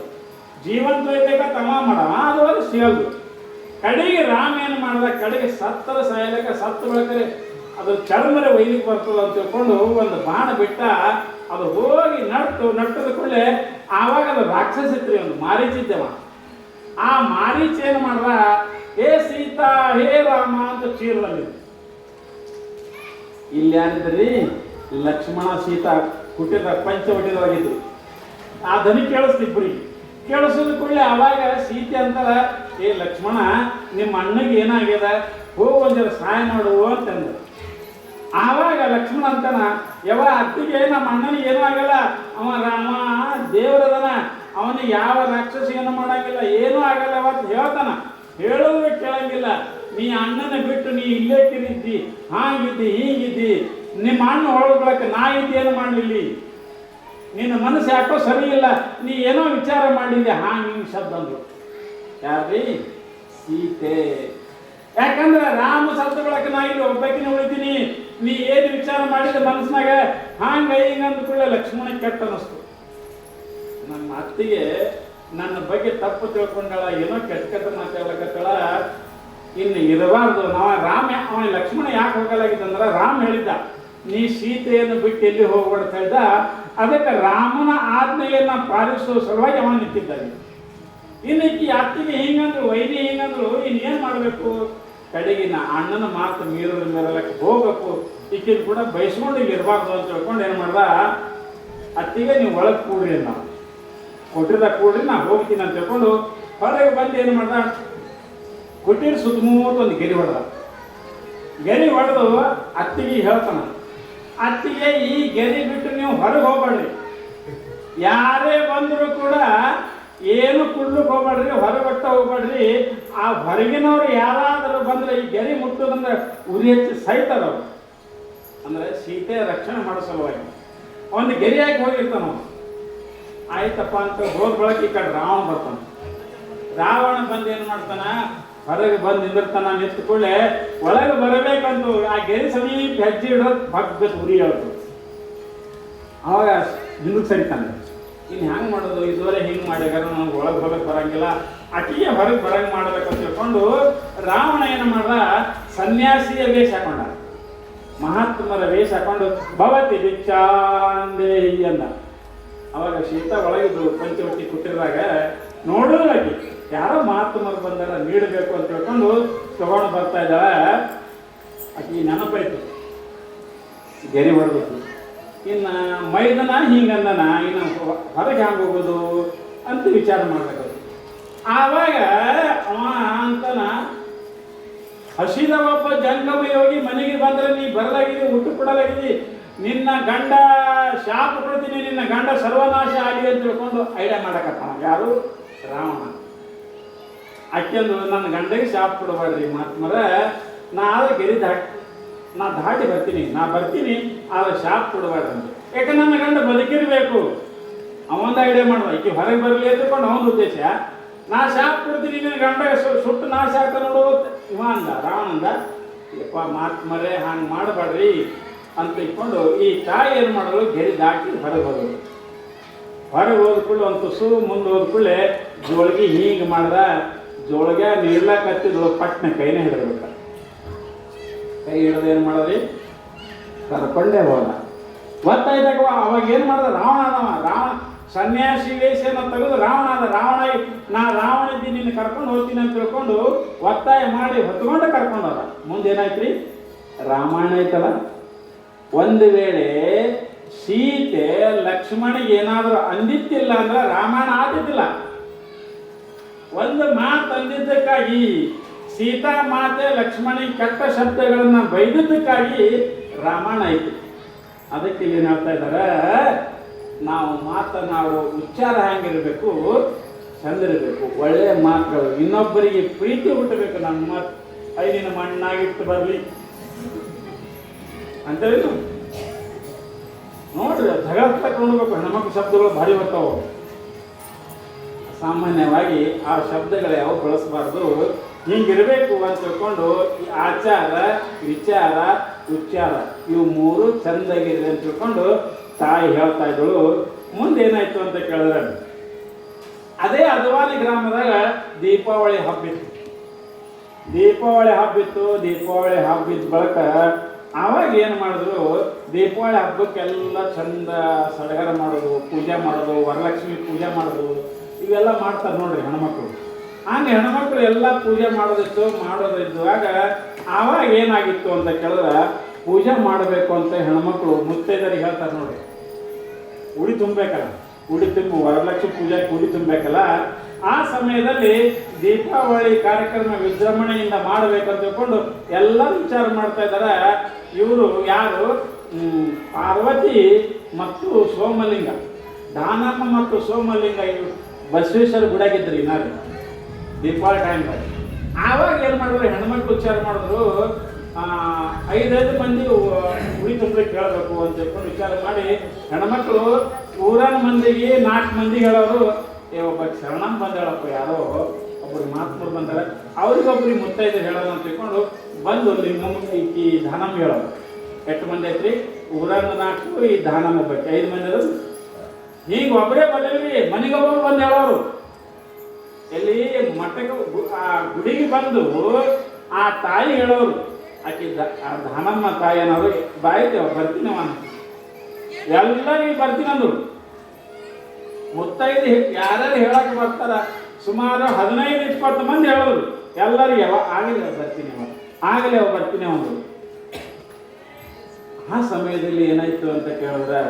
Speaker 1: ಜೀವಂತ ಹೋಯ್ತಕ್ಕ ತಮ ಮಾಡವ, ಅದು ಅದು ಸಿಗಲ್ದು. ಕಡೆಗೆ ರಾಮ ಏನು ಮಾಡ್ದ, ಕಡೆಗೆ ಸತ್ತರ ಸಾಯಲಕ್ಕ, ಸತ್ತು ಬೆಳಕರೆ ಅದು ಚರ್ಮರೆ ಒಯ್ಲಿಕ್ಕೆ ಬರ್ತದ ಅಂತ ತಿಳ್ಕೊಂಡು ಒಂದು ಬಾಣ ಬಿಟ್ಟ. ಅದು ಹೋಗಿ ನಟ್ಟದ ಕೂಡಲೇ ಆವಾಗ ಅದು ರಾಕ್ಷಸ ಇತ್ರಿ, ಒಂದು ಮಾರೀಚಿದ್ದವ. ಆ ಮಾರೀಚ ಏನು ಮಾಡ್ದ, ಹೇ ಸೀತಾ ಹೇ ರಾಮ ಅಂತ ಚೀರದಲ್ಲಿ. ಇಲ್ಲಿ ಯಾರಿದ್ರಿ, ಲಕ್ಷ್ಮಣ ಸೀತಾ ಹುಟ್ಟಿದ ಪಂಚವಟಿದವಾಗಿದ್ರು. ಆ ಧ್ವನಿ ಕೇಳಿಸ್ತಿಬ್ರಿ. ಕೇಳಿಸೋದು ಕೂಡಲೇ ಆವಾಗ ಸೀತೆ ಅಂತಾರ, ಏ ಲಕ್ಷ್ಮಣ, ನಿಮ್ಮ ಅಣ್ಣಗೆ ಏನಾಗ್ಯದ, ಹೋಗಿ ಒಂದರ ಸಹಾಯ ಮಾಡುವ ಅಂತಂದ. ಆವಾಗ ಲಕ್ಷ್ಮಣ ಅಂತಾನ, ಯಾವ ಅತ್ತಿಗೆ ನಮ್ಮ ಅಣ್ಣನಿಗೆ ಏನೂ ಆಗಲ್ಲ, ಅವ ರಾಮ ದೇವರದನ, ಅವನಿಗೆ ಯಾವ ರಾಕ್ಷಸ ಏನು ಮಾಡಂಗಿಲ್ಲ, ಏನೂ ಆಗಲ್ಲ ಅಂತ ಹೇಳ್ತಾನ. ಹೇಳೋದು ಕೇಳಂಗಿಲ್ಲ. ನೀ ಅಣ್ಣನ ಬಿಟ್ಟು ನೀ ಇಲ್ಲೇ ತಿರಿದ್ದಿ, ಹಾಗಿದ್ದಿ ಹೀಗಿದ್ದಿ, ನಿಮ್ಮ ಅಣ್ಣ ಹೊಳಗೊಳಕ್ಕೆ ನಾ ಇದ್ದೇನು ಮಾಡಲಿಲ್ಲ, ನಿನ್ನ ಮನಸ್ಸು ಯಾಕೋ ಸರಿ ಇಲ್ಲ, ನೀ ಏನೋ ವಿಚಾರ ಮಾಡಿದ್ದೆ, ಹಿಂಗೆ ಶಬ್ದ ಅಂದ್ರು. ಯಾರೀ, ಸೀತೆ. ಯಾಕಂದ್ರೆ ರಾಮ ಶಬ್ದಗಳಕ್ಕೆ ನಾ ಇಲ್ಲಿ ಒಬ್ಬಾಕಿನ ಉಳಿತೀನಿ, ನೀ ಏನು ವಿಚಾರ ಮಾಡಿದ ಮನಸ್ಸಿನಾಗ ಹಿಂಗೆ ಅಂದ್ಕೊಳ್ಳೆ ಲಕ್ಷ್ಮಣ ಕೆಟ್ಟ ಅನ್ನಿಸ್ತು. ನಮ್ಮ ಅತ್ತಿಗೆ ನನ್ನ ಬಗ್ಗೆ ತಪ್ಪು ತಿಳ್ಕೊಂಡಾಳ, ಏನೋ ಕೆಟ್ಟ ಮಾತಾಡ್ಲಕತ್ತಾಳ, ಇನ್ನು ಇರಬಾರ್ದು. ರಾಮ ಅವ ಲಕ್ಷ್ಮಣ ಯಾಕೆ ಹೋಗಲಾಗಿತ್ತಂದ್ರೆ, ರಾಮ ಹೇಳಿದ್ದ, ನೀ ಸೀತೆಯನ್ನು ಬಿಟ್ಟು ಎಲ್ಲಿ ಹೋಗ್ಬೇಡ ಹೇಳ್ದ. ಅದಕ್ಕೆ ರಾಮನ ಆಜ್ಞೆಯನ್ನು ಪಾಲಿಸುವ ಸಲುವಾಗಿ ಅವನು ನಿಂತಿದ್ದಾನೆ. ಇನ್ನು ಈಕಿ ಅತ್ತಿಗೆ ಹಿಂಗಂದ್ರು, ವೈನಿ ಹಿಂಗಂದ್ರು, ಇನ್ನೇನು ಮಾಡಬೇಕು? ಕಡೆಗೆ ಅಣ್ಣನ ಮಾತು ಮೀರಲಕ್ಕೆ ಹೋಗ್ಬೇಕು, ಈಕಿನ ಕೂಡ ಬಯಸ್ಕೊಂಡು ಇಲ್ಲಿ ಇರಬಾರ್ದು ಅಂತ ಹೇಳ್ಕೊಂಡು ಏನು ಮಾಡ್ದ, ಅತ್ತಿಗೆ ನೀವು ಒಳಗೆ ಕೂಡ್ರಿ, ನಾವು ಕೊಟ್ಟಿದಾಗ ಕೂಡ್ರಿ, ನಾ ಹೋಗ್ತೀನಿ ಅಂತ ಹೇಳ್ಕೊಂಡು ಹೊರಗೆ ಬಂದು ಏನು ಮಾಡ್ದ, ಕೊಟ್ಟಿರ ಸುತ್ತಮುತ್ತ ಒಂದು ಗೆರೆ ಹೊಡೆದ. ಗೆರೆ ಹೊಡೆದು ಅತ್ತಿಗೆ ಹೇಳ್ತಾನ, ಅತ್ತಿಗೆ ಈ ಗೆರೆ ಬಿಟ್ಟು ನೀವು ಹೊರಗೆ ಹೋಗ್ಬೇಡ್ರಿ, ಯಾರೇ ಬಂದರೂ ಕೂಡ ಏನು ಕುಡ್ಲಿಕ್ಕೆ ಹೋಗ್ಬೇಡ್ರಿ, ಹೊರಗೊಟ್ಟ ಹೋಗ್ಬೇಡ್ರಿ. ಆ ಹೊರಗಿನವ್ರು ಯಾರಾದರೂ ಬಂದರೆ ಈ ಗೆರೆ ಮುಟ್ಟೋದಂದ್ರೆ ಉರಿ ಹೆಚ್ಚಿ ಸೈತಾರವ್ರು. ಅಂದರೆ ಸೀತೆ ರಕ್ಷಣೆ ಮಾಡೋ ಸಲುವಾಗಿ ಒಂದು ಗೆರೆ ಹಾಕಿ ಹೋಗಿರ್ತಾನ. ಆಯ್ತಪ್ಪ ಅಂತ ಹೋದ ಬಳಕೆ ಈ ಕಡೆ ರಾವಣ ಬರ್ತಾನ. ರಾವಣ ಬಂದು ಏನು ಮಾಡ್ತಾನ, ಹೊರಗೆ ಬಂದು ನಿಂದಿರ್ತಾನ. ನಿಂತ್ಕೊಳ್ಳೆ ಒಳಗೆ ಬರಬೇಕಂತ ಆ ಗೆರೆ ಸಮೀಪ ಹೆಜ್ಜೆ ಇಡೋದು ಭಗ್ಗದ ಉರಿ ಹೇಳ್ತು. ಅವಾಗ ಹಿಂದಕ್ಕೆ ಸರಿತಾನೆ. ಇನ್ನು ಹೆಂಗೆ ಮಾಡೋದು, ಇದುವರೆ ಹಿಂಗೆ ಮಾಡ್ಯಾರ, ನನಗೆ ಒಳಗೆ ಹೋಗಕ್ಕೆ ಬರಂಗಿಲ್ಲ, ಆಕೆಗೆ ಹೊರಗೆ ಬರಂಗೆ ಮಾಡ್ಬೇಕಂತ ತಿಳ್ಕೊಂಡು ರಾವಣ ಏನು ಮಾಡ್ದ, ಸನ್ಯಾಸಿಯ ವೇಷ ಹಾಕೊಂಡ, ಮಹಾತ್ಮರ ವೇಷ ಹಾಕೊಂಡು ಭವತಿ ಭಿಕ್ಷಾಂದೇಹಿ ಅಂದ. ಅವಾಗ ಸೀತಾ ಒಳಗಿದ್ದು ಪಂಚವಟಿ ಕೊಟ್ಟಿರುವಾಗ ನೋಡೋದಾಗಿ ಯಾರೋ ಮಹಾತ್ಮರು ಬಂದಾರ ನೀಡಬೇಕು ಅಂತ ತಿಳ್ಕೊಂಡು ತಗೊಂಡು ಬರ್ತಾ ಇದ್ದಾಳೆ. ಆಕೆ ನೆನಪಾಯ್ತು, ಗೆರೆ ಹೊಡೆದು. ಇನ್ನು ಮೈದನ ಹಿಂಗಂದನ, ಇನ್ನು ಹೊರಗೆ ಹ್ಯಾಂಗೆ ಹೋಗೋದು ಅಂತ ವಿಚಾರ ಮಾಡ್ಬೇಕು. ಆವಾಗ ಅವ ಅಂತನ, ಹಸಿದ ಒಬ್ಬ ಜಂಗಮ ಯೋಗಿ ಮನೆಗೆ ಬಂದರೆ ನೀ ಬರಲಾಗಿದ್ದಿ, ಊಟ ಕೊಡಲಾಗಿದ್ದಿ, ನಿನ್ನ ಗಂಡ ಶಾಪ ಕೊಡ್ತೀನಿ, ನಿನ್ನ ಗಂಡ ಸರ್ವನಾಶ ಆಗಿ ಅಂತ ತಿಳ್ಕೊಂಡು ಐಡಿಯಾ ಮಾಡಕತ್ತಾನ. ಯಾರು? ರಾವಣ. ಅಕ್ಕೆಂದು ನನ್ನ ಗಂಡಗೆ ಶಾಪ ಕೊಡಬೇಡ್ರಿ ಮಹಾತ್ಮರ, ನಾ ಆದ್ರೆ ಗೆರಿ ದಾಟಿ ಬರ್ತೀನಿ, ಆದ್ರೆ ಶಾಪ ಕೊಡಬೇಡ್ರಿ ಅಂತ. ಯಾಕಂದ್ರೆ ನನ್ನ ಗಂಡ ಬದುಕಿರ್ಬೇಕು. ಅವಂದ ಐಡಿಯಾ ಮಾಡುವ, ಈಕೆ ಹೊರಗೆ ಬರಲಿ ಅಂತಕೊಂಡು ಅವನ ಉದ್ದೇಶ. ನಾ ಶಾಪ ಕೊಡ್ತೀನಿ, ನಿನ್ನ ಗಂಡ ಸುಟ್ಟು ನಾಶ ಆಗ್ತಾ ನೋಡು ಇವ ಅಂದ, ರಾವಣಂದ. ಯಪ್ಪ ಮಹಾತ್ಮರೇ ಹಂಗೆ ಮಾಡಬೇಡ್ರಿ ಅಂತ ಇಟ್ಕೊಂಡು ಈ ತಾಯಿ ಏನು ಮಾಡೋದು, ಗೆರಿ ದಾಟಿ ಹೊರಗೆ ಹೋಗೋದು. ಹೊರಗೆ ಹೋದ ಕೂಡಲೇ ಒಂದು ತುಸು ಮುಂದೆ ಹೋದ ಕೂಡಲೇ ಜೋಳಿಗೆ ಹೀಗೆ ಮಾಡ್ದ, ಜೋಳಿಗೆ ನೀಡ್ಲಕತ್ತಿದ್ರು, ಪಟ್ನ ಕೈನೇ ಹಿಡಿದ್ಬಿಟ್ಟ. ಕೈ ಹಿಡಿದು ಏನು ಮಾಡೋದ್ರಿ, ಕರ್ಕೊಂಡೇ ಹೋದ. ಗೊತ್ತಾಯ್ತಾಗ ಅವಾಗ ಏನು ಮಾಡ್ದ, ರಾವಣ ಸನ್ಯಾಸಿ ವೇಷನ ತೆಗೆದು ರಾವಣ ನಾ ರಾವಣ ಇದ್ದೀನಿ, ನಿನ್ನ ಕರ್ಕೊಂಡು ಹೋಗ್ತೀನಿ ಅಂತ ತಿಳ್ಕೊಂಡು ಒತ್ತಾಯ ಮಾಡಿ ಹೊತ್ಕೊಂಡು ಕರ್ಕೊಂಡು ಹೋದ. ಮುಂದೇನಾಯ್ತು ರೀ, ರಾಮಾಯಣ ಐತಲ್ಲ. ಒಂದು ವೇಳೆ ಸೀತೆ ಲಕ್ಷ್ಮಣಿಗೆ ಏನಾದರೂ ಅಂದಿತ್ತಿಲ್ಲ ಅಂದ್ರೆ ರಾಮಾಯಣ ಆದಿದ್ದಿಲ್ಲ. ಒಂದು ಮಾತು ಅಂದಿದ್ದಕ್ಕಾಗಿ, ಸೀತಾ ಮಾತೆ ಲಕ್ಷ್ಮಣಿ ಕೆಟ್ಟ ಶಬ್ದಗಳನ್ನು ಬೈದಿದ್ದಕ್ಕಾಗಿ ರಾಮಾಯಣ ಐತಿ. ಅದಕ್ಕೆ ಇಲ್ಲಿ ಏನು ಹೇಳ್ತಾ ಇದ್ದಾರೆ, ನಾವು ಮಾತನಾಡೋ ಉಚ್ಚಾರ ಹೆಂಗಿರಬೇಕು, ಚಂದಿರಬೇಕು, ಒಳ್ಳೆಯ ಮಾತುಗಳು, ಇನ್ನೊಬ್ಬರಿಗೆ ಪ್ರೀತಿ ಹುಟ್ಟಬೇಕು. ನಮ್ಮ ಮಾತು ಐದಿನ ಮಣ್ಣಾಗಿಟ್ಟು ಬರಲಿ ಅಂತೇಳಿ ನೋಡ್ರಿ, ಜಗತ್ತ ನೋಡ್ಬೇಕು. ಹೆಣ್ಮಕ್ಳು ಶಬ್ದಗಳು ಭಾರಿ ಬರ್ತಾವ. ಸಾಮಾನ್ಯವಾಗಿ ಆ ಶಬ್ದಗಳು ಯಾವ ಬಳಸಬಾರ್ದು, ಹಿಂಗಿರಬೇಕು ಅಂತ ತಿಳ್ಕೊಂಡು ಈ ಆಚಾರ, ವಿಚಾರ, ಉಚ್ಚಾರ ಇವು ಮೂರು ಚಂದಾಗಿದೆ ಅಂತ ತಿಳ್ಕೊಂಡು ತಾಯಿ ಹೇಳ್ತಾ ಇದ್ದಳು. ಮುಂದೇನಾಯ್ತು ಅಂತ ಕೇಳಿದ್ರೆ, ಅದೇ ಅದ್ವಾನಿ ಗ್ರಾಮದಾಗ ದೀಪಾವಳಿ ಹಬ್ಬಿತ್ತು. ದೀಪಾವಳಿ ಹಬ್ಬಿದ್ದ ಬಳಿಕ ಆವಾಗ ಏನು ಮಾಡಿದ್ರು, ದೀಪಾವಳಿ ಹಬ್ಬಕ್ಕೆಲ್ಲ ಚಂದ ಸಡಗರ ಮಾಡೋದು, ಪೂಜೆ ಮಾಡೋದು, ವರಲಕ್ಷ್ಮಿ ಪೂಜೆ ಮಾಡೋದು, ಇವೆಲ್ಲ ಮಾಡ್ತಾರೆ ನೋಡ್ರಿ ಹೆಣ್ಮಕ್ಳು. ಹಂಗೆ ಹೆಣ್ಮಕ್ಳು ಎಲ್ಲ ಪೂಜೆ ಮಾಡೋದಿದ್ದಾಗ ಆವಾಗ ಏನಾಗಿತ್ತು ಅಂತ ಕೇಳಿದ್ರೆ, ಪೂಜೆ ಮಾಡಬೇಕು ಅಂತ ಹೆಣ್ಮಕ್ಳು ಮುತ್ತೈದರಿಗೆ ಹೇಳ್ತಾರೆ ನೋಡ್ರಿ, ಉಡಿ ತುಂಬಬೇಕಲ್ಲ, ವರಲಕ್ಷ್ಮಿ ಪೂಜೆಗೆ ಉಡಿ ತುಂಬಬೇಕಲ್ಲ. ಆ ಸಮಯದಲ್ಲಿ ದೀಪಾವಳಿ ಕಾರ್ಯಕ್ರಮ ವಿಜೃಂಭಣೆಯಿಂದ ಮಾಡಬೇಕಂತ ತಿಳ್ಕೊಂಡು ಎಲ್ಲರೂ ವಿಚಾರ ಮಾಡ್ತಾ ಇದ್ದಾರೆ. ಇವರು ಯಾರು, ಪಾರ್ವತಿ ಮತ್ತು ಸೋಮಲಿಂಗ, ದಾನಮ್ಮ ಮತ್ತು ಸೋಮಲಿಂಗ, ಇವರು ಬಸವೇಶ್ವರ ಗುಡಿಯಾಗಿದ್ದರು ಇನ್ನಾರು ದೀಪಾವಳಿ ಟೈಮ್ದಾಗ. ಆವಾಗ ಏನು ಮಾಡಿದ್ರು, ಹೆಣ್ಮಕ್ಳು ವಿಚಾರ ಮಾಡಿದ್ರು, 5 ಮಂದಿ ಉಡಿ ತುಂಬಲಿಕ್ಕೆ ಹೇಳಬೇಕು ಅಂತ ಹೇಳ್ಕೊಂಡು ವಿಚಾರ ಮಾಡಿ ಹೆಣ್ಮಕ್ಳು ಊರನ ಮಂದಿಗೆ 4 ಮಂದಿಗೆ ಹೇಳೋರು, ಒಬ್ಬ ಶರಣಮ್ಮ ಬಂದು ಹೇಳಪ್ಪ, ಯಾರೋ ಒಬ್ಬರು ಮಹಾತ್ಮರು ಬಂದಾರೆ, ಅವ್ರಿಗೊಬ್ರಿಗೆ ಮುತ್ತೈದು ಹೇಳೋದು ಅಂತ ತಿಳ್ಕೊಂಡು ಬಂದು ಈ ದಾನಮ್ಮ ಹೇಳೋದು. 8 ಮಂದಿ ಐತ್ರಿ, ಊರನ್ನ 4, ಈ ದಾನಮ್ಮ ಒಬ್ಬಕ್ಕೆ 5 ಮಂದಿ ಅದು. ಈಗ ಒಬ್ಬರೇ ಬಂದಿವಿ, ಮನೆಗೊಬ್ಬರು ಬಂದು ಹೇಳೋರು. ಎಲ್ಲಿ ಮಠಕ್ಕೆ ಗುಡಿಗೆ ಬಂದು ಆ ತಾಯಿ ಹೇಳೋರು, ಆಕೆ ದಾನಮ್ಮ ತಾಯಿ ಅನ್ನೋರು, ಬಾಯ್ತೇವ ಬರ್ತೀನಿ ಎಲ್ಲರಿಗೆ ಬರ್ತೀನಿ ಅಂದ್ರು. ಮುತ್ತೈದು ಯಾರ್ಯಾರು ಹೇಳಕ್ಕೆ ಬರ್ತಾರ, ಸುಮಾರು 15-20 ಮಂದಿ ಹೇಳೋರು. ಎಲ್ಲರಿಗೆ ಆಗಲೇ ಬರ್ತೀನಿ ಅಂದರು. ಆ ಸಮಯದಲ್ಲಿ ಏನಾಯ್ತು ಅಂತ ಕೇಳಿದ್ರೆ,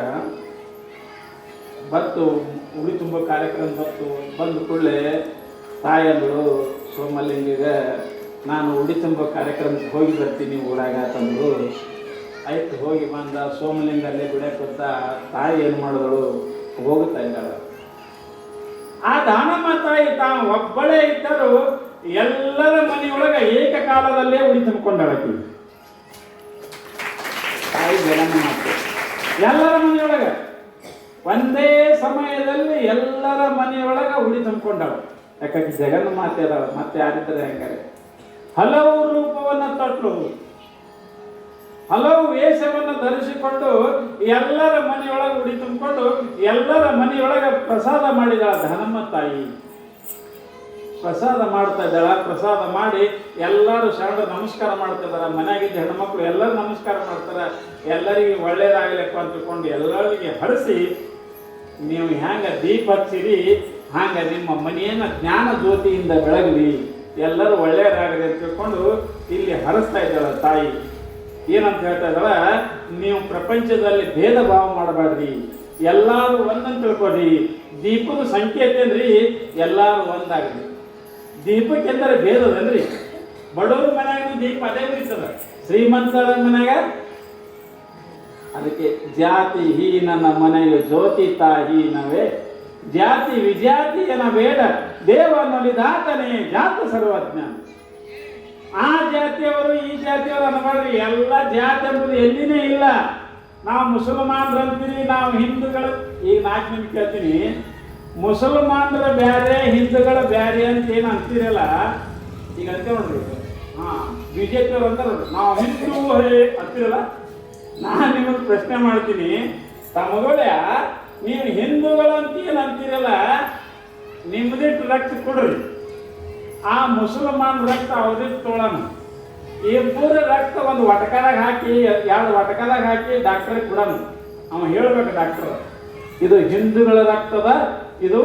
Speaker 1: ಉಡಿ ತುಂಬ ಕಾರ್ಯಕ್ರಮ ಬಂದ ಕೂಡಲೇ ತಾಯಂದರು ಸೋಮಲಿಂಗಿಗೆ, ನಾನು ಉಡಿ ತುಂಬ ಕಾರ್ಯಕ್ರಮಕ್ಕೆ ಹೋಗಿ ಬರ್ತೀನಿ ಊರಾಗ ತಂದು. ಆಯ್ತು, ಹೋಗಿ ಬಂದ. ಸೋಮಲಿಂಗ ಅಲ್ಲೇ ಬಿಡಕ್ಕೆ ತಾಯಿ ಏನು ಮಾಡಿದಳು, ಹೋಗ್ತಾ ಇದ್ದಾಳೆ. ಆ ದಾನಮ್ಮ ತಾಯಿ ತಾನು ಒಬ್ಬಳೇ ಇದ್ದರೂ ಎಲ್ಲರ ಮನೆಯೊಳಗೆ ಏಕಕಾಲದಲ್ಲೇ ಉಡಿ ತುಂಬಿಕೊಂಡಾಳಕಿ. ತಾಯಿ ಜನನ ಮಾತು ಎಲ್ಲರ ಮನೆಯೊಳಗೆ ಒಂದೇ ಸಮಯದಲ್ಲಿ ಎಲ್ಲರ ಮನೆಯೊಳಗೆ ಉಡಿ ತುಂಬಿಕೊಂಡಾಳು. ಯಾಕಂದ್ರೆ ಜಗನ್ನ ಮಾತೆ ಅದಾಳ, ಮತ್ತೆ ಯಾರಿದ್ದಾರೆ ಹೆಂಗಾರೆ ಹಲವು ರೂಪವನ್ನು ತೊಟ್ಟಳು. ಹಲವು ವೇಷವನ್ನು ಧರಿಸಿಕೊಂಡು ಎಲ್ಲರ ಮನೆಯೊಳಗೆ ಉಡಿ ತುಂಬಿಕೊಂಡು ಎಲ್ಲರ ಮನೆಯೊಳಗೆ ಪ್ರಸಾದ ಮಾಡಿದ ಧನಮ್ಮ ತಾಯಿ. ಪ್ರಸಾದ ಮಾಡ್ತಾ ಇದ್ದಾಳ. ಪ್ರಸಾದ ಮಾಡಿ ಎಲ್ಲರೂ ಶರಣ ನಮಸ್ಕಾರ ಮಾಡ್ತಾ ಇದ್ದಾರೆ. ಮನೆಯಾಗಿದ್ದ ಹೆಣ್ಮಕ್ಳು ಎಲ್ಲರೂ ನಮಸ್ಕಾರ ಮಾಡ್ತಾರೆ. ಎಲ್ಲರಿಗೆ ಒಳ್ಳೇದಾಗಲಿಕ್ಕೆ ಅಂತ ತಿಳ್ಕೊಂಡು ಎಲ್ಲರಿಗೆ ಹರಿಸಿ, ನೀವು ಹ್ಯಾಂಗ ದೀಪ ಹಚ್ಚಿರಿ ಹಂಗ ನಿಮ್ಮ ಮನೆಯನ್ನು ಜ್ಞಾನ ಜ್ಯೋತಿಯಿಂದ ಬೆಳಗಲಿ, ಎಲ್ಲರೂ ಒಳ್ಳೆಯದಾಗಲಿ ಅಂತ ತಿಳ್ಕೊಂಡು ಇಲ್ಲಿ ಹರಿಸ್ತಾ ಇದ್ದಾಳ ತಾಯಿ. ಏನಂತ ಹೇಳ್ತಾ ಇದ್ದಾಳ, ನೀವು ಪ್ರಪಂಚದಲ್ಲಿ ಭೇದ ಭಾವ ಮಾಡಬೇಡ್ರಿ, ಎಲ್ಲರೂ ಒಂದಂತ ತಿಳ್ಕೊಡ್ರಿ. ದೀಪದ ಸಂಕೇತ ಏನ್ರಿ, ಎಲ್ಲರೂ ಒಂದಾಗಲಿ. ದೀಪಕ್ಕೆಂದರೆ ಭೇದದಲ್ರಿ. ಬಡವ್ರ ಮನ್ಯಾಗ ದೀಪ ಅದೇ ಉರಿತದ, ಶ್ರೀಮಂತರ ಮನ್ಯಾಗ. ಅದಕ್ಕೆ ಜಾತಿ ಹೀನನ ಮನೆಯು ಜ್ಯೋತಿ ತಾಹೀನವೇ, ಜಾತಿ ವಿಜಾತಿಯನ ಬೇಡ ದೇವನೊಲಿದಾತನೇ ಜಾತ ಸರ್ವಜ್ಞ. ಆ ಜಾತಿಯವರು ಈ ಜಾತಿಯವರು ಅನ್ಬೇಡ್ರಿ, ಎಲ್ಲ ಜಾತಿ ಎಂಬುದು ಎಲ್ಲಿನೇ ಇಲ್ಲ. ನಾವು ಮುಸಲ್ಮಾನರು ಅಂತೀರಿ, ನಾವು ಹಿಂದೂಗಳು. ಈಗ 4 ನಿಮಿಷ ಕೇಳ್ತೀನಿ, ಮುಸಲ್ಮಾನರ ಬ್ಯಾರೆ ಹಿಂದೂಗಳ ಬ್ಯಾರೆ ಅಂತ ಏನು ಅಂತೀರಲ್ಲ, ಈಗ ಅಂತ ನೋಡ್ರಿ. BJP ಅವ್ರು ಅಂತಾರ ನಾವು ಹಿಂದೂ ಅಂತೀರಲ್ಲ. ನಾನು ನಿಮಗೆ ಪ್ರಶ್ನೆ ಮಾಡ್ತೀನಿ, ತಮಗೊಳ್ಳ ನೀವು ಹಿಂದೂಗಳಂತ ಏನು ಅಂತೀರಲ್ಲ, ನಿಮ್ಮದಿಟ್ಟು ರಕ್ತ ಕೊಡ್ರಿ, ಆ ಮುಸಲ್ಮಾನ್ ರಕ್ತ ಅವ್ರದಿಟ್ಟು ತೊಗೊಳೋಣ. ಇಬ್ಬರ ರಕ್ತ ಒಂದು ವಟಕದಾಗ ಹಾಕಿ 2 ವಟಕದಾಗ ಹಾಕಿ ಡಾಕ್ಟರ್ಗೆ ಕೊಡೋಣ. ಅವ ಹೇಳ್ಬೇಕು ಡಾಕ್ಟರ್, ಇದು ಹಿಂದೂಗಳ ರಕ್ತದ, ಇದು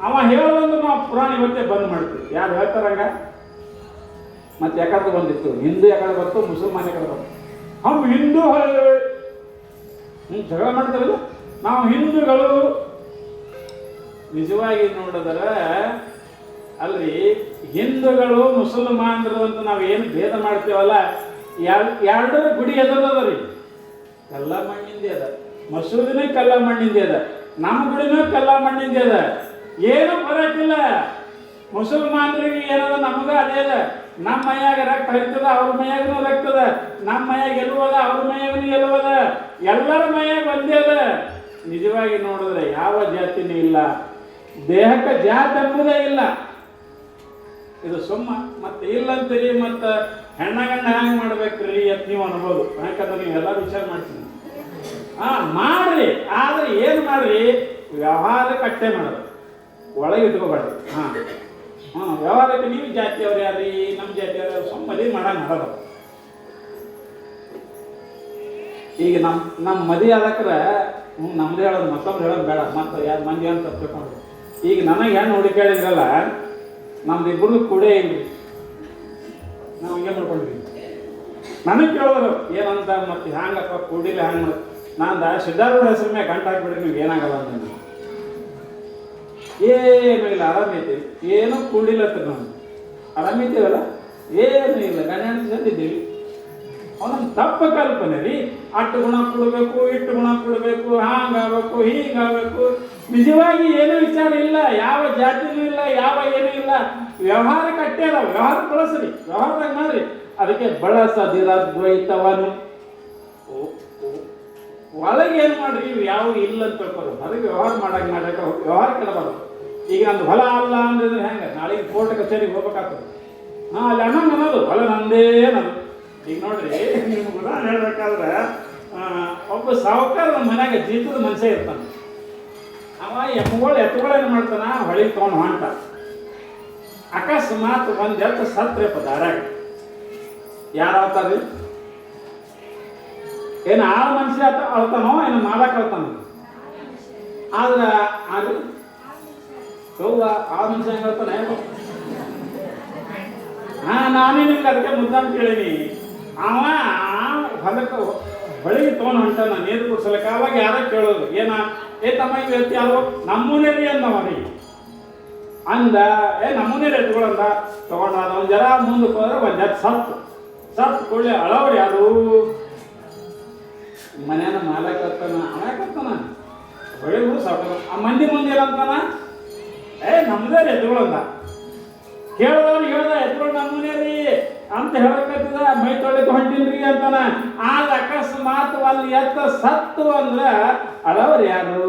Speaker 1: ಅವ ಹೇಳೋದಂದ್ರೆ ನಾವು ಪುರಾಣ ಇವತ್ತೇ ಬಂದ್ ಮಾಡ್ತೀವಿ. ಯಾರು ಹೇಳ್ತಾರಂಗ? ಮತ್ತೆ ಯಾಕಂದ್ರೆ ಬಂದಿತ್ತು, ಹಿಂದೂ ಯಾಕಡೆ ಬಂತು, ಮುಸಲ್ಮಾನ್ ಯಾಕಡೆ ಬಂತು. ಅವು ಹಿಂದೂ ಜಗಳ ಮಾಡ್ತಾರಲ್ಲ, ನಾವು ಹಿಂದೂಗಳು. ನಿಜವಾಗಿ ನೋಡಿದ್ರೆ ಅಲ್ರಿ, ಹಿಂದೂಗಳು ಮುಸಲ್ಮಾನರು ಅಂತ ನಾವು ಏನು ಭೇದ ಮಾಡ್ತೀವಲ್ಲ, ಎರಡರ ಗುಡಿ ಎದದ ರೀ, ಕಲ್ಲ ಮಣ್ಣಿಂದೇ ಅದ. ಮಸೂದಿನೂ ಕಲ್ಲ ಮಣ್ಣಿಂದೇ ಅದ, ನಮ್ಮ ಗುಡಿನೂ ಕಲ್ಲ ಮಣ್ಣಿಂದೇ ಅದ. ಏನು ಬರಕಿಲ್ಲ. ಮುಸಲ್ಮಾನರಿಗೆ ಏನದ, ನಮಗ ಅದೇ ಅದ. ನಮ್ಮ ಮೈಯಾಗ ರಕ್ತ ಹರಿತದ, ಅವ್ರ ಮೈಯಾಗೂ ರಕ್ತದ. ನಮ್ಮ ಮೈಯಾಗ ಎಲ್ಲುವದ, ಅವ್ರ ಮೈಯಾಗೂ ಎಲ್ಲುವದ. ಎಲ್ಲರ ಮೈಯಾಗ ಒಂದೇ ಅದ. ನಿಜವಾಗಿ ನೋಡಿದ್ರೆ ಯಾವ ಜಾತಿನೂ ಇಲ್ಲ, ದೇಹಕ್ಕೆ ಜಾತಿ ಎಂಬುದೇ ಇಲ್ಲ. ಇದು ಸುಮ್ಮ ಮತ್ತೆ ಇಲ್ಲಂತೀರಿ, ಮತ್ತು ಹೆಣ್ಣ ಗಂಡ ಹ್ಯಾಂಗೆ ಮಾಡ್ಬೇಕ್ರಿ ಅಂತ ನೀವು ಅನ್ಬೋದು. ಯಾಕಂದ್ರೆ ನೀವೆಲ್ಲ ವಿಚಾರ ಮಾಡ್ತೀನಿ. ಮಾಡ್ರಿ, ಆದ್ರೆ ಏನು ಮಾಡ್ರಿ, ವ್ಯವಹಾರಕ್ಕೆ ಅಟ್ಟೆ ಮಾಡೋದು, ಒಳಗೆ ಇಟ್ಕೋಬೇಡ್ರಿ. ವ್ಯವಹಾರಕ್ಕೆ ನೀವು ಜಾತಿಯವ್ರು ಯಾರ್ರಿ, ನಮ್ಮ ಜಾತಿಯವ್ರು ಮದುವೆ ಮಾಡೋದು. ಈಗ ನಮ್ಮ ಮದುವೆ ಆದಕ್ರೆ ನಮ್ದು ಹೇಳೋದು, ಮತ್ತೊಬ್ರು ಹೇಳೋದು ಬೇಡ, ಮತ್ತೆ ಯಾರು ಮಂದಿ ಅಂತ ತಿಳ್ಕೊಂಡು. ಈಗ ನನಗೆ ಹೆಣ್ಣು ಹುಡುಕಾಡಿದ್ರಲ್ಲ, ನಮ್ದು ಇಬ್ಬರು ಕೂಡೇ ಇಲ್ರಿ, ನಾವು ಹಿಂಗೆ ಮಾಡ್ಕೊಂಡ್ರಿ. ನನಗೆ ಕೇಳೋರು ಏನಂತ, ಮತ್ತೆ ಹ್ಯಾಂಗಪ್ಪ ಕೂಡಿಲ್ಲ ಹ್ಯಾಂಗೆ ಮಾಡಿ. ನಾನು ಸಿದ್ಧಾರೂಢ ಹೆಸರು ಮೇಲೆ ಗಂಟು ಹಾಕ್ಬಿಡ್ರಿ, ನೀವು ಏನಾಗಲ್ಲ ಅಂತ. ಏನೂ ಇಲ್ಲ, ಆರಾಮೈತೀವಿ, ಏನೂ ಕೂಡಿಲ್ಲ ಅಂತ. ನಾವು ಆರಾಮೈತೀವಲ್ಲ, ಏನೂ ಇಲ್ಲ, ಗಂಡ ಚಂದಿದ್ದೀವಿ. ಅವನೊಂದು ತಪ್ಪ ಕಲ್ಪನೆ ರೀ. ಅಟ್ಟು ಗುಣ ಕೊಡಬೇಕು, ಇಟ್ಟು ಗುಣ ಕೊಡಬೇಕು, ಹಾಂಗಾಗಬೇಕು, ಹೀಗಾಗಬೇಕು. ನಿಜವಾಗಿ ಏನೂ ವಿಚಾರ ಇಲ್ಲ, ಯಾವ ಜಾತಿನೂ ಇಲ್ಲ, ಯಾವ ಏನೂ ಇಲ್ಲ. ವ್ಯವಹಾರಕ್ಕೆ ಅಟ್ಟೆ ಅಲ್ಲ, ವ್ಯವಹಾರ ಬಳಸ್ರಿ, ವ್ಯವಹಾರದಾಗ ಮಾಡ್ರಿ. ಅದಕ್ಕೆ ಬಳಸದಿರ ದ್ವೈತವನು. ಒಳಗೆ ಏನು ಮಾಡ್ರಿ, ಯಾವ ಇಲ್ಲ ಅಂತ ತಿಳ್ಕೊರು. ಅದಕ್ಕೆ ವ್ಯವಹಾರ ಮಾಡಕ್ಕೆ ವ್ಯವಹಾರ ಕೆಡಬಾರ್ದು. ಈಗ ನಂದು ಹೊಲ ಅಲ್ಲ ಅಂದ್ರೆ ಹೆಂಗೆ, ನಾಳೆಗೆ ಕೋರ್ಟ್ ಕಚೇರಿಗೆ ಹೋಗ್ಬೇಕಾಗ್ತದೆ. ಅಲ್ಲಿ ಅನ್ನೋದು ಹೊಲ ನಂದೇ ಅನ್ನೋದು. ಈಗ ನೋಡ್ರಿ, ನಿಮ್ಗೆ ಉದಾಹರಣೆ ಹೇಳ್ಬೇಕಾದ್ರೆ, ಒಬ್ಬ ಸಾಹುಕಾರ ನಮ್ಮ ಮನ್ಯಾಗ ಜೀತದ ಮನುಷ್ಯ ಇರ್ತಾನೆ. ಅವ ಎತ್ತುಗಳೇನು ಮಾಡ್ತಾನ, ಹೊಳಿಗೆ ತೊಗೊಂಡು ಹೊಂಟ. ಅಕಸ್ಮಾತ್ ಒಂದು ಎತ್ತು ಸತ್ರೆಪ್ಪ ದಾರಾಗ, ಯಾರು ಅಳ್ತಾರ್ರಿ? ಏನು ಆಳ ಮನುಷ್ಯ ಅಳ್ತಾನೋ, ಏನು ಮಾಲಕ್ ಅಳ್ತಾನ? ಆದ್ರೆ ಅದು ಹೌದ, ಆಳ ಮನುಷ್ಯ ಹೆಂಗೆ ಅಳ್ತಾನೆ? ನಾನೇ ನಿಮ್ಗೆ ಅದಕ್ಕೆ ಮುದ್ದಾನ್ ಕೇಳೀನಿ. ಅವ ಹೊಲಕ್ಕೆ ಹೊಳಿಗೆ ತೊಗೊಂಡು ಹೊಂಟಾನ ನೀರು ಕುಡ್ಸಲಕ್ಕೆ. ಅವಾಗ ಯಾರೋ ಕೇಳೋದು, ತಮ್ಮ ಇವು ಎತ್ತಿ ಯಾರು? ನಮ್ಮೂನೇ ರೀ ಅಂದವರಿ ಅಂದ. ನಮ್ಮೂನೇ ರೀ ಎತ್ಕೊಳಂದ ತೊಗೊಂಡ. ಒಂದು ಜರ ಮುಂದಕ್ಕೆ ಹೋದ್ರೆ ಒಂದು ಜರ ಸತ್ತು ಕೊಳ್ಳಿ ಅಳವ್ರು ಯಾರು? ಮನೇನ ಮಾಲಕತ್ತಾನ, ಅವಯಾಕತ್ತಾನ ಹೊಳಿಗೂ ಸಾಕು. ಆ ಮಂದಿ ಮುಂದೆ ಏನಂತಾನ, ನಮ್ಮದೇ ರೀ ಎತ್ಕೊಳಂದ. ಹೇಳ್ದವ್ರು ಹೇಳ್ದ, ಎತ್ಕೊಂಡು ನಮ್ಮೂನೇ ರೀ ಅಂತ ಹೇಳಕತ್ತಿದ. ಮೈ ತೊಳಿತು ಹೊಂಟಿನ್ರಿ ಅಂತಾನ. ಆಗ ಅಕಸ್ಮಾತ್ ಒಂದು ಎತ್ತ ಸತ್ತು ಅಂದ್ರೆ ಅಳವ್ರು ಯಾರು?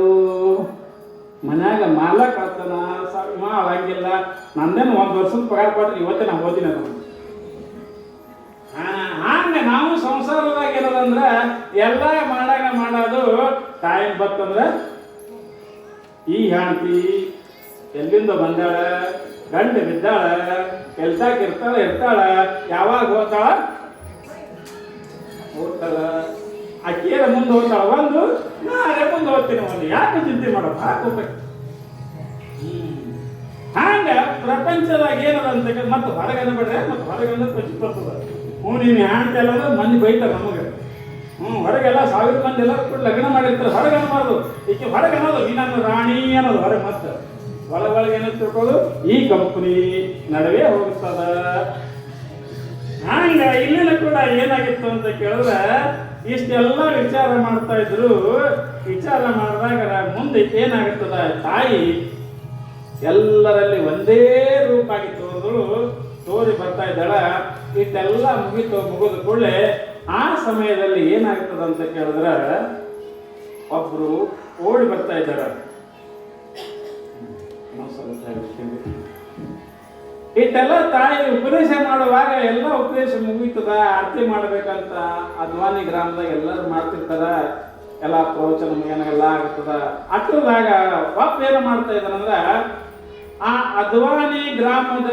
Speaker 1: ಮನ್ಯಾಗ ಮಾಲಕ್ ಆಗ್ತಾನ. ಅಳಂಗಿಲ್ಲ, ನಂದೇನು 1 ವರ್ಷದ ಪಗಾರ ಕೊಟ್ರಿ, ಇವತ್ತೇ ನಾವು ಓದಿನ. ಹಂಗ ಹಾಗೆ ನಾವು ಸಂಸಾರದಾಗ ಇರೋದಂದ್ರೆ ಎಲ್ಲ ಮಾಡೋದು ಟೈಮ್ ಬರ್ತಂದ್ರೆ ಈ ಹೆಂಡತಿ ಎಲ್ಲಿಂದ ಬಂದಾಳ, ಗಂಡ ಬಿದ್ದಾಳ, ಕೆಲ್ಸಕ್ಕೆ ಇರ್ತಾಳ, ಯಾವಾಗ ಹೋಗ್ತಾಳ ಅಕ್ಕಿಯರ ಮುಂದೆ ಹೋಗ್ತಾಳ, ಒಂದು ನಾಳೆ ಮುಂದೆ ಹೋಗ್ತೀನಿ, ಒಂದು ಯಾಕೆ ಚಿಂತೆ ಮಾಡೋದು ಹಾಕೋಬೇಕು. ಹಂಗ ಪ್ರಪಂಚದಾಗ ಏನದ ಮತ್ತೆ ಹೊರಗನ್ನ ಬಿಡ್ರೆ ಮತ್ತೆ ಹೊರಗನ್ನ ಖುಷಿ ಬರ್ತದ. ನೀನು ಹ್ಯಾಂಡ್ ಅಲ್ಲ ಮಂದಿ ಬೈತಾರೆ ನಮಗೆ. ಹೊರಗೆಲ್ಲ 1000 ಮಂದಿ ಎಲ್ಲ ಲಗ್ನ ಮಾಡಿರ್ತಾರೆ, ಹೊರಗೆ ಅನ್ನಬಾರ್ದು. ಈಕೆ ಹೊರಗೆ ಅನ್ನೋದು ಈ ನನ್ನ ರಾಣಿ ಅನ್ನೋದು ಹೊರಗೆ. ಮತ್ತೆ ಒಳಗೆ ಏನಂತ ತಿಳ್ಕೊಳ್ಳೋದು, ಈ ಕಂಪನಿ ನಡುವೆ ಹೋಗುತ್ತದ. ಹಂಗ ಇಲ್ಲಿನ ಕೂಡ ಏನಾಗಿತ್ತು ಅಂತ ಕೇಳಿದ್ರೆ ಇಷ್ಟೆಲ್ಲ ವಿಚಾರ ಮಾಡ್ತಾ ಇದ್ರು. ವಿಚಾರ ಮಾಡಿದಾಗ ಮುಂದೆ ಏನಾಗುತ್ತದ, ತಾಯಿ ಎಲ್ಲರಲ್ಲಿ ಒಂದೇ ರೂಪಾಗಿ ತೋರಿ ಬರ್ತಾ ಇದ್ದಾಳ. ಇಷ್ಟೆಲ್ಲ ಮುಗಿದ ಕೂಡಲೇ ಆ ಸಮಯದಲ್ಲಿ ಏನಾಗ್ತದ ಅಂತ ಕೇಳಿದ್ರೆ ಒಬ್ರು ಓಡಿ ಬರ್ತಾ ಇದ್ದಾರ. ಇಷ್ಟೆಲ್ಲ ತಾಯಿ ಉಪದೇಶ ಮಾಡುವಾಗ ಎಲ್ಲ ಉಪದೇಶ ಮುಗಿತದ. ಆರತಿ ಮಾಡ್ಬೇಕಂತ ಅದ್ವಾನಿ ಗ್ರಾಮದಾಗ ಎಲ್ಲರೂ ಮಾಡ್ತಿರ್ತಾರ, ಎಲ್ಲ ಪ್ರವಚನ ಮುಗಿಯನೆಲ್ಲ ಆಗ್ತದ. ಅಷ್ಟರದಾಗ ಒಬ್ಬ ಏನು ಮಾಡ್ತಾ ಇದ್ದಾನಂದ್ರ, ಆ ಅದ್ವಾನಿ ಗ್ರಾಮದ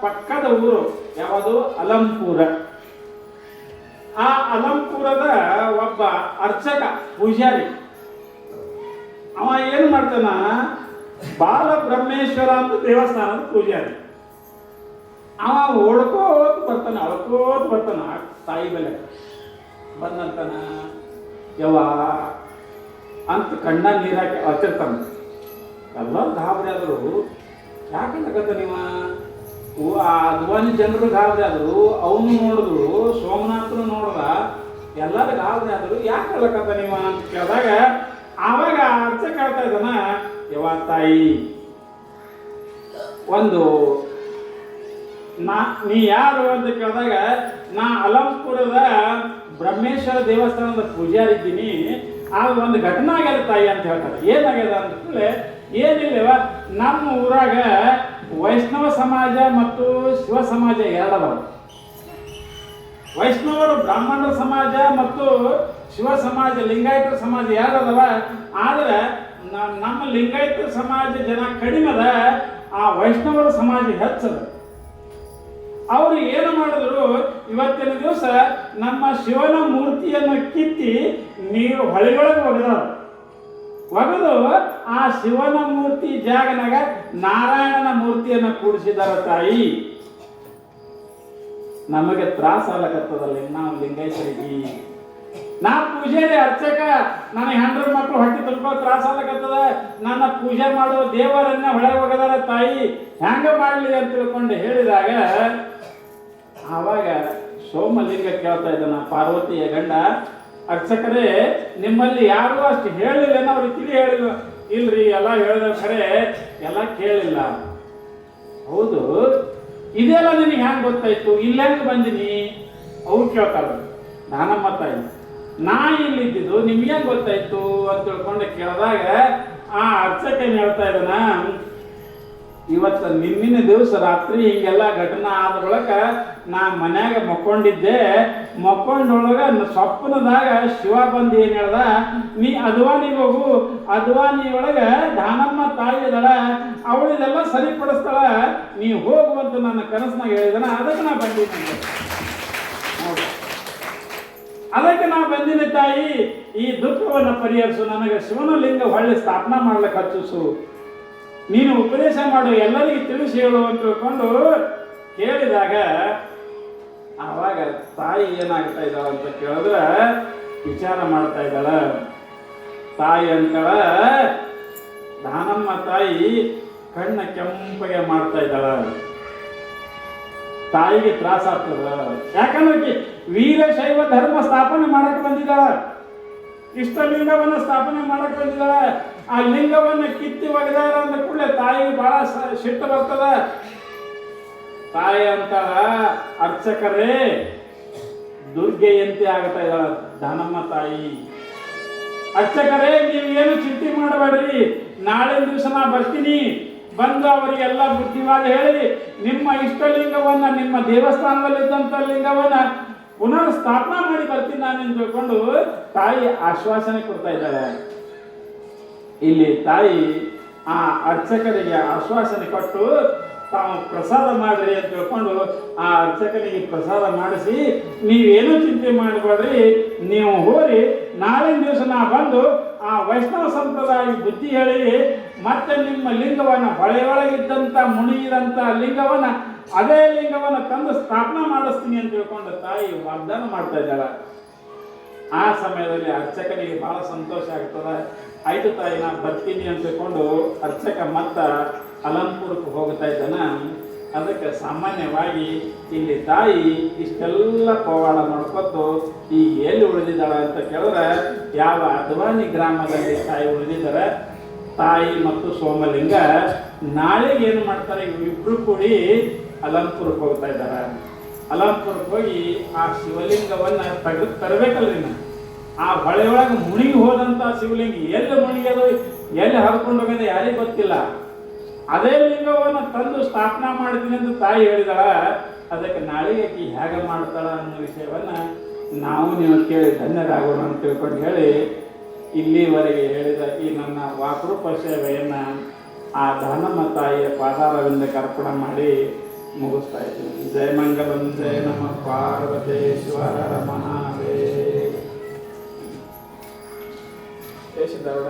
Speaker 1: ಪಕ್ಕದ ಊರು ಯಾವುದು, ಅಲಂಪುರ. ಆ ಅಲಂಪುರದ ಒಬ್ಬ ಅರ್ಚಕ ಪೂಜಾರಿ ಅವ ಏನು ಮಾಡ್ತಾನ, ಬಾಲಬ್ರಹ್ಮೇಶ್ವರ ಅಂತ ದೇವಸ್ಥಾನದ ಪೂಜಾರಿ. ಅವ ಓಡ್ಕೋತ ಬರ್ತಾನ, ಅಳ್ಕೋತ ಬರ್ತಾನ ತಾಯಿ ಬೆಲೆ ಬಂದಂತಾನ. ಯವ್ವ ಅಂತ ಕಣ್ಣ ನೀರಾಕಿ ಹಚ್ಚಿರ್ತಾನ. ಎಲ್ಲರೂ ಗಾಬರಿ ಆದರು. ಯಾಕಂತ ನೀವು ಆ ಅದ್ವಾನಿ ಜನರು ಗಾಬರಿ ಆದರು, ಅವನು ನೋಡಿದ್ರು, ಸೋಮನಾಥನು ನೋಡ್ದ, ಎಲ್ಲರೂ ಗಾಬರಿ ಆದರು. ಯಾಕೆ ಹೇಳಕತ್ತ ನೀವ ಅಂತ ಕೇಳಿದಾಗ ಆವಾಗ ಅರ್ಚಕ ಹೇಳ್ತಾ ಇದ್ದಾನ, ಯವ್ವ ತಾಯಿ, ಒಂದು ನೀ ಯಾರು ಅಂತ ಕೇಳಿದಾಗ ನಾ ಅಲಂಪುರದ ಬ್ರಹ್ಮೇಶ್ವರ ದೇವಸ್ಥಾನದ ಪೂಜಾರಿ ಇದ್ದೀನಿ. ಆಗ ಒಂದು ಘಟನೆ ಆಗ್ಯದ ತಾಯಿ ಅಂತ ಹೇಳ್ತಾರೆ. ಏನಾಗ್ಯದ ಅಂತ ಕೂಡಲೇ ಏನಿಲ್ಲವ, ನಮ್ಮ ಊರಾಗ ವೈಷ್ಣವ ಸಮಾಜ ಮತ್ತು ಶಿವ ಸಮಾಜ ಎರಡದವ. ವೈಷ್ಣವರು ಬ್ರಾಹ್ಮಣರ ಸಮಾಜ ಮತ್ತು ಶಿವ ಸಮಾಜ ಲಿಂಗಾಯತರ ಸಮಾಜ ಎರಡದವ. ಆದರೆ ನಮ್ಮ ಲಿಂಗಾಯತ ಸಮಾಜ ಜನ ಕಡಿಮೆ ಅದ, ಆ ವೈಷ್ಣವರ ಸಮಾಜ ಹೆಚ್ಚದ. ಅವರು ಏನು ಮಾಡಿದ್ರು, ಇವತ್ತಿನ ದಿವಸ ನಮ್ಮ ಶಿವನ ಮೂರ್ತಿಯನ್ನು ಕಿತ್ತಿ ನೀರು ಹೊಳೆಯೊಳಗೆ ಒಗೆದು ಆ ಶಿವನ ಮೂರ್ತಿ ಜಾಗನಾಗ ನಾರಾಯಣನ ಮೂರ್ತಿಯನ್ನು ಕೂಡಿಸಿದಾರ ತಾಯಿ. ನಮಗೆ ತ್ರಾಸ ಆಗಕತ್ತದಲ್ಲ ನಾವು ಲಿಂಗೈಸರಿಗೆ. ನಾ ಪೂಜಾರಿ ಅರ್ಚಕ, ನನಗೆ 100 ಮಕ್ಕಳು ಹೊಟ್ಟೆ ತುಂಬ ತ್ರಾಸ ಆಗಕತ್ತದ. ನನ್ನ ಪೂಜೆ ಮಾಡೋ ದೇವರನ್ನ ಹೊಳೆಗೆ ಒಗೆದಾರ ತಾಯಿ, ಹೆಂಗ ಮಾಡಲಿ ಅಂತ ತಿಳ್ಕೊಂಡು ಹೇಳಿದಾಗ ಆವಾಗ ಸೋಮಲಿಂಗ ಕೇಳ್ತಾ ಇದ್ದಾನ, ಪಾರ್ವತಿಯ ಗಂಡ, ಅರ್ಚಕರೇ ನಿಮ್ಮಲ್ಲಿ ಯಾರು ಅಷ್ಟು ಹೇಳಿಲ್ಲ, ಅವ್ರಿಗೆ ತಿಳಿ ಹೇಳಿಲ್ಲ. ಇಲ್ರಿ, ಎಲ್ಲ ಹೇಳಿದ ಖರೆ ಎಲ್ಲ ಕೇಳಿಲ್ಲ. ಹೌದು, ಇದೆಲ್ಲ ನಿನಗೆ ಹ್ಯಾಂಗೆ ಗೊತ್ತಾಯ್ತು, ಇಲ್ಲ ಹೆಂಗೆ ಬಂದಿನಿ? ಅವ್ರು ಕೇಳ್ತಾರ, ನಾನಮ್ಮ ತಾಯಿ, ನಾ ಇಲ್ಲಿದ್ದು ನಿಮ್ಗೆ ಹೆಂಗೆ ಗೊತ್ತಾಯ್ತು ಅಂತ ತಿಳ್ಕೊಂಡು ಕೇಳಿದಾಗ ಆ ಅರ್ಚಕನ್ ಹೇಳ್ತಾ ಇದ್ದಾನ, ಇವತ್ತು ನಿನ್ನಿನ ದಿವಸ ರಾತ್ರಿ ಹಿಂಗೆಲ್ಲ ಘಟನೆ ಆದ ಬಳಿಕ ನಾ ಮನ್ಯಾಗ ಮಕ್ಕೊಂಡಿದ್ದೆ. ಮಕ್ಕೊಂಡೊಳಗ ಸ್ವಪ್ನದಾಗ ಶಿವ ಬಂದು ಏನು ಹೇಳ್ದ, ನೀ ಅದ್ವಾನಿಗೆ ಹೋಗು, ಅದ್ವಾನಿಯೊಳಗೆ ದಾನಮ್ಮ ತಾಯಿ ಅದಳ, ಅವಳಿದೆಲ್ಲ ಸರಿಪಡಿಸ್ತಾಳ, ನೀ ಹೋಗುವಂತ ನನ್ನ ಕನಸಿನಾಗ ಹೇಳಿದನ. ಅದಕ್ಕೆ ನಾ ಬಂದಿದ್ದೆ, ಅದಕ್ಕೆ ನಾ ಬಂದಿನಿ ತಾಯಿ, ಈ ದುಃಖವನ್ನು ಪರಿಹರಿಸು, ನನಗೆ ಶಿವನ ಲಿಂಗ ಹೊಳ್ಳಿ ಸ್ಥಾಪನಾ ಮಾಡ್ಲಿಕ್ಕೆ ಹಚ್ಚಿಸು, ನೀನು ಉಪದೇಶ ಮಾಡು, ಎಲ್ಲರಿಗೂ ತಿಳಿಸಿ ಹೇಳು ಅಂತ ತಿಳ್ಕೊಂಡು ಕೇಳಿದಾಗ ಆವಾಗ ತಾಯಿ ಏನಾಗ್ತಾ ಇದ್ದಾಳ ಅಂತ ಕೇಳಿದ್ರೆ ವಿಚಾರ ಮಾಡ್ತಾ ಇದ್ದಾಳ. ತಾಯಿ ಅಂತಾಳ, ದಾನಮ್ಮ ತಾಯಿ ಕಣ್ಣ ಕೆಂಪಗೆ ಮಾಡ್ತಾ ಇದ್ದಾಳ. ತಾಯಿಗೆ ತ್ರಾಸ ಆಗ್ತದ. ಯಾಕಂದ್ರೆ ವೀರಶೈವ ಧರ್ಮ ಸ್ಥಾಪನೆ ಮಾಡಕ್ಕೆ ಬಂದಿದ್ದಾಳ, ಇಷ್ಟಲಿಂಗವನ್ನು ಸ್ಥಾಪನೆ ಮಾಡಕ್ಕೆ ಬಂದಿದ್ದಾಳ. ಆ ಲಿಂಗವನ್ನು ಕಿತ್ತಿ ಒಗೆದಾರ ಅಂದ ಕೂಡಲೇ ತಾಯಿಗೆ ಬಹಳ ಸಿಟ್ಟು ಬರ್ತದ. ತಾಯಿ ಅಂತಾಳ, ಅರ್ಚಕರೇ ದುರ್ಗೆಯಂತೆ ಆಗ್ತಾ ಇದ್ದಾಳ ದಾನಮ್ಮ ತಾಯಿ. ಅರ್ಚಕರೇ ನೀವು ಏನು ಚಿಂತೆ ಮಾಡಬೇಡ್ರಿ, ನಾಳೆ ದಿವಸ ನಾ ಬರ್ತೀನಿ, ಬಂದು ಅವರಿಗೆಲ್ಲ ಬುದ್ಧಿವಾದ ಹೇಳಿ ನಿಮ್ಮ ಇಷ್ಟಲಿಂಗವನ್ನ, ನಿಮ್ಮ ದೇವಸ್ಥಾನದಲ್ಲಿದ್ದಂಥ ಲಿಂಗವನ್ನ ಪುನರ್ ಸ್ಥಾಪನಾ ಮಾಡಿ ಬರ್ತೀನಿ ನಾನು ಅಂತ ತಿಳ್ಕೊಂಡು ತಾಯಿ ಆಶ್ವಾಸನೆ ಕೊಡ್ತಾ ಇದ್ದಾಳೆ. ಇಲ್ಲಿ ತಾಯಿ ಆ ಅರ್ಚಕರಿಗೆ ಆಶ್ವಾಸನೆ ಕೊಟ್ಟು ತಾವು ಪ್ರಸಾದ ಮಾಡ್ರಿ ಅಂತ ತಿಳ್ಕೊಂಡು ಆ ಅರ್ಚಕನಿಗೆ ಪ್ರಸಾದ ಮಾಡಿಸಿ, ನೀವೇನು ಚಿಂತೆ ಮಾಡಬೇಡ್ರಿ, ನೀವು ಹೋರಿ, ನಾಳಿನ ದಿವಸ ನಾ ಬಂದು ಆ ವೈಷ್ಣವ ಸಂಪ್ರದಾಯ ಬುದ್ಧಿ ಹೇಳಿ ಮತ್ತೆ ನಿಮ್ಮ ಲಿಂಗವನ್ನು ಹೊಳೆಯೊಳಗಿದ್ದಂಥ ಮುಣಿಯಿದಂಥ ಲಿಂಗವನ್ನು ಅದೇ ಲಿಂಗವನ್ನು ತಂದು ಸ್ಥಾಪನಾ ಮಾಡಿಸ್ತೀನಿ ಅಂತ ತಿಳ್ಕೊಂಡು ತಾಯಿ ವಾಗ್ದಾನ ಮಾಡ್ತಾ ಇದ್ದಾಳೆ. ಆ ಸಮಯದಲ್ಲಿ ಅರ್ಚಕನಿಗೆ ಬಹಳ ಸಂತೋಷ ಆಗ್ತದೆ. ಆಯ್ತು ತಾಯಿ ನಾ ಬರ್ತೀನಿ ಅಂತ ತಿಳ್ಕೊಂಡು ಅರ್ಚಕ ಮತ್ತ ಅಲಂಪುರಕ್ಕೆ ಹೋಗ್ತಾ ಇದ್ದಾನ. ಅದಕ್ಕೆ ಸಾಮಾನ್ಯವಾಗಿ ಇಲ್ಲಿ ತಾಯಿ ಇಷ್ಟೆಲ್ಲ ಪವಾಡ ಮಾಡ್ಕೊತು ಈಗ ಎಲ್ಲಿ ಉಳಿದಿದ್ದಾಳೆ ಅಂತ ಕೇಳಿದ್ರೆ ಯಾವ ಅದ್ವಾನಿ ಗ್ರಾಮದಲ್ಲಿ ತಾಯಿ ಉಳಿದಿದ್ದಾರೆ. ತಾಯಿ ಮತ್ತು ಸೋಮಲಿಂಗ ನಾಳೆಗೆ ಏನು ಮಾಡ್ತಾರೆ, ಇಬ್ರು ಕೂಡಿ ಅಲಂಪುರಕ್ಕೆ ಹೋಗ್ತಾ ಇದ್ದಾರೆ. ಅಲಂಪುರಕ್ಕೆ ಹೋಗಿ ಆ ಶಿವಲಿಂಗವನ್ನು ತೆಗೆದು ತರಬೇಕಲ್ರಿ ನಾ. ಆ ಹೊಳೆ ಒಳಗೆ ಮುಣಿಗಿ ಹೋದಂಥ ಶಿವಲಿಂಗ ಎಲ್ಲಿ ಮುಣಿಗ್ಯದು ಎಲ್ಲಿ ಹರ್ಕೊಂಡು ಹೋಗಿದೆ ಯಾರಿಗೆ ಗೊತ್ತಿಲ್ಲ. ಅದೇ ಲಿಂಗವನ್ನು ತಂದು ಸ್ಥಾಪನಾ ಮಾಡ್ತೀನಿ ಅಂತ ತಾಯಿ ಹೇಳಿದಾಳ. ಅದಕ್ಕೆ ನಾಳೆಗೆ ಆಕಿ ಹೇಗೆ ಮಾಡ್ತಾಳ ಅನ್ನೋ ವಿಷಯವನ್ನು ನಾವು ನೀವು ಕೇಳಿ ಧನ್ಯರಾಗೋಣ ಅಂತ ತಿಳ್ಕೊಂಡು ಹೇಳಿ ಇಲ್ಲಿವರೆಗೆ ಹೇಳಿದ ಈ ನನ್ನ ವಾಕೃಪ ಸೇವೆಯನ್ನು ಆ ದಾನಮ್ಮ ತಾಯಿಯ ಪಾದಾರವಿಂದಕ್ಕೆ ಅರ್ಪಣೆ ಮಾಡಿ ಮುಗಿಸ್ತಾ ಇದ್ದೀನಿ. ಜಯ ಮಂಗಲಂ ಜಯ ನಮ ಪಾರ್ವತೇಶ್ವರ ಮಹಾದೇವ. ದೇಶದವರ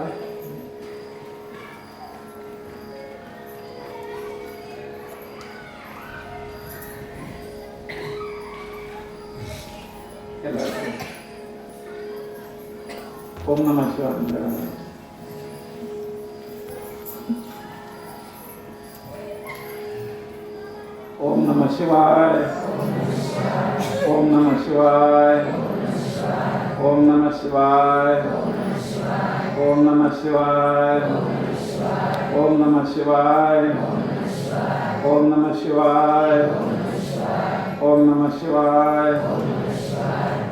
Speaker 1: ಓಂ ನಮಃ ಶಿವಾಯ. ಓಂ ನಮಃ ಶಿವಾಯ. ಓಂ ನಮಃ ಶಿವಾಯ. ಓಂ ನಮಃ ಶಿವಾಯ. ಓಂ ನಮಃ ಶಿವಾಯ. ಓಂ ನಮಃ ಶಿವಾಯ. ಓಂ ನಮಃ ಶಿವಾಯ. ಓಂ ನಮಃ ಶಿವಾಯ.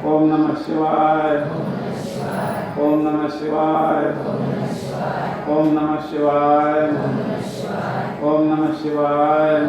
Speaker 1: ಓಂ ನಮಃ ಶಿವಾಯ. ಓಂ ನಮಃ ಶಿವಾಯ. ಓಂ ನಮಃ ಶಿವಾಯ. ಓಂ ನಮಃ ಶಿವಾಯ.